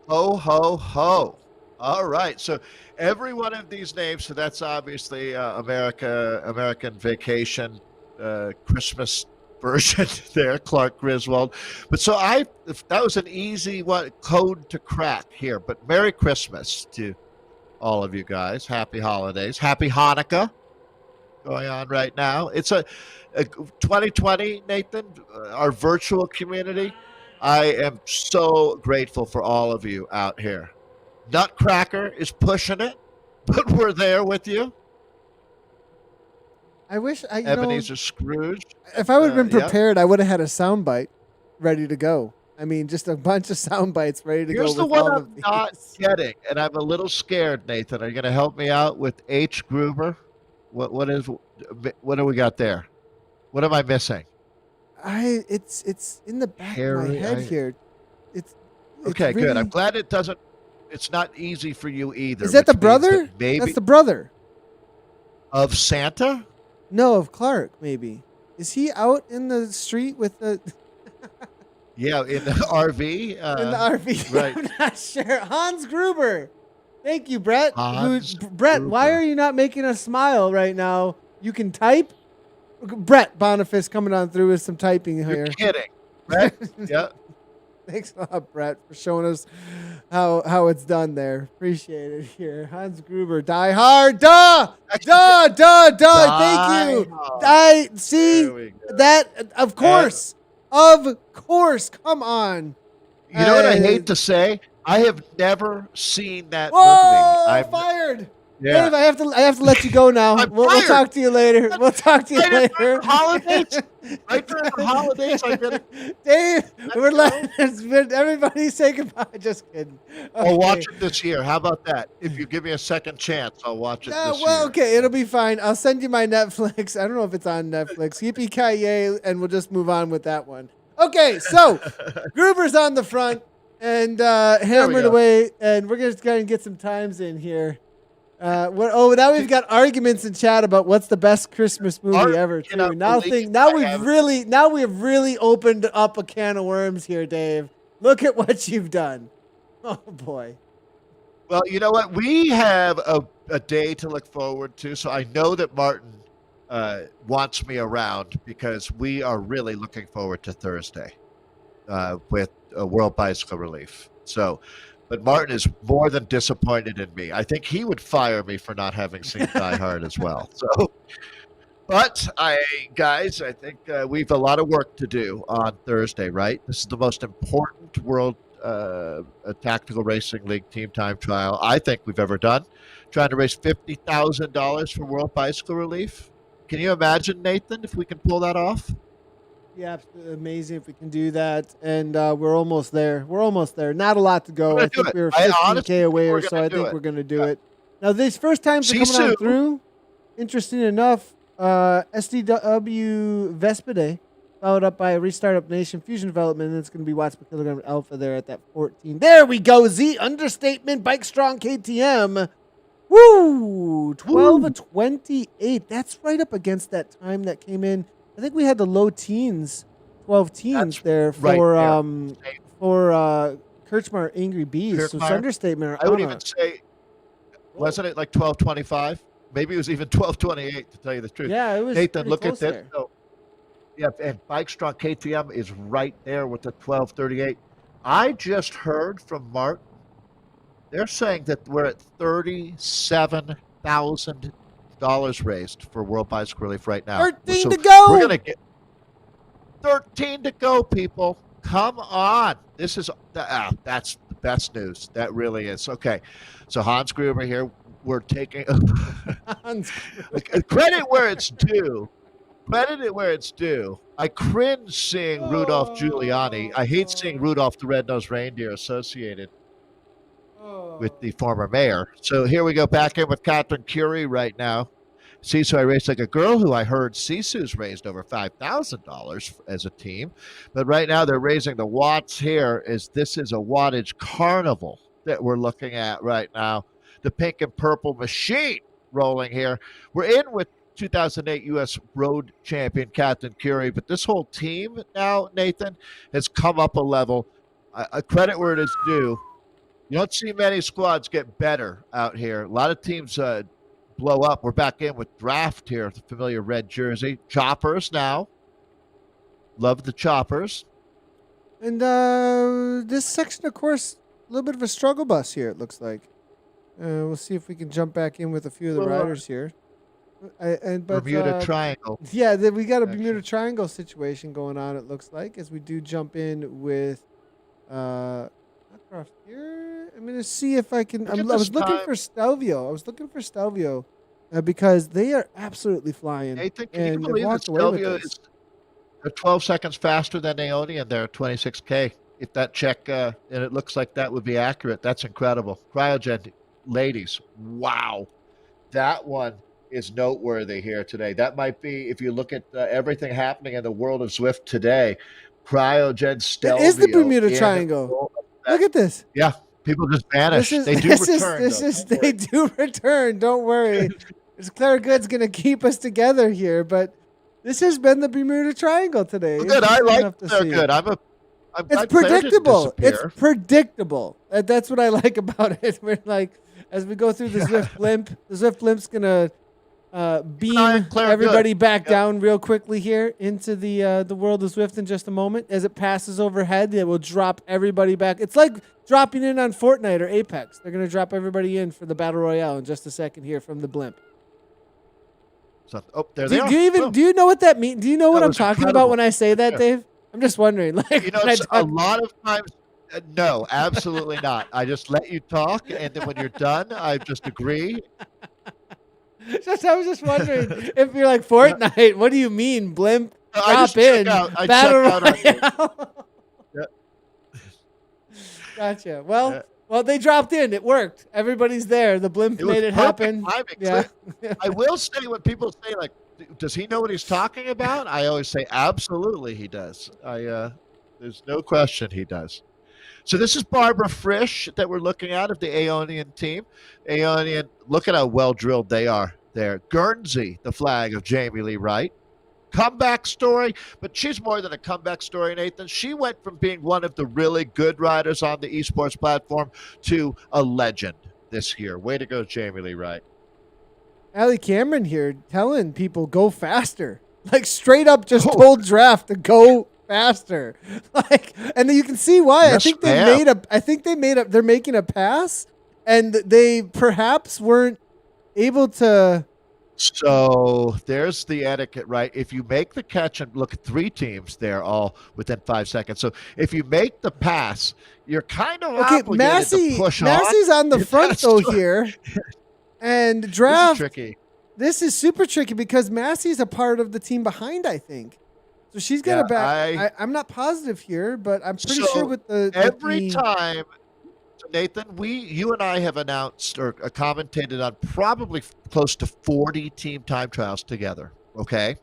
Ho, ho, ho. All right. So every one of these names, so that's obviously American Vacation, Christmas version there, Clark Griswold. But so that was an easy code to crack here. But Merry Christmas to all of you guys. Happy holidays. Happy Hanukkah going on right now. It's a 2020, Nathan, our virtual community. I am so grateful for all of you out here. Nutcracker is pushing it, but we're there with you. I wish Ebenezer Scrooge. If I would have been prepared, I would have had a soundbite ready to go. I mean, just a bunch of sound bites ready to go. Here's the one I'm not getting, and I'm a little scared, Nathan. Are you going to help me out with H. Gruber? What do we got there? What am I missing? It's in the back of my head here. It's okay, really good. I'm glad it's not easy for you either. Is that the brother? Maybe that's the brother of Santa? No, of Clark. Maybe is he out in the street with the? Yeah, in the RV. In the RV, right? I'm not sure. Hans Gruber. Thank you, Brett. Brett, why are you not making us smile right now? You can type. Brett Boniface coming on through with some typing here. You're kidding, Brett? Yeah. Thanks a lot, Brett, for showing us how it's done there. Appreciate it here. Hans Gruber, die hard. Duh. Thank you. I see that. Of course. Come on. You know what I hate to say? I have never seen that movie. I'm fired. Yeah. Dave, I have to let you go now. We'll talk to you later. We'll talk to you later. Holidays? Right during the holidays, Dave, we're letting everybody say goodbye. Just kidding. Okay. I'll watch it this year. How about that? If you give me a second chance, I'll watch it this year. Okay, it'll be fine. I'll send you my Netflix. I don't know if it's on Netflix. Yippee-ki-yay, and we'll just move on with that one. Okay, so Gruber's on the front and hammered away, and we're just going to get some times in here. Now we've got arguments in chat about what's the best Christmas movie ever. Too. Now we've really opened up a can of worms here, Dave. Look at what you've done. Oh boy. Well, you know what? We have a day to look forward to, so I know that Martin wants me around because we are really looking forward to Thursday with World Bicycle Relief. But Martin is more than disappointed in me. I think he would fire me for not having seen Die Hard as well. But I think we've a lot of work to do on Thursday, right? This is the most important World Tactical Racing League Team Time Trial I think we've ever done. Trying to raise $50,000 for World Bicycle Relief. Can you imagine, Nathan, if we can pull that off? Yeah, absolutely amazing if we can do that. And we're almost there. Not a lot to go. I think we're 15K away or so. I think we're going to do it. Now, these first times are coming on through. Interesting enough, SDW Vespidae, followed up by Restart Up Nation Fusion Development, and it's going to be watts per kilogram alpha there at that 14. There we go. Z understatement, Bike Strong KTM. Woo! 12:28. That's right up against that time that came in. I think we had the low teens, 12 teens That's there right for there. Kirchmar Angry Bees. So Kirkmeyer, Sunderstatement I are would on even a say, wasn't it like 12:25? Maybe it was even 12:28 to tell you the truth. yeah, it was Nathan, pretty look at close this. there. So, yeah, and Bike Strong KTM is right there with the 12:38. I just heard from Mark. They're saying that we're at $37,000 raised for World Bicycle Relief right now. 13 So to we're go. gonna get 13 to go, people. Come on. This is that's the best news. That really is. Okay. So Hans Gruber here. We're taking credit where it's due. Credit it where it's due. I cringe seeing Rudolph Giuliani. I hate seeing Rudolph the Red-Nosed Reindeer associated with the former mayor. So here we go back in with Catherine Curie right now. Sisu, I raced like a girl, who I heard Sisu's raised over $5,000 as a team. But right now they're raising the watts here. This is a wattage carnival that we're looking at right now. The pink and purple machine rolling here. We're in with 2008 U.S. Road Champion Catherine Curie, but this whole team now, Nathan, has come up a level. Credit where it is due. You don't see many squads get better out here. A lot of teams blow up. We're back in with Draft here, the familiar red jersey. Choppers now. Love the Choppers. And this section, of course, a little bit of a struggle bus here, it looks like. We'll see if we can jump back in with a few of the riders here. Bermuda Triangle. Yeah, we got a Bermuda Triangle situation going on, it looks like, as we do jump in with across here. I'm going to see if I can. I was looking for Stelvio. Because they are absolutely flying. Nathan, can you believe that Stelvio is 12 seconds faster than Naoni, and they're at 26K? If that check, and it looks like that would be accurate, that's incredible. Cryogen, ladies, wow. That one is noteworthy here today. That might be, if you look at everything happening in the world of Zwift today, Cryogen, Stelvio. It is the Bermuda Triangle. Look at this. Yeah. People just vanish. They do return. Don't worry. Claire Good's going to keep us together here, but this has been the Bermuda Triangle today. Well, good. I like Claire Good. It's predictable. It's predictable. That's what I like about it. We're like, as we go through the Zwift blimp, the Zwift blimp's going to beam everybody back down real quickly here into the world of Zwift in just a moment. As it passes overhead, it will drop everybody back. It's like dropping in on Fortnite or Apex. They're going to drop everybody in for the Battle Royale in just a second here from the blimp. So, there they are. Do you know what that means? Do you know what I'm talking about when I say that, Dave? I'm just wondering. Like, a lot of times, no, absolutely not. I just let you talk, and then when you're done, I just agree. I was just wondering if you're like Fortnite. What do you mean, blimp? Drop in. Battle Royale. Gotcha. Well, they dropped in. It worked. Everybody's there. The blimp made it happen. Yeah. I will say, when people say, like, does he know what he's talking about? I always say, absolutely he does. There's no question he does. So this is Barbara Frisch that we're looking at of the Aeonian team. Aeonian, look at how well drilled they are there. Guernsey, the flag of Jamie Lee Wright. Comeback story, but she's more than a comeback story, Nathan. She went from being one of the really good riders on the esports platform to a legend this year. Way to go, Jamie Lee Wright. Allie Cameron here telling people go faster. Like, straight up just told Draft to go faster. Like, and you can see why. Yes, they're making a pass, and they perhaps weren't able to. So there's the etiquette, right? If you make the catch, and look at 3 teams there all within 5 seconds. So if you make the pass, you're kind of obligated to push Massey's on the front though here. And Draft, this is super tricky because Massey's a part of the team behind, I think. So she's got a back. I'm not positive here, but I'm pretty sure with the time. Nathan, you and I have announced or commentated on probably close to 40 team time trials together. Okay.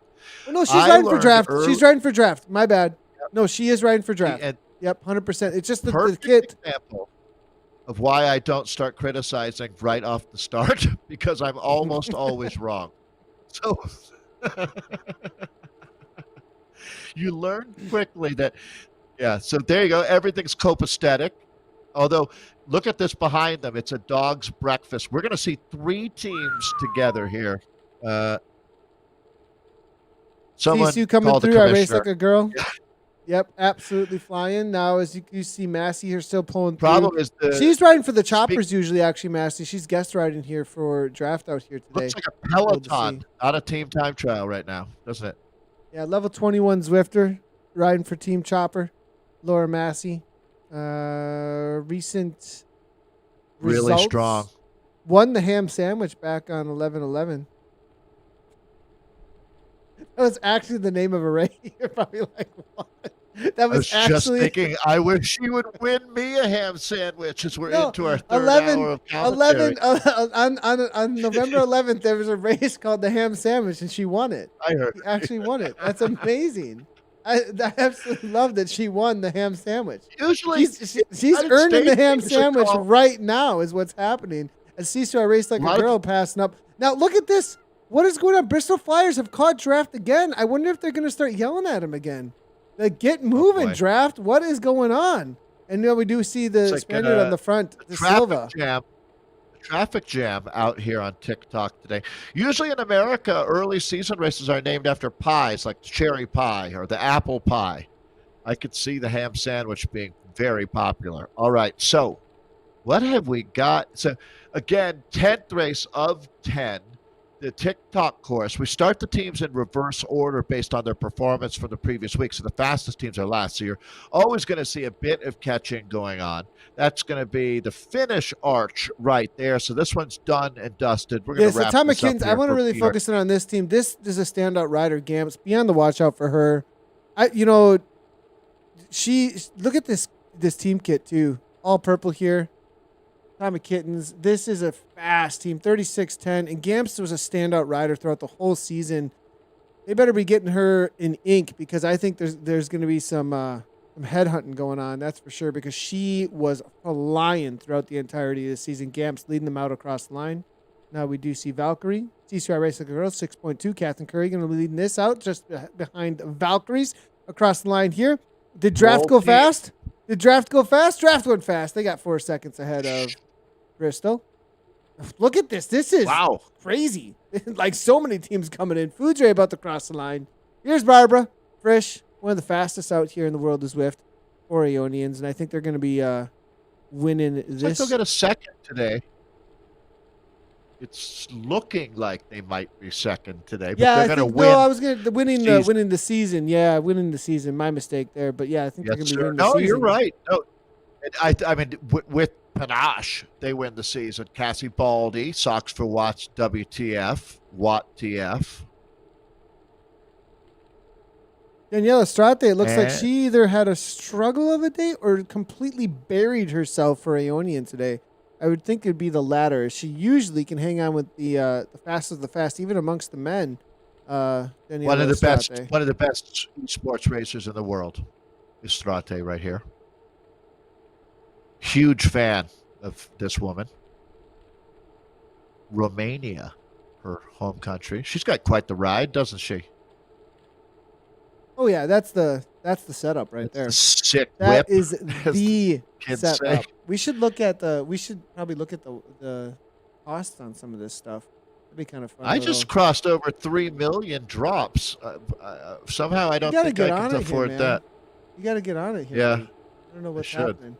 Well, no, she's riding for Draft. She's riding for Draft. My bad. Yep. No, she is riding for Draft. Yep, 100%. It's just the kit. Example. of why I don't start criticizing right off the start because I'm almost always wrong. So you learn quickly that, yeah. So there you go. Everything's copacetic. Although, look at this behind them. It's a dog's breakfast. We're going to see 3 teams together here. Someone Sisu coming called the through. I race commissioner. like a girl. Yep, absolutely flying. Now, as you see, Massey here still pulling through. Problem is She's riding for the choppers usually, actually, Massey. She's guest riding here for draft out here today. Looks like a peloton, not a team time trial right now, doesn't it? Yeah, level 21 Zwifter riding for Team Chopper. Laura Massey. Recent Really results. strong. Won the ham sandwich back on 11/11. That was actually the name of a race. You're probably like, what? That was I was just thinking, I wish she would win me a ham sandwich as we're into our third hour of commentary. 11 on November 11th, there was a race called the ham sandwich, and she won it. I heard. She actually won it. That's amazing. I absolutely love that she won the ham sandwich. Usually, she's earning the ham sandwich right now is what's happening. As Sisu, I raced like a girl passing up. Now, look at this. What is going on? Bristol Flyers have caught Draft again. I wonder if they're going to start yelling at him again. Like, get moving, Draft. What is going on? And we do see the Spaniard on the front, the Silva. Traffic jam out here on TikTok today. Usually in America, early season races are named after pies, like cherry pie or the apple pie. I could see the ham sandwich being very popular. All right, so what have we got? So, again, 10th race of 10. The TikTok course, we start the teams in reverse order based on their performance from the previous week. So the fastest teams are last. So you're always going to see a bit of catching going on. That's going to be the finish arch right there. So this one's done and dusted. We're going to wrap this up here. I want to really focus in on this team. This is a standout rider, Gamps. Be on the watch out for her. Look at this team kit too. All purple here. Tommy Kittens. This is a fast team, 36-10, and Gamps was a standout rider throughout the whole season. They better be getting her in ink because I think there's going to be some headhunting going on. That's for sure because she was flying throughout the entirety of the season. Gamps leading them out across the line. Now we do see Valkyrie. CCI Race Like a Girl, 6.2. Catherine Curry going to be leading this out just behind Valkyries across the line here. Did Draft go fast? Draft went fast. They got 4 seconds ahead of Bristol. Look at this. This is crazy. Like so many teams coming in. Foodray about to cross the line. Here's Barbara Frisch, one of the fastest out here in the world of Zwift for Ionians, and I think they're going to be winning this. They'll get a second today. It's looking like they might be second today, but they're going to win. No, I was going to winning the season. Yeah, winning the season. My mistake there, but yeah, I think they're going to be winning the season. No, you're right. No, I mean with panache, they win the season. Cassie Baldy, Socks for Watts, WTF, Watt TF. Daniela Strate, it looks like she either had a struggle of a day or completely buried herself for Ionian today. I would think it'd be the latter. She usually can hang on with the fastest of the fast, even amongst the men. One of the best sports racers in the world is Strate right here. Huge fan of this woman. Romania, her home country. She's got quite the ride, doesn't she? Oh yeah, that's the setup right there. Sick whip. That is the setup. We should probably look at the costs on some of this stuff. It'd be kind of fun. I just crossed over 3 million drops. Somehow I don't think I can afford that. You got to get on it here. Yeah. Buddy. I don't know what's happening.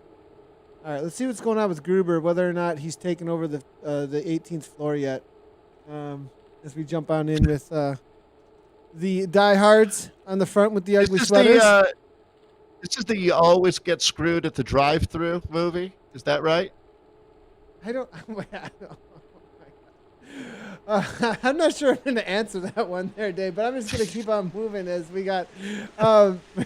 All right, let's see what's going on with Gruber, whether or not he's taken over the 18th floor yet. As we jump on in with the diehards on the front with the ugly sweaters. This is the You Always Get Screwed at the Drive-Thru movie. Is that right? I'm not sure I'm going to answer that one there, Dave, but I'm just going to keep on moving as we got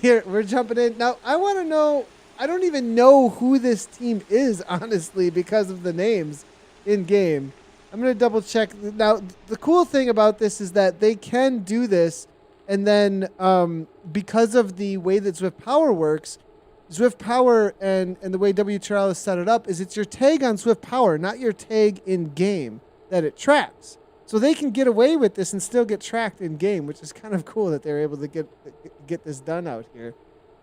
here. We're jumping in. Now, I want to know, I don't even know who this team is, honestly, because of the names in game. I'm going to double check. Now, the cool thing about this is that they can do this, and then because of the way that Zwift Power works, Zwift Power and the way WTRL has set it up is it's your tag on Zwift Power, not your tag in game that it tracks. So they can get away with this and still get tracked in game, which is kind of cool that they're able to get this done out here.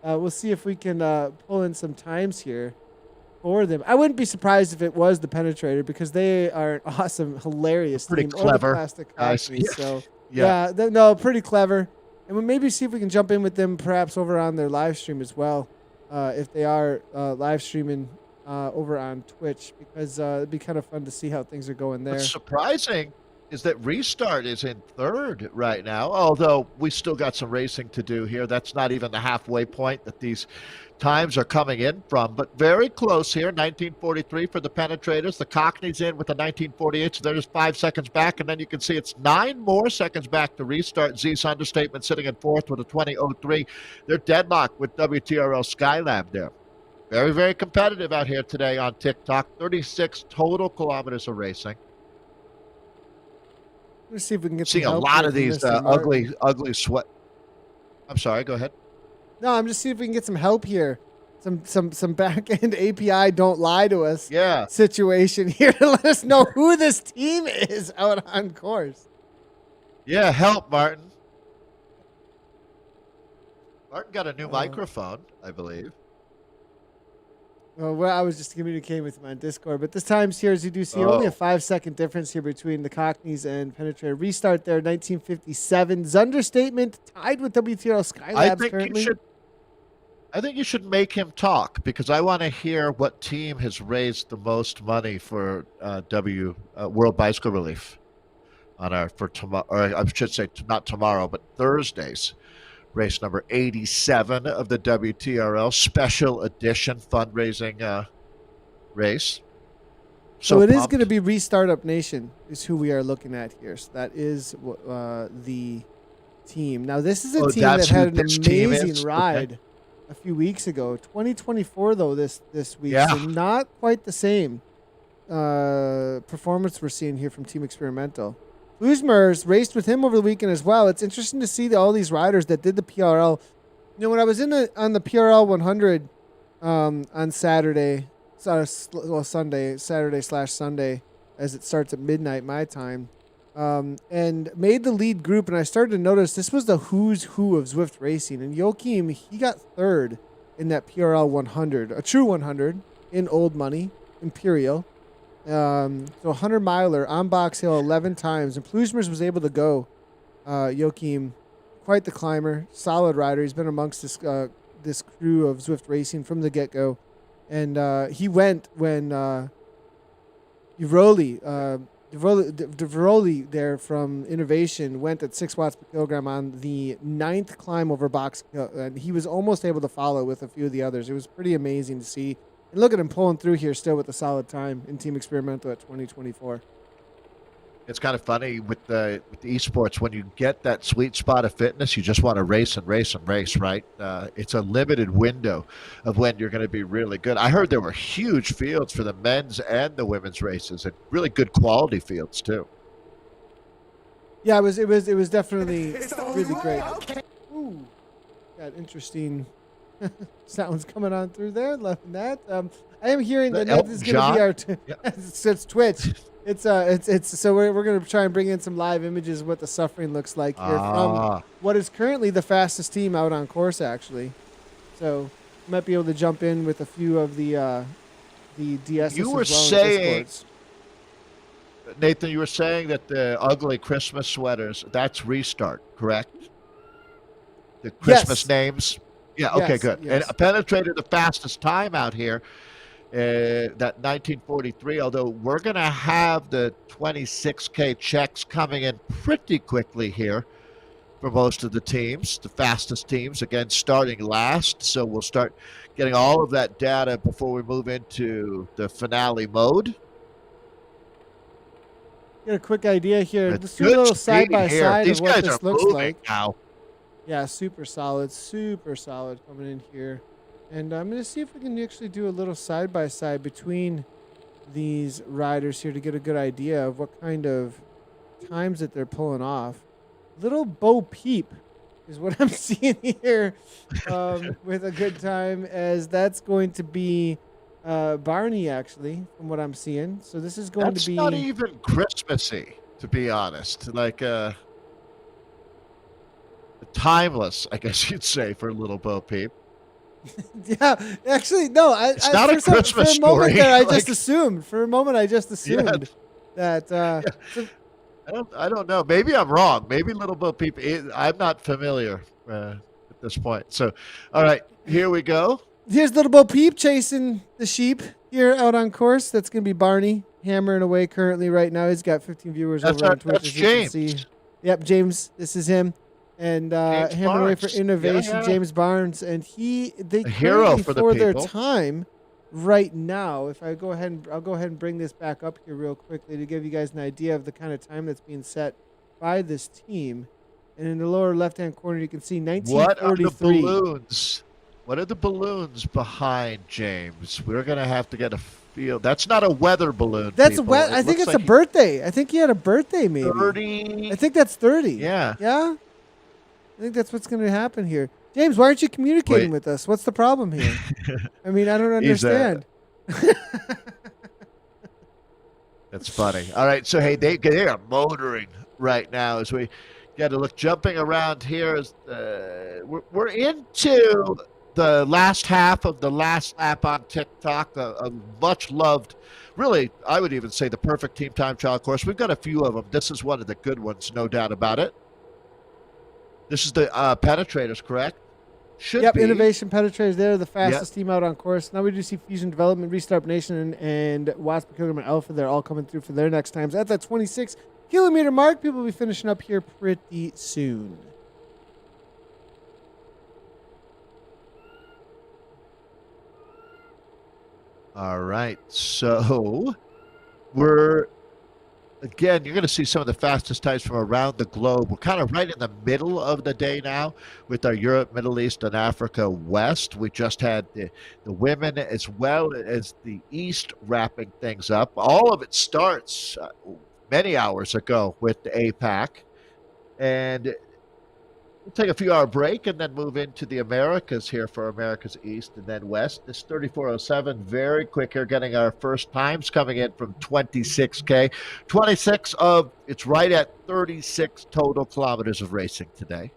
We'll see if we can pull in some times here for them. I wouldn't be surprised if it was the Penetrator because they are an awesome, hilarious Pretty team. clever. Or the Plastic Guys. Cockney. Yeah. So Yeah. no, pretty clever. And we'll maybe see if we can jump in with them perhaps over on their live stream as well, if they are live streaming over on Twitch, because it'd be kind of fun to see how things are going there. What's surprising is that Restart is in third right now, although we still got some racing to do here. That's not even the halfway point that these times are coming in from, but very close here. 1943 for the Penetrators. The Cockneys in with the 1948, so they're just 5 seconds back, and then you can see it's 9 more seconds back to Restart. Z's Understatement sitting in fourth with a 20.03. They're deadlocked with WTRL Skylab there. Very, very competitive out here today on TikTok. 36 total kilometers of racing. Let's see if we can get Seeing some a help lot here of from these Mr. Martin. ugly sweat. I'm sorry, go ahead. No, I'm just seeing if we can get some help here. Some back end API don't lie to us situation here to let us know who this team is out on course. Yeah, help, Martin. Martin got a new microphone, I believe. Well, I was just communicating with him on Discord, but this time here, as you do see, only a 5-second difference here between the Cockneys and Penetrator. Restart there, 1957. Understatement tied with WTRL Skylabs currently. I think you should make him talk because I want to hear what team has raised the most money for World Bicycle Relief for tomorrow, or I should say not tomorrow, but Thursday's race number 87 of the WTRL special edition fundraising race. So it is going to be Restart Up Nation is who we are looking at here. So that is the team. Now this is a team that had an amazing ride a few weeks ago. 2024 though this week, so not quite the same performance we're seeing here from Team Experimental. Uzmers raced with him over the weekend as well. It's interesting to see all these riders that did the PRL. You know, when I was on the PRL 100 on Saturday, Saturday/Sunday, as it starts at midnight my time, and made the lead group, and I started to notice this was the who's who of Zwift racing. And Joachim, he got third in that PRL 100, a true 100 in old money, Imperial. So 100 miler on Box Hill 11 times, and Plusmers was able to go. Joachim, quite the climber, solid rider. He's been amongst this crew of Zwift racing from the get go, and he went when Veroli there from Innovation went at 6 watts per kilogram on the 9th climb over Box Hill, and he was almost able to follow with a few of the others. It was pretty amazing to see. And look at him pulling through here still with a solid time in Team Experimental at 2024. It's kind of funny with the esports, when you get that sweet spot of fitness, you just want to race and race and race, right? It's a limited window of when you're going to be really good. I heard there were huge fields for the men's and the women's races, and really good quality fields too. Yeah, it was definitely really great. Ooh, got interesting sounds coming on through there. Loving that. I am hearing that this is going to be our it's Twitch. It's so we're going to try and bring in some live images of what the suffering looks like here from what is currently the fastest team out on course, actually. So you might be able to jump in with a few of the DS. You were saying, Nathan, you were saying that the ugly Christmas sweaters, that's Restart, correct? The Christmas names. Yeah, okay, good. Yes. And penetrated the fastest time out here, that 1943, although we're going to have the 26K checks coming in pretty quickly here for most of the teams, the fastest teams, again, starting last. So we'll start getting all of that data before we move into the finale mode. Get a quick idea here. Let's do a little side-by-side of what this looks like. Now. Yeah, super solid coming in here. And I'm going to see if we can actually do a little side-by-side between these riders here to get a good idea of what kind of times that they're pulling off. Little Bo Peep is what I'm seeing here, with a good time, as that's going to be Barney, actually, from what I'm seeing. So this is going to That's not be even Christmassy, to be honest. Like timeless, I guess you'd say, for Little Bo Peep. yeah. Actually, no. It's not a For Christmas a moment story. there, I Like, just assumed. For a moment, I just yeah, assumed that. yeah. So I don't know. Maybe I'm wrong. Maybe Little Bo Peep. I'm not familiar at this point. So, all right, here we go. here's Little Bo Peep chasing the sheep here out on course. That's going to be Barney hammering away currently right now. He's got 15 viewers over on Twitch, That's as you can see. James. Yep, James. This is him. And James hammering away for Barnes. innovation, Yeah. James Barnes. And they A hero currently, for the for their people. time right now, if I go ahead I'll go ahead and bring this back up here real quickly to give you guys an idea of the kind of time that's being set by this team. And in the lower left-hand corner, you can see What are the 1943. balloons? What are the balloons behind James? We're gonna have to get a feel. That's not a weather balloon. That's people. I think it's like a birthday. I think he had a birthday, maybe. 30. I think that's 30. Yeah. Yeah? I think that's what's going to happen here. James, why aren't you communicating Wait. with us? What's the problem here? I mean, I don't understand. That's funny. All right, so hey, they are motoring right now as we got to look. Jumping around here is we're into the last half of the last lap on TikTok, a much loved, really, I would even say the perfect team time trial course. We've got a few of them. This is one of the good ones, no doubt about it. This is the Penetrators, correct? Yep, be. Innovation Penetrators. They're the fastest team out on course. Now we do see Fusion Development, Restart Nation, and Wasp Kilogram and Alpha. They're all coming through for their next times. At that 26-kilometer mark, people will be finishing up here pretty soon. All right, so Again, you're going to see some of the fastest times from around the globe. We're kind of right in the middle of the day now with our Europe, Middle East, and Africa West. We just had the women as well as the East wrapping things up. All of it starts many hours ago with the APAC. And we'll take a few-hour break and then move into the Americas here for America's East and then West. This 3407, very quick here, getting our first times coming in from 26K. 26 of, it's right at 36 total kilometers of racing today.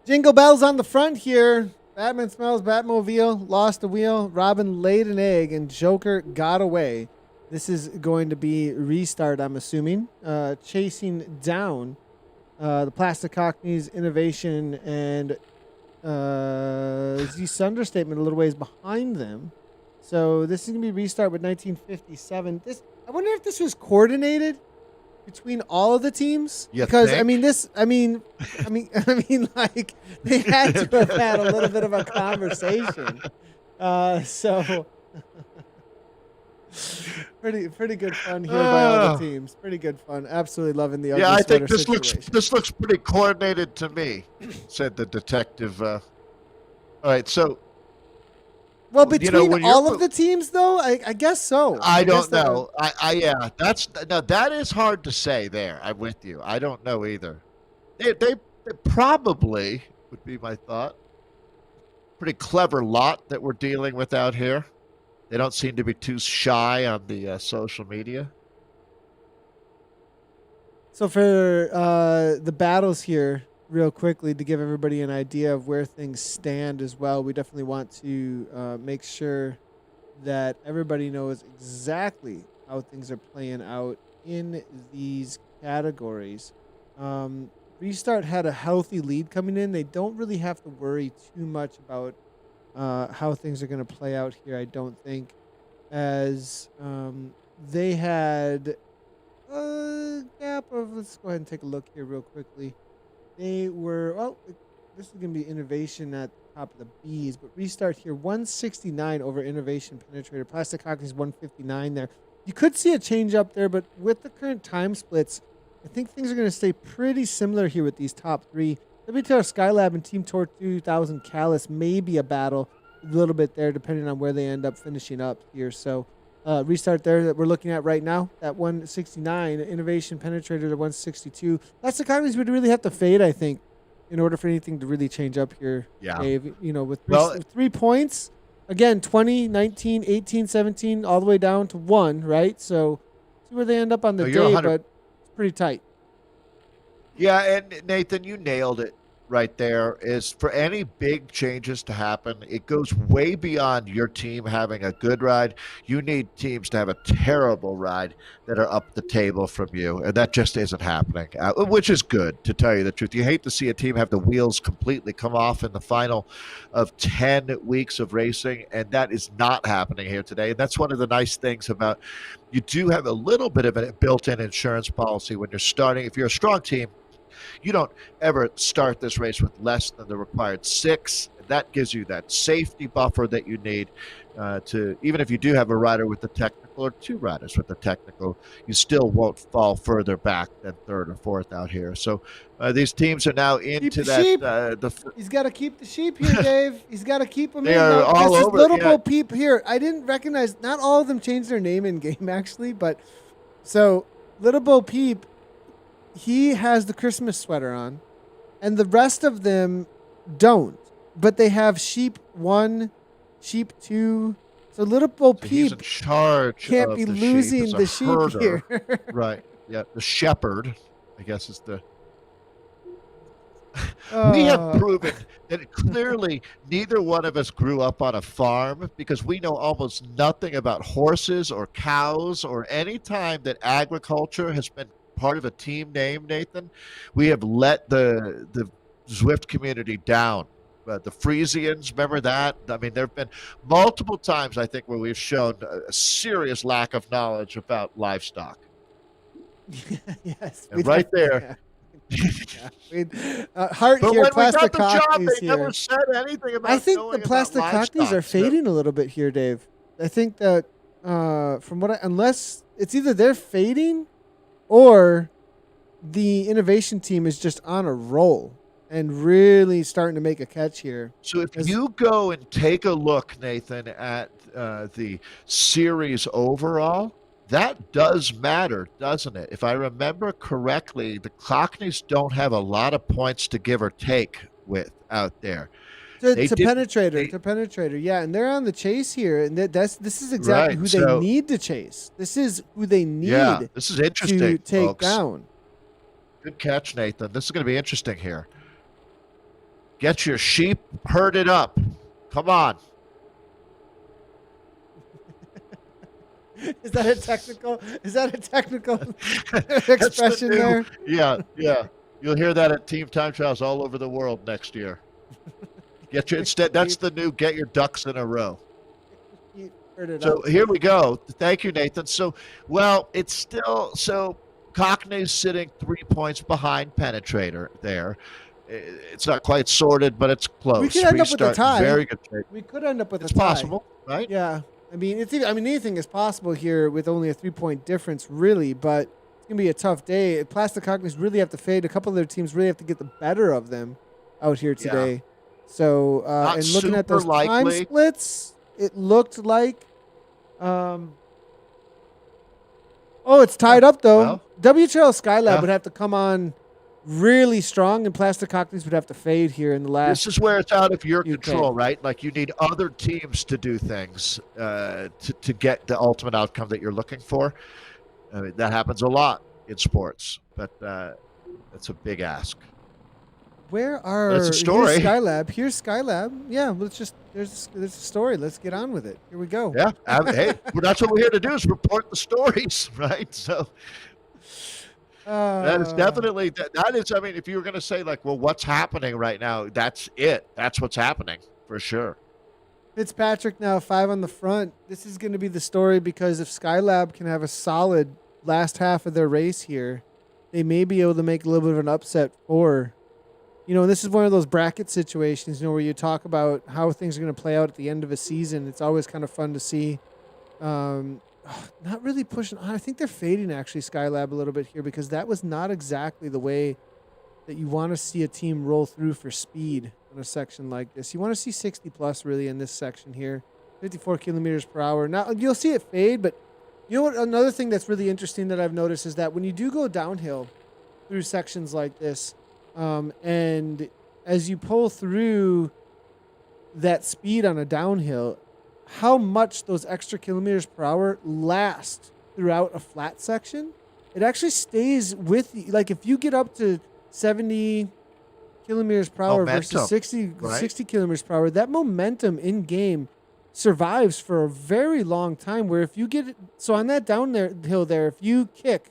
Jingle bells on the front here. Batman smells Batmobile, lost a wheel, Robin laid an egg, and Joker got away. This is going to be Restart, I'm assuming. Chasing down the Plastic Cockneys, Innovation, and Z Understatement a little ways behind them. So this is going to be Restart with 1957. I wonder if this was coordinated between all of the teams, because think? I mean, like they had to have had a little bit of a conversation. So pretty good fun here by all the teams. Pretty good fun. Absolutely loving the ugly I think sweater this situation. looks pretty coordinated to me, said the detective. All right, so. Well, between all of the the teams, though, I guess so. I don't know. Yeah, that is hard to say. There, I'm with you. I don't know either. They probably would be my thought. Pretty clever lot that we're dealing with out here. They don't seem to be too shy on the social media. So for the battles here, real quickly, to give everybody an idea of where things stand as well, we definitely want to make sure that everybody knows exactly how things are playing out in these categories. Restart had a healthy lead coming in. They don't really have to worry too much about how things are going to play out here, I don't think, as they had a gap of, let's go ahead and take a look here real quickly. They were, well, this is going to be Innovation at the top of the B's, but Restart here, 169 over Innovation Penetrator. Plastic Hockey's 159 there. You could see a change up there, but with the current time splits, I think things are going to stay pretty similar here with these top three. WTRL Skylab and Team Tour 2000 Callus may be a battle a little bit there, depending on where they end up finishing up here. So Restart there that we're looking at right now, at 169. Innovation Penetrator to 162. That's the economies we'd really have to fade, I think, in order for anything to really change up here, Yeah. Dave. You know, with Well, 3 points, again, 20, 19, 18, 17, all the way down to 1, right? So see where they end up on the no, you're day, 100. but it's pretty tight. Yeah, and Nathan, you nailed it right there. Is for any big changes to happen, it goes way beyond your team having a good ride. You need teams to have a terrible ride that are up the table from you, and that just isn't happening, which is good, to tell you the truth. You hate to see a team have the wheels completely come off in the final of 10 weeks of racing, and that is not happening here today. And that's one of the nice things about you do have a little bit of a built-in insurance policy when you're starting. If you're a strong team, you don't ever start this race with less than the required 6. That gives you that safety buffer that you need to, even if you do have a rider with the technical or 2 riders with the technical, you still won't fall further back than 3rd or 4th out here. So these teams are now into that. He's got to keep the sheep here, Dave. He's got to keep them They in. are Now, all this is over. Little Yeah. Bo Peep here. I didn't recognize, not all of them changed their name in game, actually, but so Little Bo Peep, he has the Christmas sweater on, and the rest of them don't. But they have sheep 1, sheep 2. So Little Bo So he's in Peep charge can't of be the losing sheep, the as a sheep herder. here. Right. Yeah. The shepherd, I guess, is the. We have proven that clearly neither one of us grew up on a farm, because we know almost nothing about horses or cows or any time that agriculture has been part of a team name, Nathan. We have let the Zwift community down. The Frisians, remember that? I mean, there have been multiple times, I think, where we've shown a serious lack of knowledge about livestock. Yes. And right there. Heart But here, when we plastic got the job, cockneys they here. never said anything about I think the knowing about plastic cockneys livestock. are fading a little bit here, Dave. I think that from what unless it's either they're fading or the innovation team is just on a roll and really starting to make a catch here. So if you go and take a look, Nathan, at the series overall, that does matter, doesn't it? If I remember correctly, the Cockneys don't have a lot of points to give or take with out there. To penetrator, yeah, and they're on the chase here, and this is exactly right, who they need to chase. This is who they need. Yeah, this is interesting to take folks. down. Good catch, Nathan. This is going to be interesting here. Get your sheep herded up. Come on. Is that a technical? Expression there? Yeah. You'll hear that at team time trials all over the world next year. That's the new get your ducks in a row. So here we go. Thank you, Nathan. So, it's still Cockney's sitting 3 points behind Penetrator there. It's not quite sorted, but it's close. We could end up with a tie. Very good shape. We could end up with it's a tie. It's possible, right? Yeah. I mean, anything is possible here with only a 3-point difference, really. But it's gonna be a tough day. Plastic Cockneys really have to fade. A couple of their teams really have to get the better of them out here today. Yeah. So, and looking at those time splits, it looked like. It's tied up though. Well, WTRL Skylab would have to come on really strong, and Plastic Cockneys would have to fade here in the last. This is where it's out of your control, right? Like you need other teams to do things to get the ultimate outcome that you're looking for. I mean, that happens a lot in sports, but that's a big ask. Where are that's a story. Here's Skylab. Yeah, there's a story. Let's get on with it. Here we go. Yeah, hey, that's what we're here to do, is report the stories, right? So. That is definitely that is. I mean, if you were going to say like, well, what's happening right now? That's it. That's what's happening for sure. Fitzpatrick now 5 on the front. This is going to be the story, because if Skylab can have a solid last half of their race here, they may be able to make a little bit of an upset for. This is one of those bracket situations, where you talk about how things are going to play out at the end of a season. It's always kind of fun to see. Not really pushing on. I think they're fading, actually, Skylab a little bit here, because that was not exactly the way that you want to see a team roll through for speed on a section like this. You want to see 60 plus really in this section here, 54 kilometers per hour. Now you'll see it fade, but you know what? Another thing that's really interesting that I've noticed is that when you do go downhill through sections like this, And as you pull through that speed on a downhill, how much those extra kilometers per hour last throughout a flat section, it actually stays with you. Like if you get up to 70 kilometers per hour versus Momentum, 60, right? 60 kilometers per hour, that momentum in game survives for a very long time. Where if you get, so on that downhill there, if you kick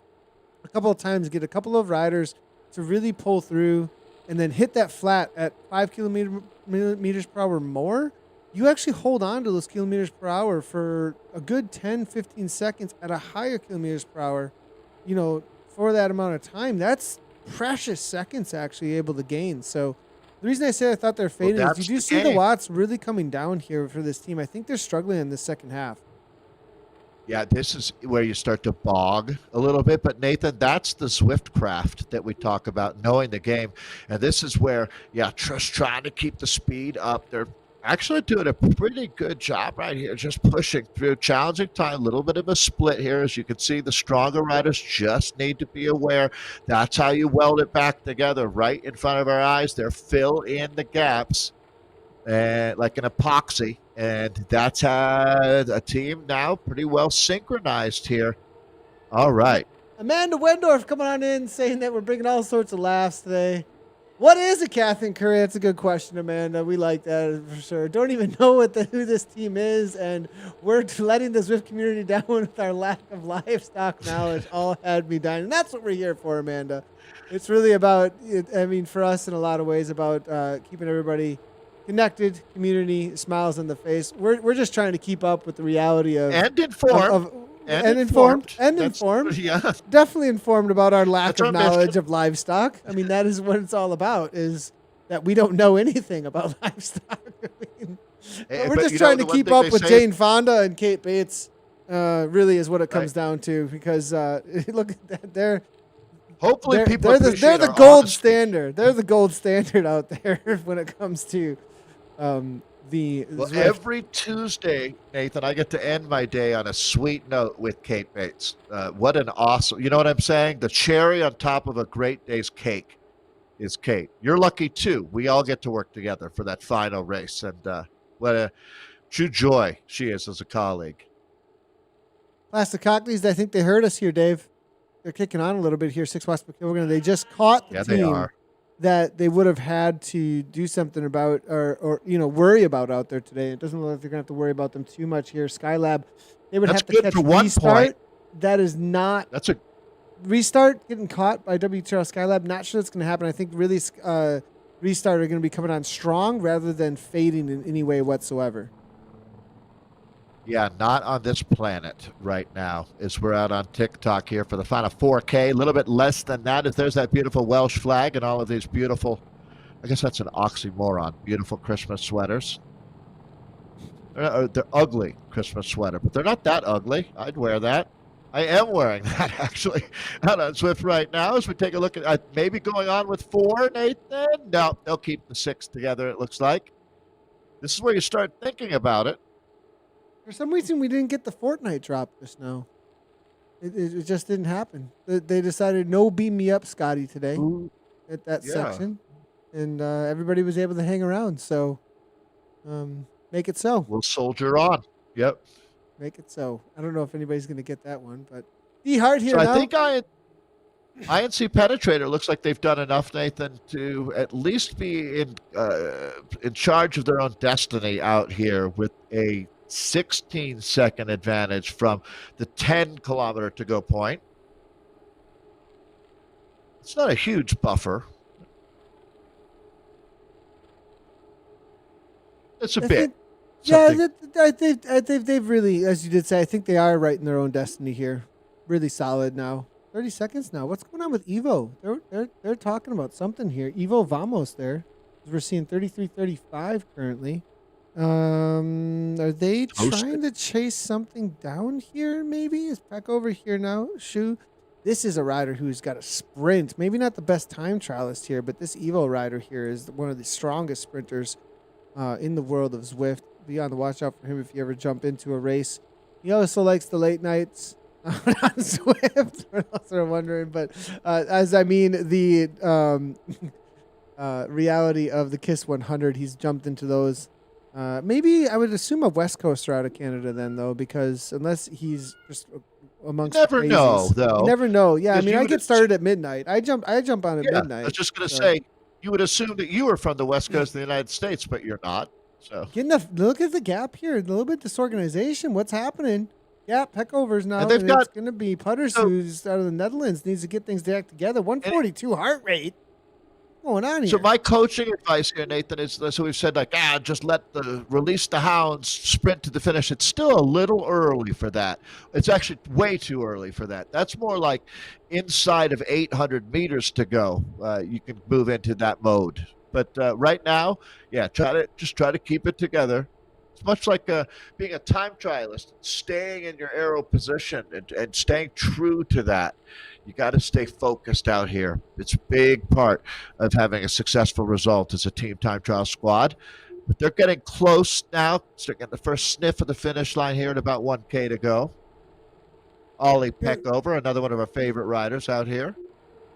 a couple of times, get a couple of riders to really pull through and then hit that flat at 5 kilometers per hour more, you actually hold on to those kilometers per hour for a good 10, 15 seconds at a higher kilometers per hour, for that amount of time. That's precious seconds actually able to gain. So the reason I say I thought they're Well, fading is you that's do the see the game. watts really coming down here for this team. I think they're struggling in the second half. Yeah, this is where you start to bog a little bit. But Nathan, that's the Zwift craft that we talk about, knowing the game. And this is where, just trying to keep the speed up. They're actually doing a pretty good job right here, just pushing through. Challenging time, a little bit of a split here. As you can see, the stronger riders just need to be aware. That's how you weld it back together right in front of our eyes. They're fill in the gaps. And like an epoxy, and that's how a team now pretty well synchronized here. All right. Amanda Wendorf coming on in saying that we're bringing all sorts of laughs today. What is a Catherine Curry? That's a good question, Amanda. We like that for sure. Don't even know who this team is, and we're letting the Zwift community down with our lack of livestock knowledge. All had me dying, and that's what we're here for, Amanda. It's really about, for us in a lot of ways, about keeping everybody connected, community, smiles on the face. We're just trying to keep up with the reality of And informed. informed. Yeah. Definitely informed about our lack That's of our knowledge mission. of livestock. That is what it's all about, is that we don't know anything about livestock. But we're just trying to keep up with Jane Fonda and Kate Bates, really is what it comes down to, because look at that. Hopefully they're the gold standard. They're the gold standard out there when it comes to every Tuesday, Nathan, I get to end my day on a sweet note with Kate Bates. What an awesome, you know what I'm saying? The cherry on top of a great day's cake is Kate. You're lucky too. We all get to work together for that final race. And what a true joy she is as a colleague. Plastic Cockneys, I think they heard us here, Dave. They're kicking on a little bit here. 6 West McKilligan. They just caught the team that they would have had to do something about, or worry about out there today. It doesn't look like they're going to have to worry about them too much here. Skylab, they would have to catch restart. That is not. That's a restart getting caught by WTRL Skylab. Not sure that's going to happen. I think really restart are going to be coming on strong rather than fading in any way whatsoever. Yeah, not on this planet right now, as we're out on TikTok here for the final 4K. A little bit less than that, if there's that beautiful Welsh flag and all of these beautiful, I guess that's an oxymoron, beautiful Christmas sweaters. They're ugly Christmas sweater, but they're not that ugly. I'd wear that. I am wearing that, actually, out on Zwift right now as we take a look at maybe going on with 4, Nathan. No, they'll keep the 6 together, it looks like. This is where you start thinking about it. For some reason, we didn't get the Fortnite drop just now. It just didn't happen. They decided no beam me up, Scotty, today at that section. And everybody was able to hang around. So make it so. We'll soldier on. Yep. Make it so. I don't know if anybody's going to get that one, but D-Hart here now. I think INC Penetrator looks like they've done enough, Nathan, to at least be in charge of their own destiny out here with a 16-second advantage from the 10-kilometer to-go point. It's not a huge buffer. It's a bit. They've really, as you did say, I think they are right in their own destiny here. Really solid now. 30 seconds now. What's going on with Evo? They're talking about something here. Evo Vamos there. We're seeing 33-35 currently. Are they trying to chase something down here? Maybe is back over here now. Shu, this is a rider who's got a sprint. Maybe not the best time trialist here, but this Evo rider here is one of the strongest sprinters in the world of Zwift. Be on the watch out for him if you ever jump into a race. He also likes the late nights on Zwift. For those who are wondering, but as I mean the reality of the KISS 100. He's jumped into those. Maybe I would assume a West Coaster out of Canada then, though, because unless he's just You amongst the never know, crazies, you though, never know. Yeah, I because mean, you I would get started at midnight. I jump on at yeah, I was midnight. just gonna So say, you would assume that you were from the West Coast of the United States, but you're not. So getting a look at the gap here. A little bit disorganization. What's happening? Gap Peckovers now, and they've and it's got going to be Putters, so who's out of the Netherlands, needs to get things back together. and 142 heart rate. What's going on so here? my coaching advice here, Nathan, is so we've said like just release the hounds, sprint to the finish. It's still a little early for that. It's actually way too early for that. That's more like inside of 800 meters to go. You can move into that mode. But right now, yeah, try to keep it together. It's much like being a time trialist, staying in your arrow position and staying true to that. You got to stay focused out here. It's a big part of having a successful result as a team time trial squad. But they're getting close now. So they're getting the first sniff of the finish line here at about 1K to go. Ollie Peckover, another one of our favorite riders out here.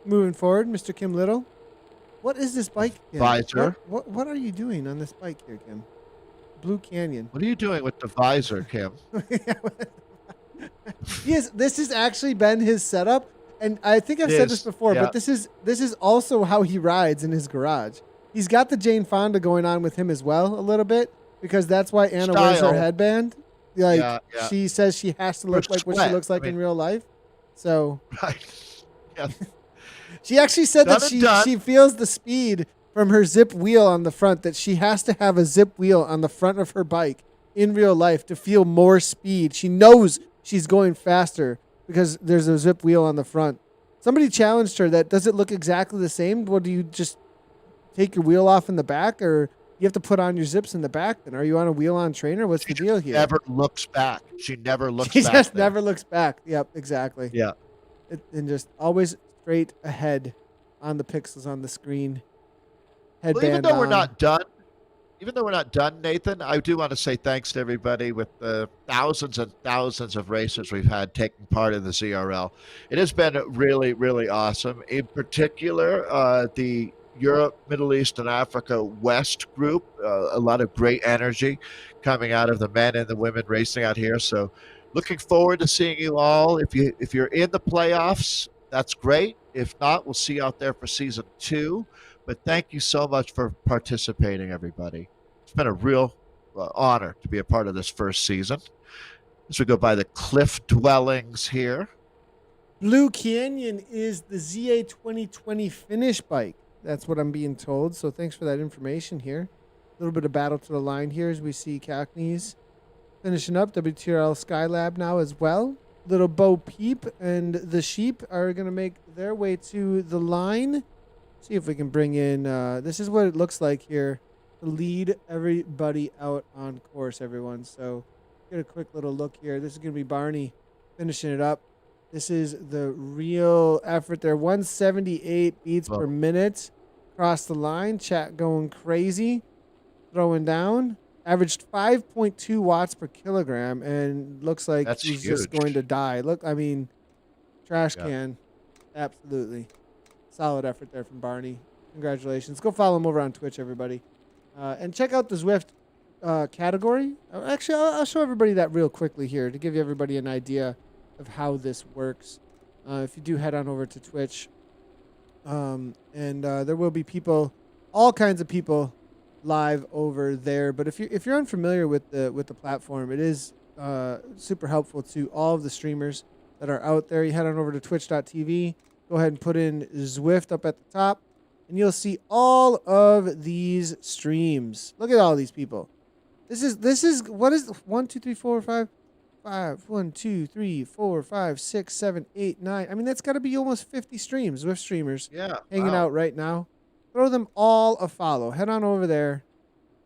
Moving forward, Mr. Kim Little. What is this bike, Kim? Visor. What are you doing on this bike here, Kim? Blue Canyon. What are you doing with the visor, Kim? Yes, this has actually been his setup, and I think I've said this before, yeah. but this is also how he rides in his garage. He's got the Jane Fonda going on with him as well a little bit, because that's why Anna wears her headband. Like she says she has to look like what she looks like in real life. So right. Yeah. She actually said that she feels the speed from her zip wheel on the front, that she has to have a zip wheel on the front of her bike in real life to feel more speed. She knows she's going faster because there's a zip wheel on the front. Somebody challenged her that, does it look exactly the same? Well, do you just take your wheel off in the back, or you have to put on your zips in the back? Then are you on a wheel-on trainer? What's the deal here? Never looks back. She never looks back. She just there. never looks back. Yep, exactly. Yeah. And just always straight ahead on the pixels on the screen. Headband well, even though we're not done, Nathan, I do want to say thanks to everybody with the thousands and thousands of racers we've had taking part in the ZRL. It has been really, really awesome. In particular, the Europe, Middle East, and Africa West group, a lot of great energy coming out of the men and the women racing out here. So looking forward to seeing you all. If you're in the playoffs, that's great. If not, we'll see you out there for season 2. But thank you so much for participating, everybody. It's been a real honor to be a part of this first season. As we go by the cliff dwellings here. Blue Canyon is the ZA 2020 finish bike. That's what I'm being told. So thanks for that information here. A little bit of battle to the line here as we see Cackneys finishing up. WTRL Skylab now as well. Little Bo Peep and the Sheep are going to make their way to the line. See if we can bring in, this is what it looks like here to lead everybody out on course, everyone. So get a quick little look here. This is going to be Barney finishing it up. This is the real effort there. 178 beats per minute across the line. Chat going crazy. Throwing down. Averaged 5.2 watts per kilogram, and looks like he's just going to die. Look, I mean, trash can. Absolutely. Solid effort there from Barney. Congratulations. Go follow him over on Twitch, everybody. And check out the Zwift category. Actually, I'll show everybody that real quickly here to give everybody an idea of how this works. If you do head on over to Twitch. And there will be people, all kinds of people live over there. But if you're unfamiliar with the platform, it is super helpful to all of the streamers that are out there. You head on over to twitch.tv. Go ahead and put in Zwift up at the top, and you'll see all of these streams. Look at all these people. This is what is 1, 2, 3, 4, 5, 1, 2, 3, 4, 5, 6, 7, 8, 9. I mean, that's got to be almost 50 streams, Zwift streamers, hanging out right now. Throw them all a follow. Head on over there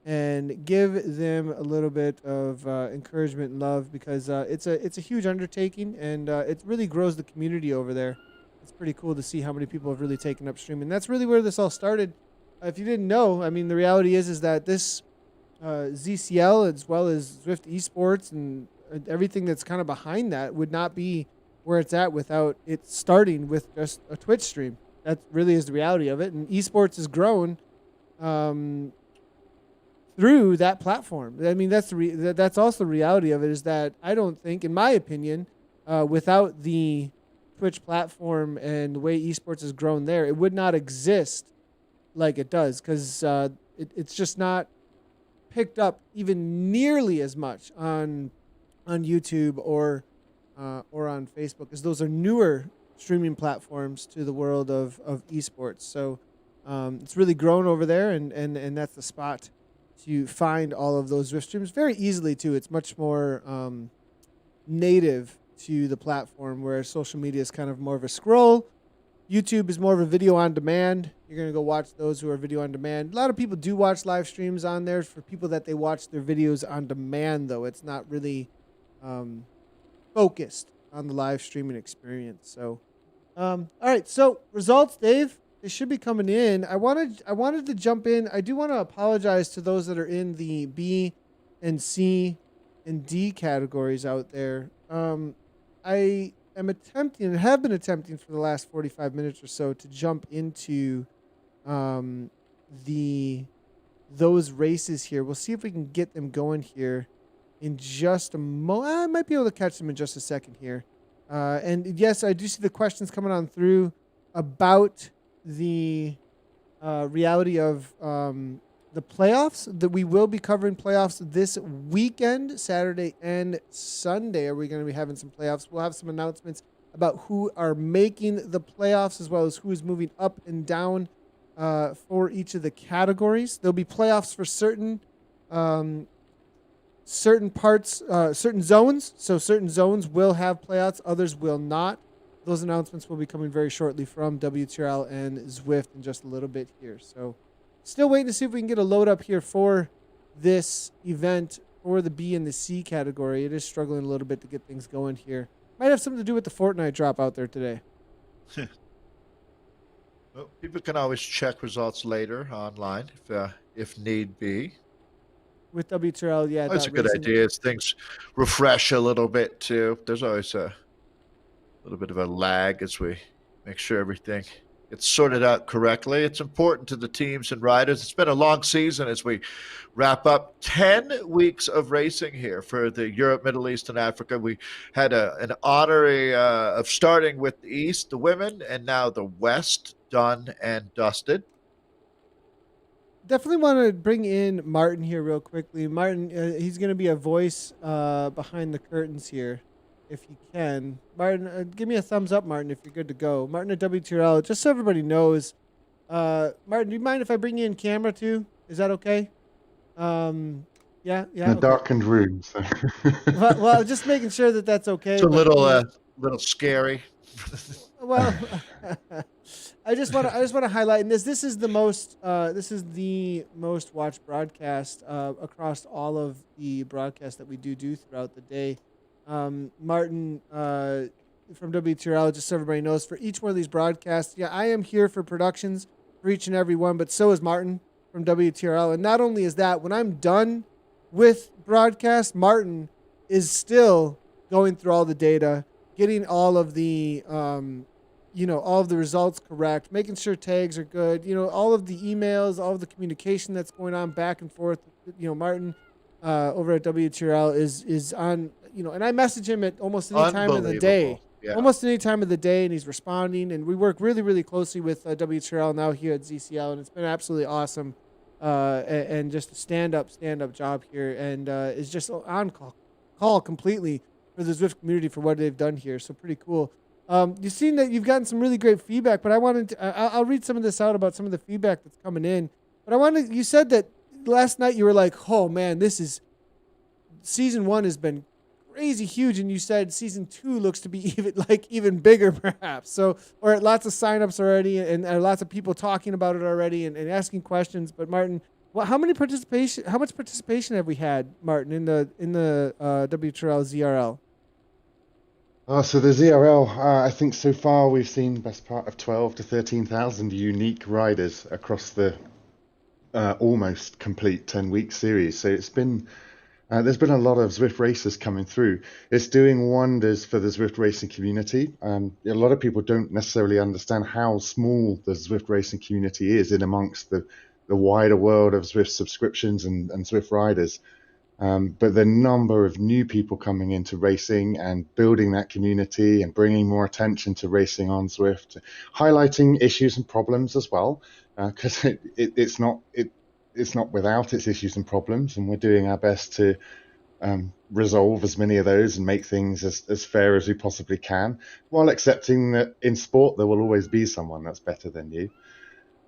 and give them a little bit of encouragement and love, because it's a huge undertaking, and it really grows the community over there. It's pretty cool to see how many people have really taken up streaming. That's really where this all started. If you didn't know, I mean, the reality is that this ZCL, as well as Zwift Esports and everything that's kind of behind that, would not be where it's at without it starting with just a Twitch stream. That really is the reality of it. And esports has grown um, through that platform. I mean, that's also the reality of it, is that I don't think, in my opinion, without the Twitch platform and the way esports has grown there, it would not exist like it does, because it's just not picked up even nearly as much on YouTube or on Facebook, as those are newer streaming platforms to the world of esports. So it's really grown over there, and that's the spot to find all of those Zwift streams very easily too. It's much more native to the platform, where social media is kind of more of a scroll. YouTube is more of a video on demand. You're going to go watch those who are video on demand. A lot of people do watch live streams on there. For people that they watch their videos on demand, though, it's not really focused on the live streaming experience. So, all right. So results, Dave, they should be coming in. I wanted to jump in. I do want to apologize to those that are in the B and C and D categories out there. I am attempting, and have been attempting for the last 45 minutes or so, to jump into those races here. We'll see if we can get them going here in just a moment. I might be able to catch them in just a second here. And yes, I do see the questions coming on through about the reality of the playoffs, that we will be covering playoffs this weekend, Saturday and Sunday. Are we going to be having some playoffs? We'll have some announcements about who are making the playoffs, as well as who is moving up and down for each of the categories. There'll be playoffs for certain parts, certain zones. So certain zones will have playoffs, others will not. Those announcements will be coming very shortly from WTRL and Zwift in just a little bit here. So still waiting to see if we can get a load up here for this event for the B and the C category. It is struggling a little bit to get things going here. Might have something to do with the Fortnite drop out there today. Well, people can always check results later online if need be. With WTRL, yeah. That's a good idea. As things refresh a little bit too. There's always a little bit of a lag as we make sure everything gets sorted out correctly. It's important to the teams and riders. It's been a long season as we wrap up 10 weeks of racing here for the Europe, Middle East, and Africa. We had an honor of starting with the East, the women, and now the West, done and dusted. Definitely want to bring in Martin here real quickly. Martin, he's going to be a voice behind the curtains here, if you can. Martin, give me a thumbs up, Martin, if you're good to go. Martin at WTRL, just so everybody knows. Martin, do you mind if I bring you in camera too? Is that okay? Yeah. In a darkened room. So. well, just making sure that that's okay. It's a little scary. Well, I just want to highlight, and this is the most watched broadcast across all of the broadcasts that we do throughout the day. Martin from WTRL, just so everybody knows, for each one of these broadcasts, yeah, I am here for productions for each and every one, but so is Martin from WTRL. And not only is that, when I'm done with broadcast, Martin is still going through all the data, getting all of the all of the results correct, making sure tags are good, all of the emails, all of the communication that's going on back and forth. Martin over at WTRL is on, and I message him at almost any time of the day. Yeah. Almost any time of the day, and he's responding. And we work really, really closely with WTRL now here at ZCL, and it's been absolutely awesome. And just a stand-up job here, and is just on call completely for the Zwift community for what they've done here. So pretty cool. You've seen that you've gotten some really great feedback, but I wanted to, I'll read some of this out about some of the feedback that's coming in. But you said that last night you were like, oh man, season 1 has been crazy huge, and you said season 2 looks to be even bigger perhaps. So, or lots of signups already, and lots of people talking about it already and asking questions. But Martin, how much participation have we had, Martin, in the WTRL ZRL? So the ZRL, I think so far we've seen best part of 12 to 13,000 unique riders across the almost complete 10-week series. So it's been There's been a lot of Zwift racers coming through. It's doing wonders for the Zwift racing community. A lot of people don't necessarily understand how small the Zwift racing community is in amongst the wider world of Zwift subscriptions and Zwift riders. But the number of new people coming into racing and building that community and bringing more attention to racing on Zwift, highlighting issues and problems as well, because it's not without its issues and problems, and we're doing our best to resolve as many of those and make things as fair as we possibly can, while accepting that in sport there will always be someone that's better than you.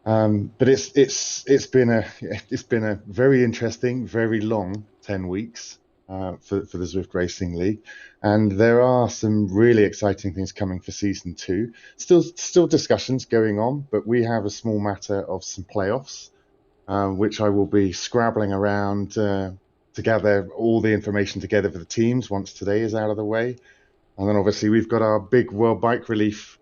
But it's been a very interesting, very long 10 weeks for the Zwift Racing League, and there are some really exciting things coming for season 2. Still discussions going on, but we have a small matter of some playoffs, which I will be scrabbling around to gather all the information together for the teams once today is out of the way, and then obviously we've got our big World Bike Relief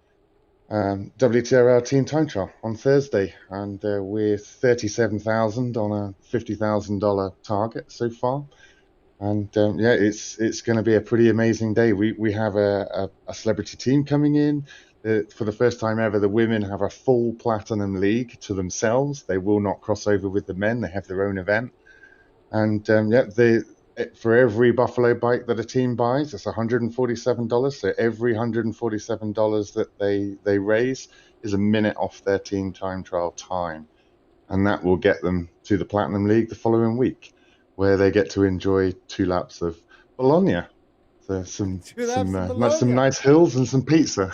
WTRL team time trial on Thursday, and we're 37,000 on a $50,000 target so far, and it's going to be a pretty amazing day. We have a celebrity team coming in. For the first time ever, the women have a full platinum league to themselves. They will not cross over with the men. They have their own event, and for every Buffalo bike that a team buys, it's $147. So every $147 that they raise is a minute off their team time trial time. And that will get them to the Platinum League the following week, where they get to enjoy 2 laps of Bologna. So some nice hills and some pizza.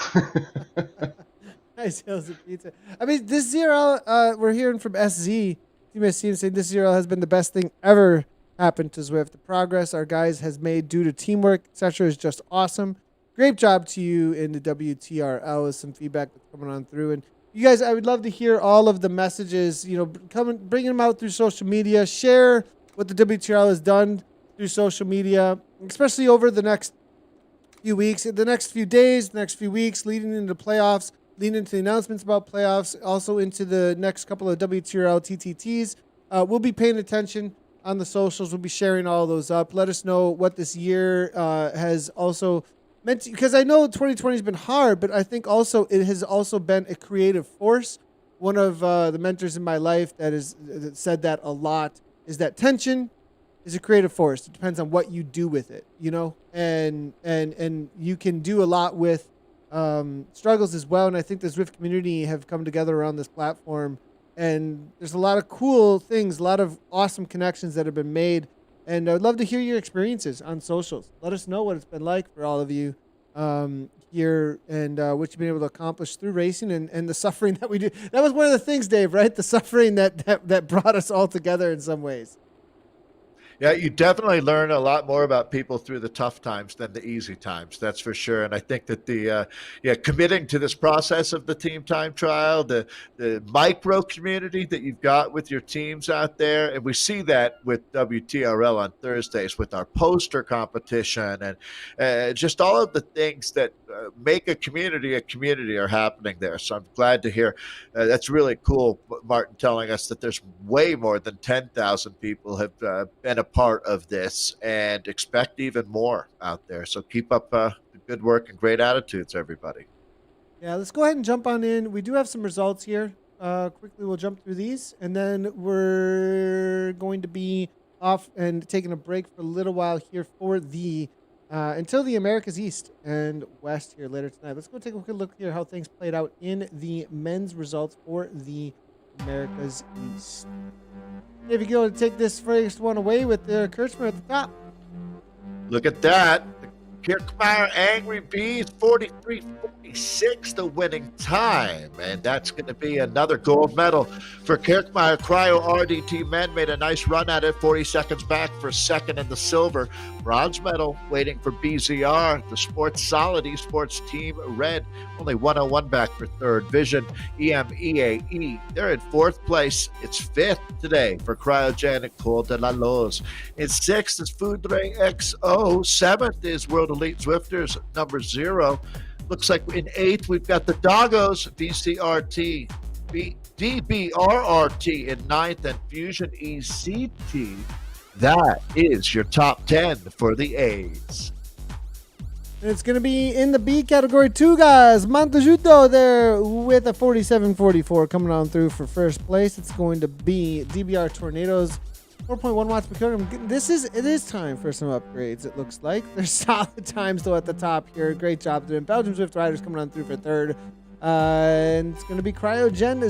Nice hills and pizza. I mean, this ZRL, we're hearing from SZ, Team SC, saying this ZRL has been the best thing ever happened to Zwift. The progress our guys has made due to teamwork, etc., is just awesome. Great job to you in the WTRL with some feedback that's coming on through. And you guys, I would love to hear all of the messages, bringing them out through social media. Share what the WTRL has done through social media, especially over the next few weeks, the next few days, the next few weeks, leading into the playoffs, leading into the announcements about playoffs, also into the next couple of WTRL TTTs. We'll be paying attention on the socials. We'll be sharing all those up. Let us know what this year has also meant, because I know 2020 has been hard, but I think also it has also been a creative force. One of the mentors in my life that said that a lot is that tension is a creative force. It depends on what you do with it, and you can do a lot with struggles as well. And I think the Zwift community have come together around this platform, and there's a lot of cool things, a lot of awesome connections that have been made. And I'd love to hear your experiences on socials. Let us know what it's been like for all of you here, and what you've been able to accomplish through racing, and the suffering that we do. That was one of the things, Dave, right? The suffering that brought us all together in some ways. Yeah, you definitely learn a lot more about people through the tough times than the easy times. That's for sure. And I think that the committing to this process of the team time trial, the micro community that you've got with your teams out there, and we see that with WTRL on Thursdays with our poster competition, and just all of the things that make a community are happening there. So I'm glad to hear that's really cool, Martin, telling us that there's way more than 10,000 people have been a part of this, and expect even more out there. So keep up the good work and great attitudes, everybody. Yeah, let's go ahead and jump on in. We do have some results here. Quickly, we'll jump through these, and then we're going to be off and taking a break for a little while here for the until the Americas East and West here later tonight. Let's go take a quick look here how things played out in the men's results for the Americas East. If you go to take this first one away with the Kirchner at the top. Look at that. The Kirchmeier Angry Bees, 43:46, the winning time. And that's going to be another gold medal for Kirchmeier. Cryo RDT men made a nice run at it, 40 seconds back for second in the silver. Bronze medal waiting for BZR, the Sports Solid Esports Team Red, only 101 back for third. Vision EMEA, they're in fourth place. It's fifth today for Cryogenic Col de la Loz. In sixth is Foudre XO. Seventh is World Elite Zwifters, number 0. Looks like in eighth, we've got the Doggos, VCRT, DBRRT in ninth, and Fusion ECT That is your top 10 for the A's. And it's going to be in the B category, two guys. Montejuto there with a 47.44 coming on through for first place. It's going to be DBR Tornadoes, 4.1 watts per kilogram. It is time for some upgrades, it looks like. There's solid times, though, at the top here. Great job doing. Belgium Zwift Riders coming on through for third. And it's going to be Cryogen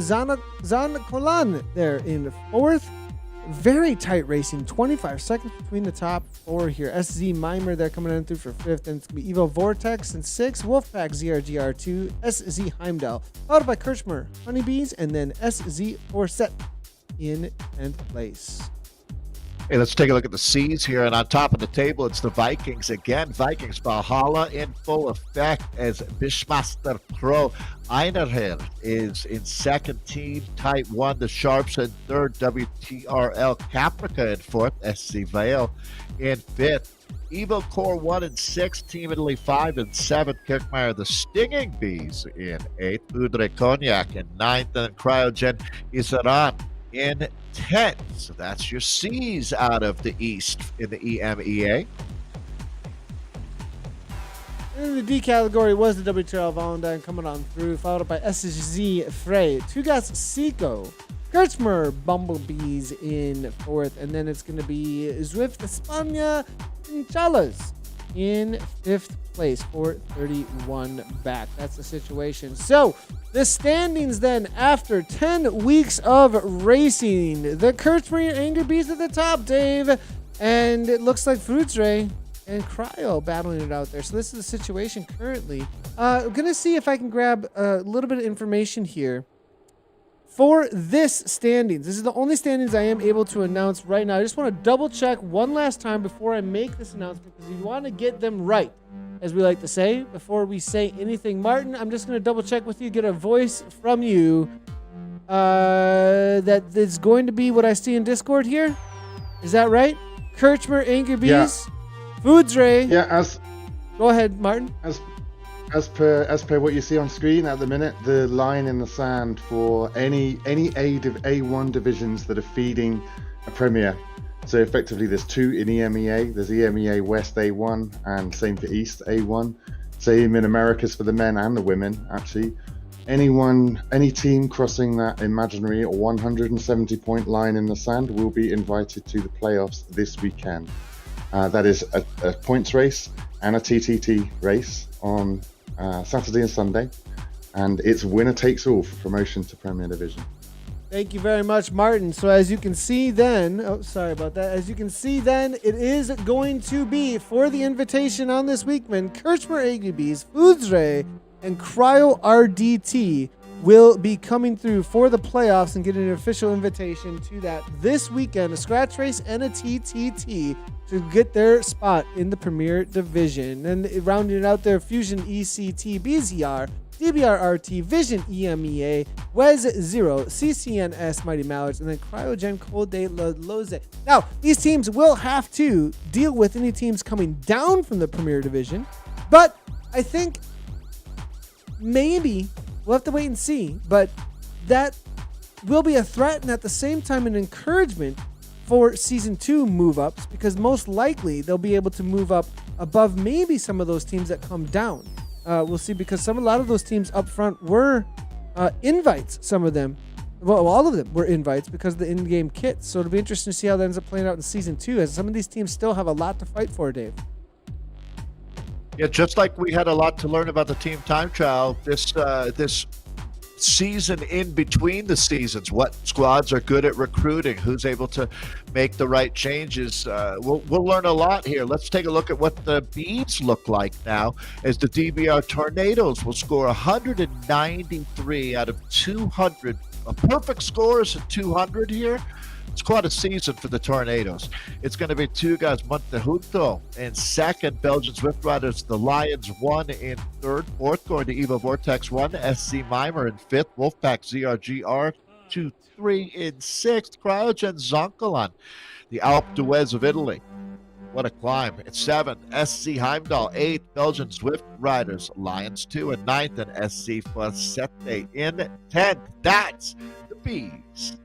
Zancolan there in fourth. Very tight racing, 25 seconds between the top four here. SZ Mimer there coming in through for fifth, and it's going to be Evo Vortex in sixth, Wolfpack ZRGR2, SZ Heimdall, followed by Kirchmer Honeybees, and then SZ Forset in 10th place. Hey, let's take a look at the C's here. And on top of the table, it's the Vikings again. Vikings Valhalla in full effect as Bishmaster Pro. Einerher is in second, Team Type 1. The Sharps in third, WTRL Caprica in fourth, SC Vale in fifth. Evo Core 1 and 6, Team Italy 5 and 7, Kirkmeyer the Stinging Bees in 8th, Udre Cognac in 9th, and Cryogen Iseran in 10th. So that's your C's out of the East in the EMEA. In the D category was the WTRL Valentine coming on through, followed by SSZ Frey, Tugas Seco, Kirchmer Bumblebees in fourth, and then it's going to be Zwift España Chalas in fifth place, 431 back. That's the situation. So the standings then after 10 weeks of racing, the Kirchmer Angry Bees at the top, Dave, and it looks like Fruitsray and Cryo battling it out there. So this is the situation currently. I'm going to see if I can grab a little bit of information here for this standings. This is the only standings I am able to announce right now. I just want to double check one last time before I make this announcement, because you want to get them right, as we like to say, before we say anything. Martin, I'm just going to double check with you, get a voice from you that is going to be what I see in Discord here. Is that right? Kirchmer Angry Bees? Yeah. Foodsray. Yeah, Go ahead, Martin. As per what you see on screen at the minute, the line in the sand for any A1 divisions that are feeding a Premier. So effectively, there's two in EMEA. There's EMEA West A1 and same for East A1. Same in Americas for the men and the women. Actually, any team crossing that imaginary 170-point line in the sand will be invited to the playoffs this weekend. That is a points race and a TTT race on Saturday and Sunday, and it's winner takes all for promotion to Premier Division. Thank you very much, Martin. So as you can see then, as you can see then, it is going to be for the invitation on this weekend, Kirchmer Angry Bees, Foodsray, and Cryo RDT will be coming through for the playoffs and getting an official invitation to that this weekend, a scratch race and a TTT to get their spot in the Premier Division. And rounding it out there, Fusion ECT, BZR, DBRRT, Vision EMEA, Wes Zero, CCNS Mighty Mallards, and then Cryogen Cold Day La Loze. Now, these teams will have to deal with any teams coming down from the Premier Division, but I think maybe we'll have to wait and see, but that will be a threat and at the same time an encouragement for Season 2 move-ups, because most likely they'll be able to move up above maybe some of those teams that come down. We'll see, because a lot of those teams up front were invites, some of them. Well, all of them were invites because of the in-game kits. So it'll be interesting to see how that ends up playing out in Season 2, as some of these teams still have a lot to fight for, Dave. Yeah, just like we had a lot to learn about the team time trial, this season in between the seasons, what squads are good at recruiting, who's able to make the right changes. We'll learn a lot here. Let's take a look at what the Bees look like now, as the DBR Tornadoes will score 193 out of 200. A perfect score is a 200 here. It's quite a season for the Tornadoes. It's going to be two guys, Montejuto in second, Belgian Zwift Riders, the Lions 1 in third, fourth going to Evo Vortex 1, SC Mimer in fifth, Wolfpack ZRGR 2-3 in sixth, Cryogen Zoncolan, the Alpe d'Huez of Italy. What a climb. It's 7, SC Heimdall 8, Belgian Zwift Riders, Lions 2 in 9th, and SC Facette in 10th. That's the Bees.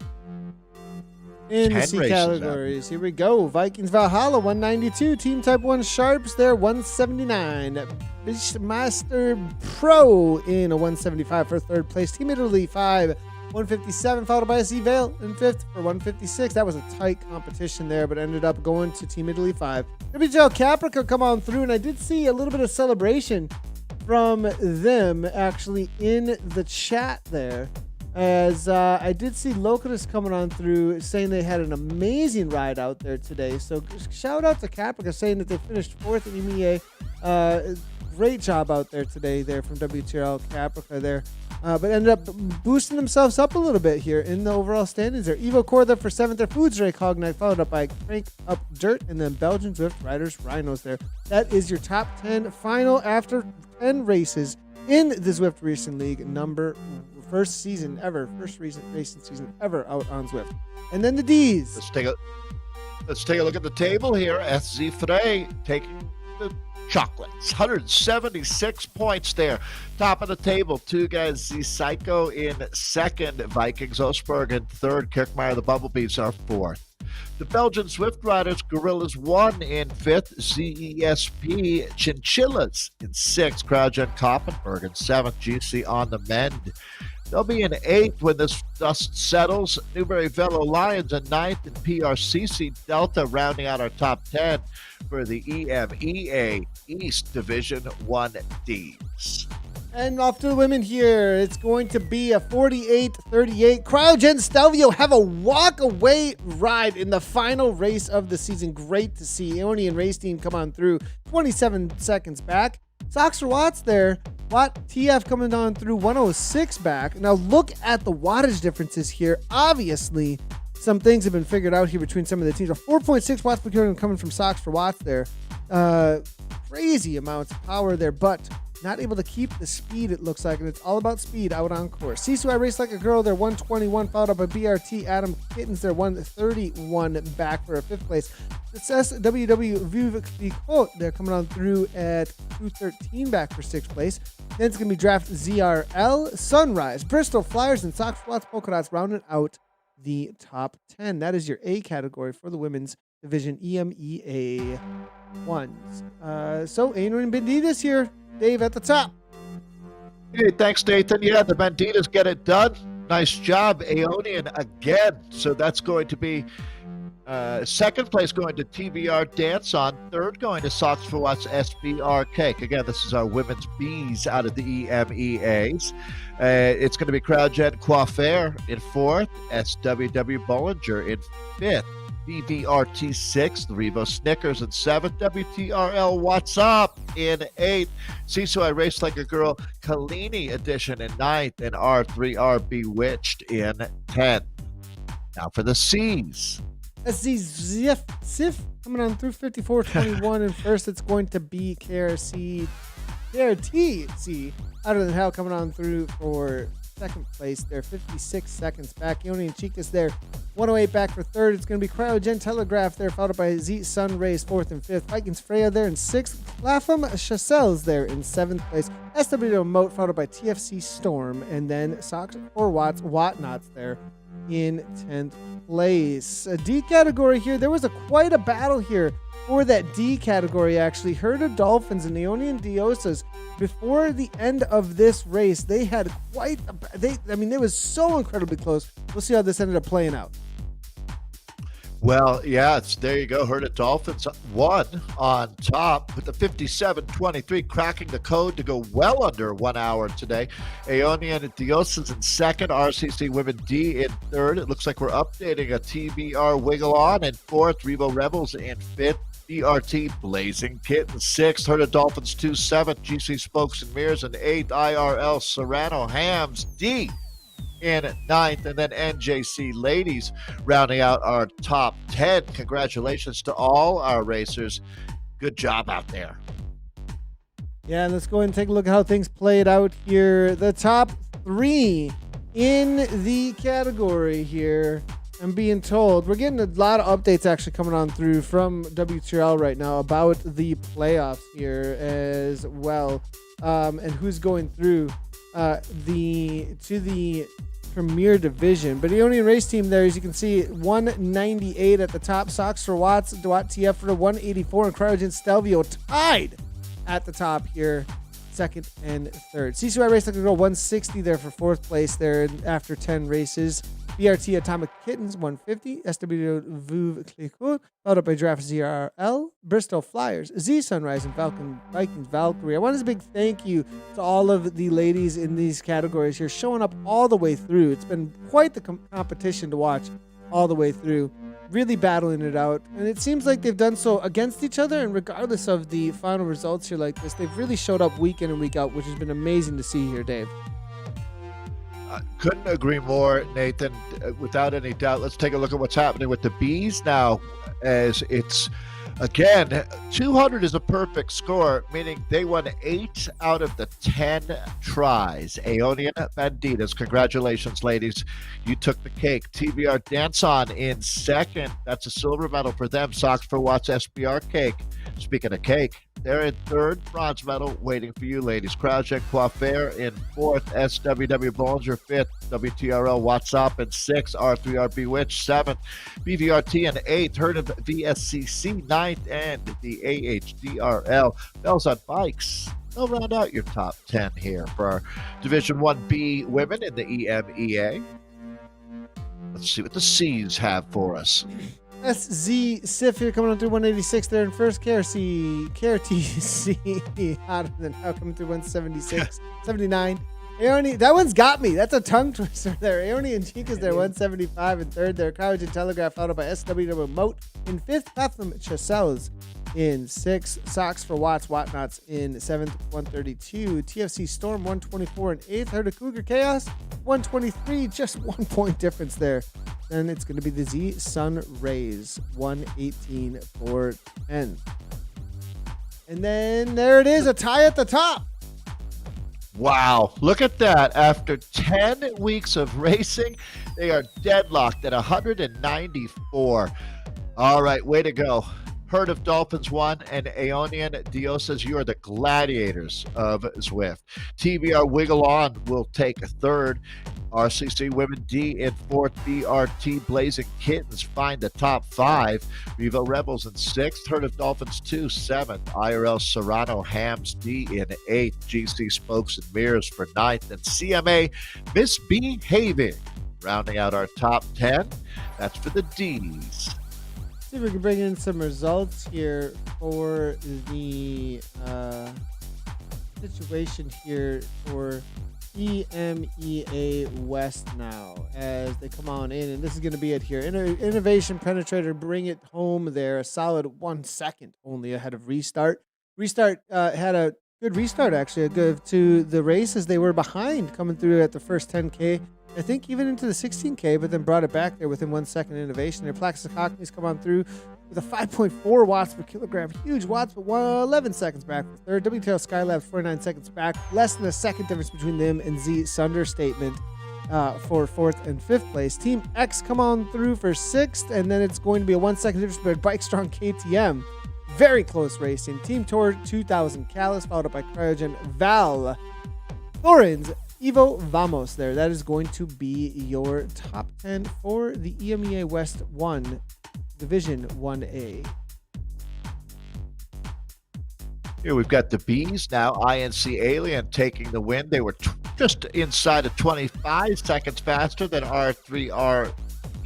In the 10 C races categories, here we go. Vikings Valhalla 192, Team Type 1 Sharps there 179. Bishmaster Pro in a 175 for third place. Team Italy 5 157, followed by SC Vale in fifth for 156. That was a tight competition there, but ended up going to Team Italy 5. WTRL Caprica come on through, and I did see a little bit of celebration from them actually in the chat there. As I did see Locutus coming on through saying they had an amazing ride out there today. So shout out to Caprica saying that they finished 4th in EMEA. Great job out there today there from WTRL Caprica there. But ended up boosting themselves up a little bit here in the overall standings there. Evo Corda for 7th there. Foods Ray Cognite followed up by Crank Up Dirt and then Belgian Zwift Riders Rhinos there. That is your top 10 final after 10 races in the Zwift Racing League first racing season ever out on Zwift. And then the D's. Let's take a look at the table here. SZ Frey taking the chocolates. 176 points there. Top of the table, two guys. Z Psycho in second. Vikings Osberg in third. Kirkmeyer the Bumblebees are fourth. The Belgian Swift Riders Gorillas 1 in fifth. ZESP Chinchillas in sixth. CrowdGen Koppenberg in seventh. GC on the mend. They'll be in eighth when this dust settles. Newberry Velo Lions in ninth, and PRCC Delta rounding out our top 10 for the EMEA East Division 1Ds. And off to the women here. It's going to be a 48-38. CryoGen Stelvio have a walk-away ride in the final race of the season. Great to see Aeonian Race Team come on through 27 seconds back. Sox for Watts there. Watt TF coming on through 106 back. Now look at the wattage differences here. Obviously, some things have been figured out here between some of the teams. A 4.6 watts per kilogram coming from Sox for Watts there. Crazy amounts of power there, but not able to keep the speed, it looks like, and it's all about speed out on course. Sisu, I Race Like a Girl, they're 121, followed up by BRT. Adam Kittens, they're 131 back for a fifth place. Success WW Vivik, they're coming on through at 213 back for sixth place. Then it's going to be Draft ZRL, Sunrise, Bristol Flyers, and Sox Flats Polka Dots rounding out the top 10. That is your A category for the women's division EMEA ones. So Adrian Banditas here. Dave at the top. Hey, thanks, Nathan. Yeah, the Banditas get it done. Nice job, Aeonian again. So that's going to be second place going to TBR Dance On. Third going to Sox for Watts SBR Cake. Again, this is our women's Bs out of the EMEAs. It's going to be CrowdGen Coiffaire in fourth. SWW Bollinger in fifth. BBRT 6th, Revo Snickers in 7th, WTRL What's Up in 8th, Sisu I Race Like a Girl Kalini edition in 9th, and R3R Bewitched in 10th. Now for the C's. SC Sif coming on through 54-21 and first it's going to be KRTC out of the hell coming on through for second place there, 56 seconds back. Ioni and Chicas there, 108 back for third. It's going to be Cryogen Telegraph there, followed by Z Sun Rays, fourth and fifth. Vikings Freya there in sixth. Lapham Chassels there in seventh place. SW Moat, followed by TFC Storm, and then Sox or Watts, Whatnots there in 10th place. A D category here, there was quite a battle here for that D category, actually. Herda Dolphins and Neonian Diosas, before the end of this race, they had it was so incredibly close. We'll see how this ended up playing out. Well, yeah, there you go. Herda Dolphins won on top with the 57-23, cracking the code to go well under 1 hour today. Aeonian Diosas in second, RCC Women D in third. It looks like we're updating a TBR Wiggle On in fourth, Revo Rebels in fifth. BRT Blazing Kitten 6th, Herda Dolphins 2-7th, GC Spokes and Mirrors in 8th, IRL Serrano Hams D in 9th, and then NJC Ladies rounding out our top 10. Congratulations to all our racers. Good job out there. Yeah, let's go ahead and take a look at how things played out here. The top 3 in the category here. I'm being told we're getting a lot of updates actually coming on through from WTRL right now about the playoffs here as well, and who's going through to the Premier Division. But Ionian Race Team there, as you can see, 198 at the top. Sox for Watts, Dwight TF for 184, and Cryogen Stelvio tied at the top here, second and third. CCY Race Like a Girl 160 there for fourth place there after 10 races. BRT Atomic Kittens 150, SW Vuv Clicourt, followed up by Draft ZRL, Bristol Flyers, Z Sunrise, and Falcon Vikings Valkyrie. I want to say a big thank you to all of the ladies in these categories here, showing up all the way through. It's been quite the competition to watch all the way through, really battling it out. And it seems like they've done so against each other, and regardless of the final results here like this, they've really showed up week in and week out, which has been amazing to see here, Dave. Couldn't agree more, Nathan. Without any doubt, let's take a look at what's happening with the bees now, as it's, again, 200 is a perfect score, meaning they won 8 out of the 10 tries. Aeonian Banditas, congratulations, ladies. You took the cake. TBR Dance On in second. That's a silver medal for them. Sox for Watts SBR cake. Speaking of cake, they're in third, bronze medal waiting for you, ladies. Project Coiffure in fourth, SWW Bollinger fifth, WTRL What's Up in sixth, R3R Bewitched seventh, BVRT in eighth, Heard of VSCC ninth, and the AHDRL Bells on Bikes. They'll round out your top 10 here for our Division 1B women in the EMEA. Let's see what the C's have for us. SZ Sif here coming on through 186 there in first. KRTC hotter than now coming through 176, 79. Aoni, that one's got me. That's a tongue twister there. Aoni and Chika's there 175 in third there. College and Telegraph followed by SWW Moat in fifth. Bethlehem Chaselles in sixth. Sox for Watts, Whatnots in seventh, 132. TFC Storm 124 in eighth. Heard of Cougar Chaos 123, just 1 point difference there. Then it's going to be the Z Sun Rays 118 for 10. And then there it is, a tie at the top. Wow, look at that. After 10 weeks of racing, they are deadlocked at 194. All right, way to go. Herd of Dolphins won, and Aeonian Diosas, you are the gladiators of Zwift. TBR Wiggle On will take a third. RCC Women D in fourth. BRT Blazing Kittens find the top 5. Revo Rebels in sixth. Herd of Dolphins 2, seventh. IRL Serrano Hams D in eighth. GC Spokes and Mirrors for ninth. And CMA Misbehaving rounding out our top 10. That's for the D's. See if we can bring in some results here for the situation here for EMEA West now as they come on in, and this is going to be it here. Innovation Penetrator, bring it home there. A solid 1 second only ahead of Restart. Restart had a good restart, actually, to the race as they were behind coming through at the first 10K. I think even into the 16K, but then brought it back there within 1 second. Innovation. Their Plaxis Cockneys come on through with a 5.4 watts per kilogram. Huge watts, but 11 seconds back for third. WTRL Skylab 49 seconds back. Less than a second difference between them and Z Sunder Statement for fourth and fifth place. Team X come on through for sixth, and then it's going to be a 1 second difference between Bike Strong KTM. Very close racing. Team Tour 2000 Callus, followed up by Cryogen Val Thorens. Evo Vamos there. That is going to be your top 10 for the EMEA West 1 Division 1A. Here we've got the Bees now. INC Alien taking the win. They were just inside of 25 seconds faster than R3R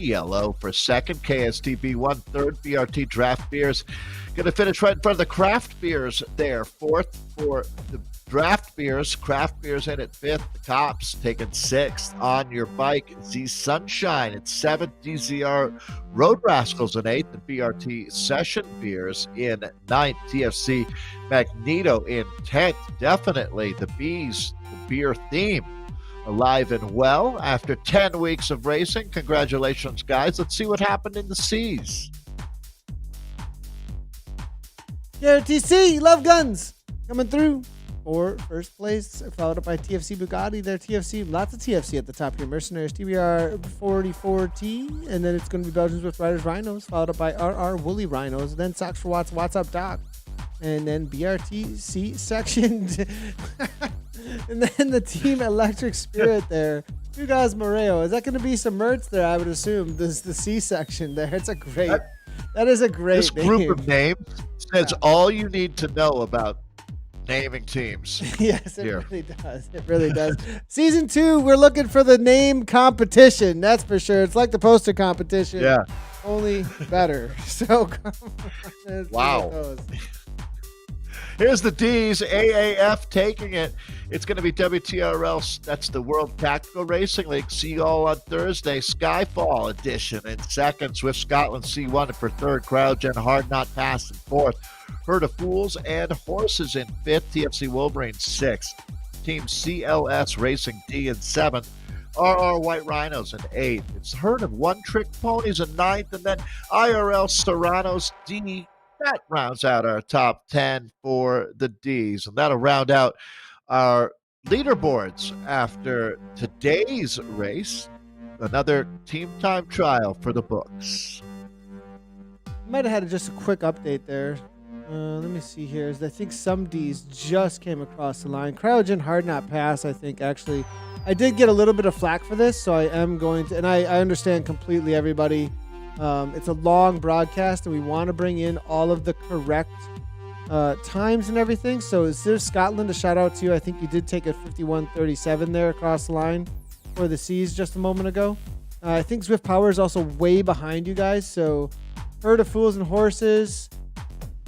ELO for second. KSTB 1/3. BRT Draft Beers going to finish right in front of the Craft Beers there. Fourth for the Draft Beers. Craft Beers in at fifth. The Cops taking sixth. On Your Bike. Z Sunshine at seventh. DZR Road Rascals in eighth. The BRT Session Beers in ninth. TFC Magneto in 10th. Definitely the Bees, the beer theme, alive and well after 10 weeks of racing. Congratulations, guys. Let's see what happened in the C's. Yeah, TC, Love Guns, coming through for first place, followed up by TFC Bugatti. There, TFC, lots of TFC at the top here. Mercenaries, TBR 44T, and then it's going to be Belgians with Riders Rhinos, followed up by RR Woolly Rhinos, then Sox for Watts, What's Up Doc, and then BRTC sectioned. And then the Team Electric Spirit there Hugas Moreo. Is that going to be some merch there? I would assume this the C section there. It's a great. That is a great This group name. of names says all you need to know about naming teams. Yes, it here. really does. It really does. Season 2, we're looking for the name competition. That's for sure. It's like the poster competition. Yeah. Only better. So come on. Wow. Here's the D's. AAF taking it. It's going to be WTRL. That's the World Tactical Racing League. See you all on Thursday. Skyfall edition in second. Zwift Scotland C1 for third. CryoGen Hard Not Pass in fourth. Herd of Fools and Horses in fifth. TFC Wolverine sixth. Team CLS Racing D in seventh. RR White Rhinos in eighth. It's Herd of One Trick Ponies in ninth. And then IRL Serranos D. That rounds out our top 10 for the D's. And that'll round out our leaderboards after today's race. Another team time trial for the books. Might have had just a quick update there. Let me see here. I think some D's just came across the line. CryoGen Hard Not Pass, I think, actually. I did get a little bit of flack for this, so I am going to, and I understand completely everybody. It's a long broadcast, and we want to bring in all of the correct times and everything. So is there Scotland, a shout out to you. I think you did take a 51:37 there across the line for the C's just a moment ago. I think Zwift Power is also way behind you guys. So Herd of Fools and Horses,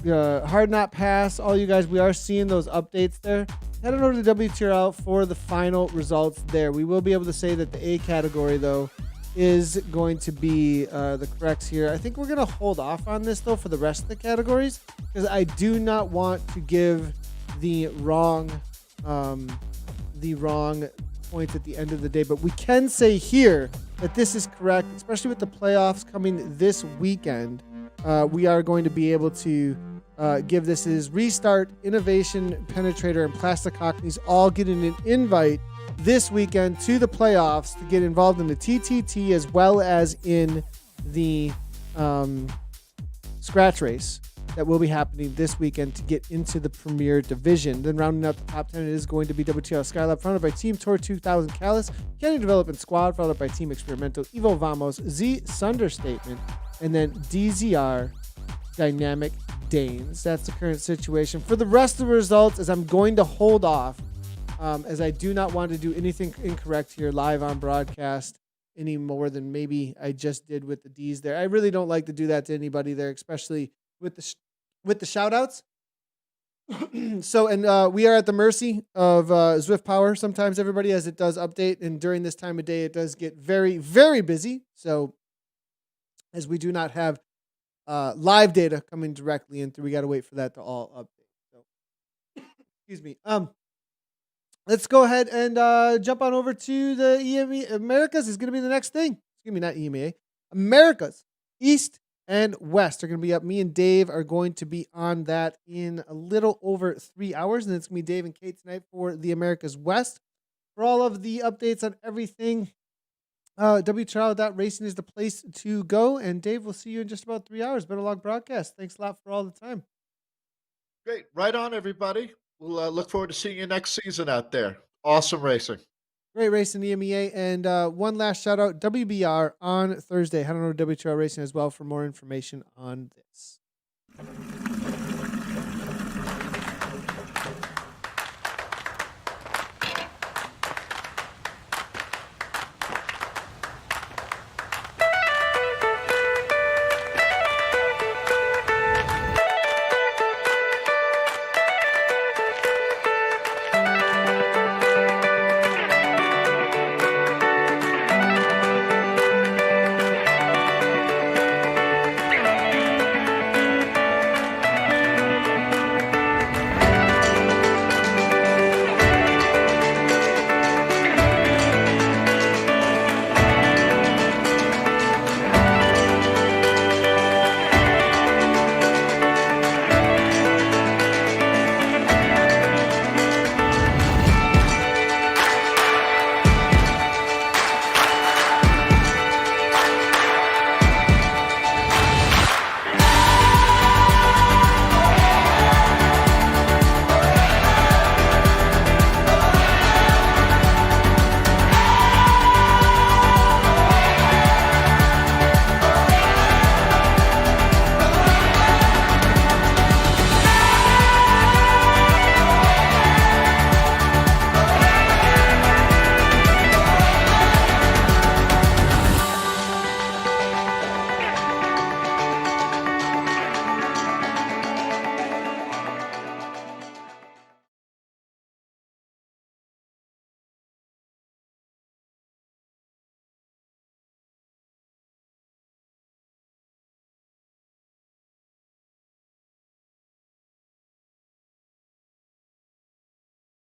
Hard Not Pass, all you guys, we are seeing those updates there. Head on over to WTRL for the final results there. We will be able to say that the A category, though, is going to be the corrects here. I think we're going to hold off on this, though, for the rest of the categories, because I do not want to give the wrong points at the end of the day. But we can say here that this is correct, especially with the playoffs coming this weekend. We are going to be able to give this as Restart, Innovation, Penetrator, and Plastic Cockneys all getting an invite this weekend to the playoffs to get involved in the TTT as well as in the scratch race that will be happening this weekend to get into the Premier Division. Then rounding out the top 10 is going to be WTRL Skylab, followed by Team Tour 2000 Callus, Canyon Development Squad, followed by Team Experimental, Evo Vamos, Z Sunder Statement, and then DZR Dynamic Danes. That's the current situation. For the rest of the results, as I'm going to hold off, as I do not want to do anything incorrect here live on broadcast any more than maybe I just did with the D's there. I really don't like to do that to anybody there, especially with the shout outs. So, and we are at the mercy of Zwift Power sometimes, everybody, as it does update. And during this time of day, it does get very, very busy. So as we do not have live data coming directly in through, we got to wait for that to all update. So, excuse me. Let's go ahead and jump on over to the EMEA. Americas is going to be the next thing. Excuse me, not EMEA. Americas, East and West are going to be up. Me and Dave are going to be on that in a little over 3 hours. And it's going to be Dave and Kate tonight for the Americas West. For all of the updates on everything, WTRL.racing is the place to go. And Dave, we'll see you in just about 3 hours. Been a long broadcast. Thanks a lot for all the time. Great. Right on, everybody. We'll look forward to seeing you next season out there. Awesome racing. Great race in the EMEA. And one last shout out, WBR on Thursday. Head on over to WTRL Racing as well for more information on this.